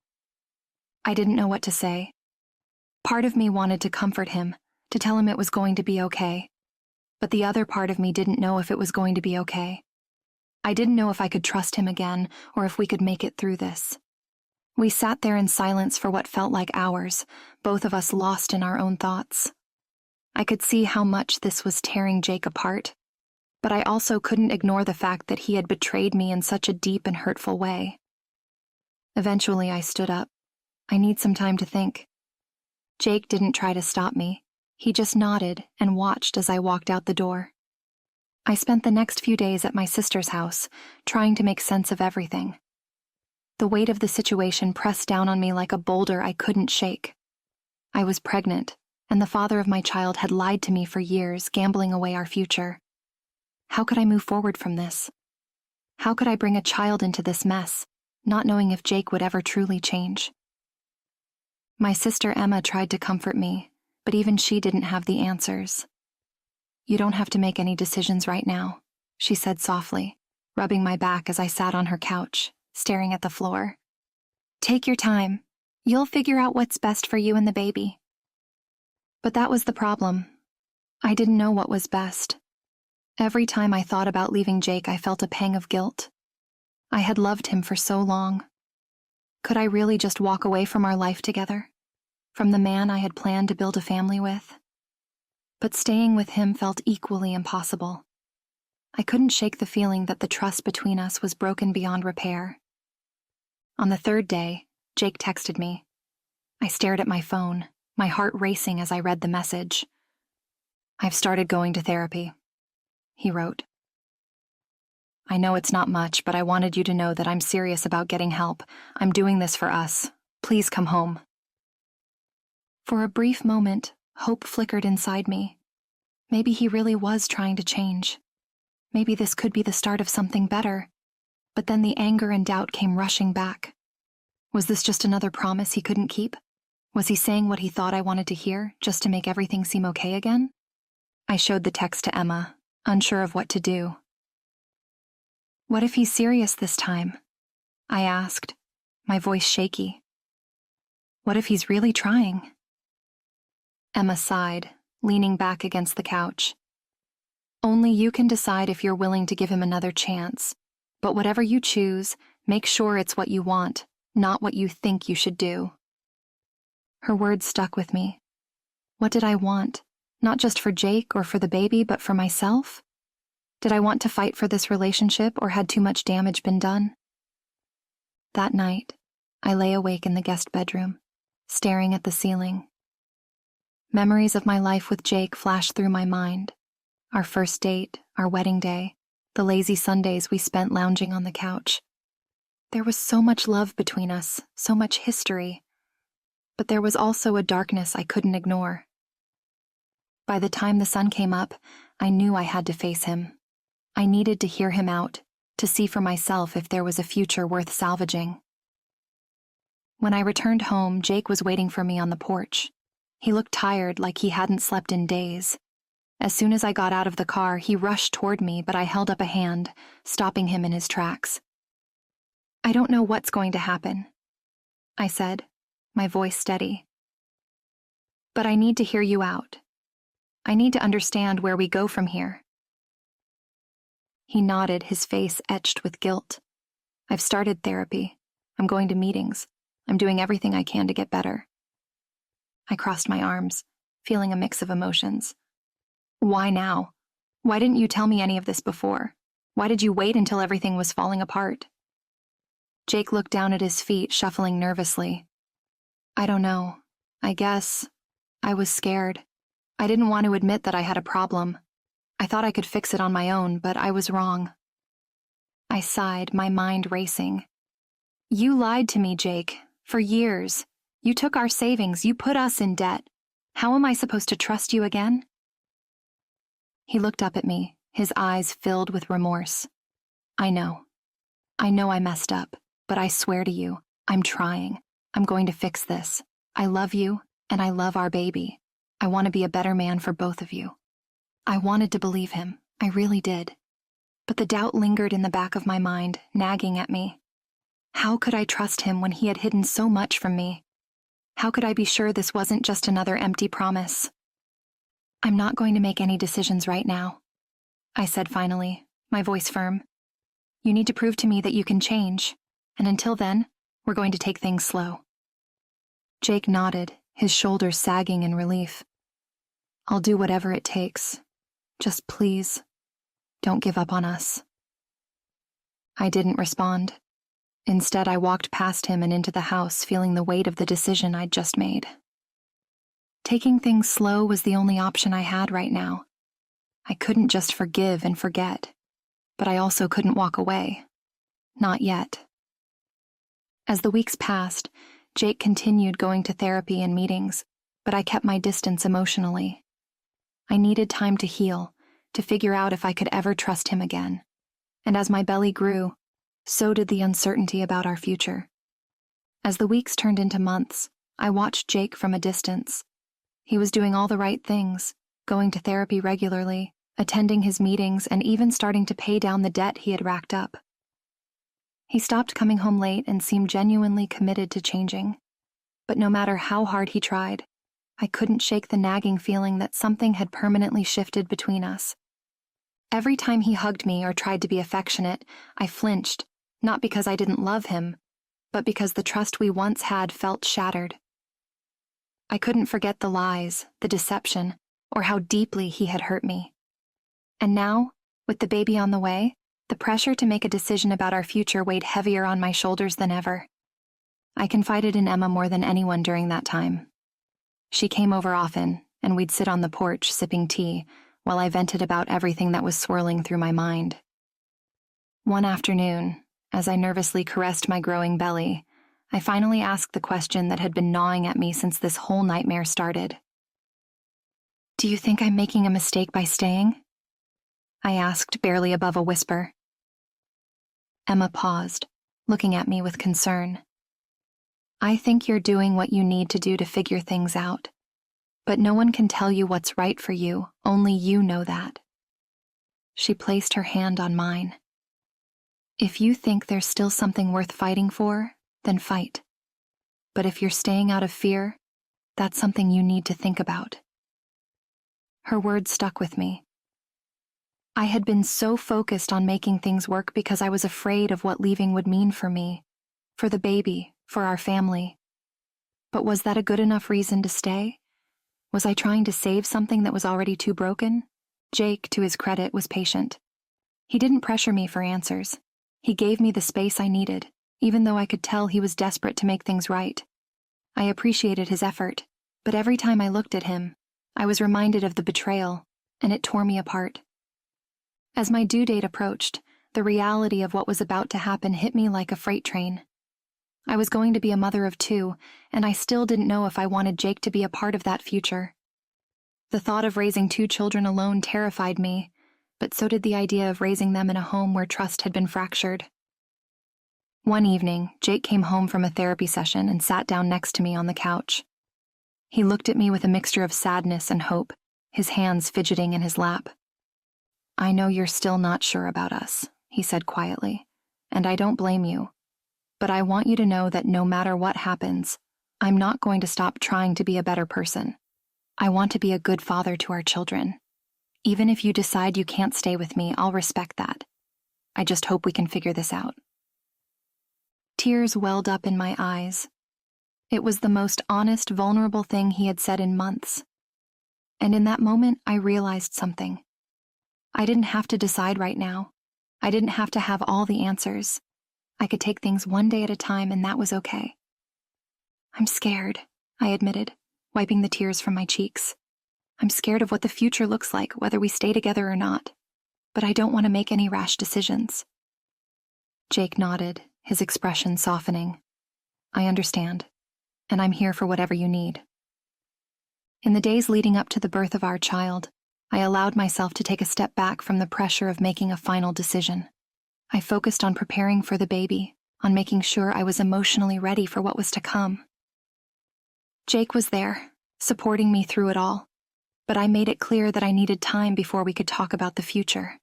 I didn't know what to say. Part of me wanted to comfort him, to tell him it was going to be okay. But the other part of me didn't know if it was going to be okay. I didn't know if I could trust him again, or if we could make it through this. We sat there in silence for what felt like hours, both of us lost in our own thoughts. I could see how much this was tearing Jake apart, but I also couldn't ignore the fact that he had betrayed me in such a deep and hurtful way. Eventually, I stood up. "I need some time to think." Jake didn't try to stop me. He just nodded and watched as I walked out the door. I spent the next few days at my sister's house, trying to make sense of everything. The weight of the situation pressed down on me like a boulder I couldn't shake. I was pregnant, and the father of my child had lied to me for years, gambling away our future. How could I move forward from this? How could I bring a child into this mess, not knowing if Jake would ever truly change? My sister Emma tried to comfort me, but even she didn't have the answers. "You don't have to make any decisions right now," she said softly, rubbing my back as I sat on her couch, staring at the floor. "Take your time. You'll figure out what's best for you and the baby." But that was the problem. I didn't know what was best. Every time I thought about leaving Jake, I felt a pang of guilt. I had loved him for so long. Could I really just walk away from our life together? From the man I had planned to build a family with? But staying with him felt equally impossible. I couldn't shake the feeling that the trust between us was broken beyond repair. On the third day, Jake texted me. I stared at my phone, my heart racing as I read the message. "I've started going to therapy," he wrote. "I know it's not much, but I wanted you to know that I'm serious about getting help. I'm doing this for us. Please come home." For a brief moment, hope flickered inside me. Maybe he really was trying to change. Maybe this could be the start of something better. But then the anger and doubt came rushing back. Was this just another promise he couldn't keep? Was he saying what he thought I wanted to hear, just to make everything seem okay again? I showed the text to Emma, unsure of what to do. "What if he's serious this time?" I asked, my voice shaky. "What if he's really trying?" Emma sighed, leaning back against the couch. "Only you can decide if you're willing to give him another chance. But whatever you choose, make sure it's what you want, not what you think you should do." Her words stuck with me. What did I want? Not just for Jake or for the baby, but for myself? Did I want to fight for this relationship, or had too much damage been done? That night, I lay awake in the guest bedroom, staring at the ceiling. Memories of my life with Jake flashed through my mind. Our first date, our wedding day, the lazy Sundays we spent lounging on the couch. There was so much love between us, so much history. But there was also a darkness I couldn't ignore. By the time the sun came up, I knew I had to face him. I needed to hear him out, to see for myself if there was a future worth salvaging. When I returned home, Jake was waiting for me on the porch. He looked tired, like he hadn't slept in days. As soon as I got out of the car, he rushed toward me, but I held up a hand, stopping him in his tracks. "I don't know what's going to happen," I said, my voice steady. "But I need to hear you out. I need to understand where we go from here." He nodded, his face etched with guilt. "I've started therapy. I'm going to meetings. I'm doing everything I can to get better." I crossed my arms, feeling a mix of emotions. Why now? Why didn't you tell me any of this before? Why did you wait until everything was falling apart? Jake looked down at his feet, shuffling nervously. I don't know. I guess I was scared. I didn't want to admit that I had a problem. I thought I could fix it on my own, but I was wrong. I sighed, my mind racing. You lied to me, Jake, for years. You took our savings, you put us in debt. How am I supposed to trust you again? He looked up at me, his eyes filled with remorse. I know I messed up, but I swear to you, I'm trying. I'm going to fix this. I love you, and I love our baby. I want to be a better man for both of you. I wanted to believe him, I really did. But the doubt lingered in the back of my mind, nagging at me. How could I trust him when he had hidden so much from me? How could I be sure this wasn't just another empty promise? I'm not going to make any decisions right now, I said finally, my voice firm. You need to prove to me that you can change, and until then, we're going to take things slow. Jake nodded, his shoulders sagging in relief. I'll do whatever it takes. Just please, don't give up on us. I didn't respond. Instead, I walked past him and into the house, feeling the weight of the decision I'd just made. Taking things slow was the only option I had right now. I couldn't just forgive and forget, but I also couldn't walk away. Not yet. As the weeks passed, Jake continued going to therapy and meetings, but I kept my distance emotionally. I needed time to heal, to figure out if I could ever trust him again. And as my belly grew, so did the uncertainty about our future. As the weeks turned into months, I watched Jake from a distance. He was doing all the right things, going to therapy regularly, attending his meetings, and even starting to pay down the debt he had racked up. He stopped coming home late and seemed genuinely committed to changing. But no matter how hard he tried, I couldn't shake the nagging feeling that something had permanently shifted between us. Every time he hugged me or tried to be affectionate, I flinched, not because I didn't love him, but because the trust we once had felt shattered. I couldn't forget the lies, the deception, or how deeply he had hurt me. And now, with the baby on the way, the pressure to make a decision about our future weighed heavier on my shoulders than ever. I confided in Emma more than anyone during that time. She came over often, and we'd sit on the porch sipping tea while I vented about everything that was swirling through my mind. One afternoon, as I nervously caressed my growing belly, I finally asked the question that had been gnawing at me since this whole nightmare started. Do you think I'm making a mistake by staying? I asked, barely above a whisper. Emma paused, looking at me with concern. I think you're doing what you need to do to figure things out. But no one can tell you what's right for you, only you know that. She placed her hand on mine. If you think there's still something worth fighting for, then fight. But if you're staying out of fear, that's something you need to think about. Her words stuck with me. I had been so focused on making things work because I was afraid of what leaving would mean for me, for the baby, for our family. But was that a good enough reason to stay? Was I trying to save something that was already too broken? Jake, to his credit, was patient. He didn't pressure me for answers. He gave me the space I needed, even though I could tell he was desperate to make things right. I appreciated his effort, but every time I looked at him, I was reminded of the betrayal, and it tore me apart. As my due date approached, the reality of what was about to happen hit me like a freight train. I was going to be a mother of 2, and I still didn't know if I wanted Jake to be a part of that future. The thought of raising 2 children alone terrified me, but so did the idea of raising them in a home where trust had been fractured. One evening, Jake came home from a therapy session and sat down next to me on the couch. He looked at me with a mixture of sadness and hope, his hands fidgeting in his lap. I know you're still not sure about us, he said quietly, and I don't blame you. But I want you to know that no matter what happens, I'm not going to stop trying to be a better person. I want to be a good father to our children. Even if you decide you can't stay with me, I'll respect that. I just hope we can figure this out. Tears welled up in my eyes. It was the most honest, vulnerable thing he had said in months. And in that moment, I realized something. I didn't have to decide right now. I didn't have to have all the answers. I could take things one day at a time, and that was okay. I'm scared, I admitted, wiping the tears from my cheeks. I'm scared of what the future looks like, whether we stay together or not. But I don't want to make any rash decisions. Jake nodded, his expression softening. I understand, and I'm here for whatever you need. In the days leading up to the birth of our child, I allowed myself to take a step back from the pressure of making a final decision. I focused on preparing for the baby, on making sure I was emotionally ready for what was to come. Jake was there, supporting me through it all, but I made it clear that I needed time before we could talk about the future.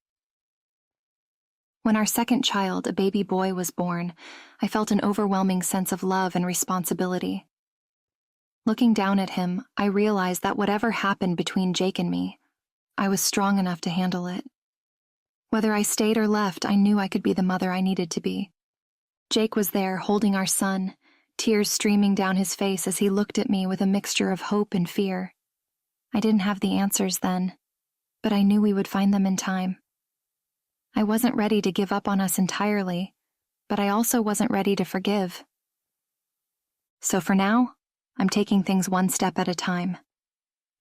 When our second child, a baby boy, was born, I felt an overwhelming sense of love and responsibility. Looking down at him, I realized that whatever happened between Jake and me, I was strong enough to handle it. Whether I stayed or left, I knew I could be the mother I needed to be. Jake was there, holding our son, tears streaming down his face as he looked at me with a mixture of hope and fear. I didn't have the answers then, but I knew we would find them in time. I wasn't ready to give up on us entirely, but I also wasn't ready to forgive. So for now, I'm taking things one step at a time.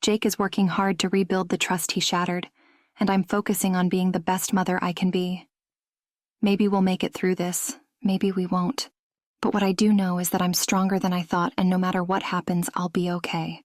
Jake is working hard to rebuild the trust he shattered, and I'm focusing on being the best mother I can be. Maybe we'll make it through this, maybe we won't. But what I do know is that I'm stronger than I thought, and no matter what happens, I'll be okay.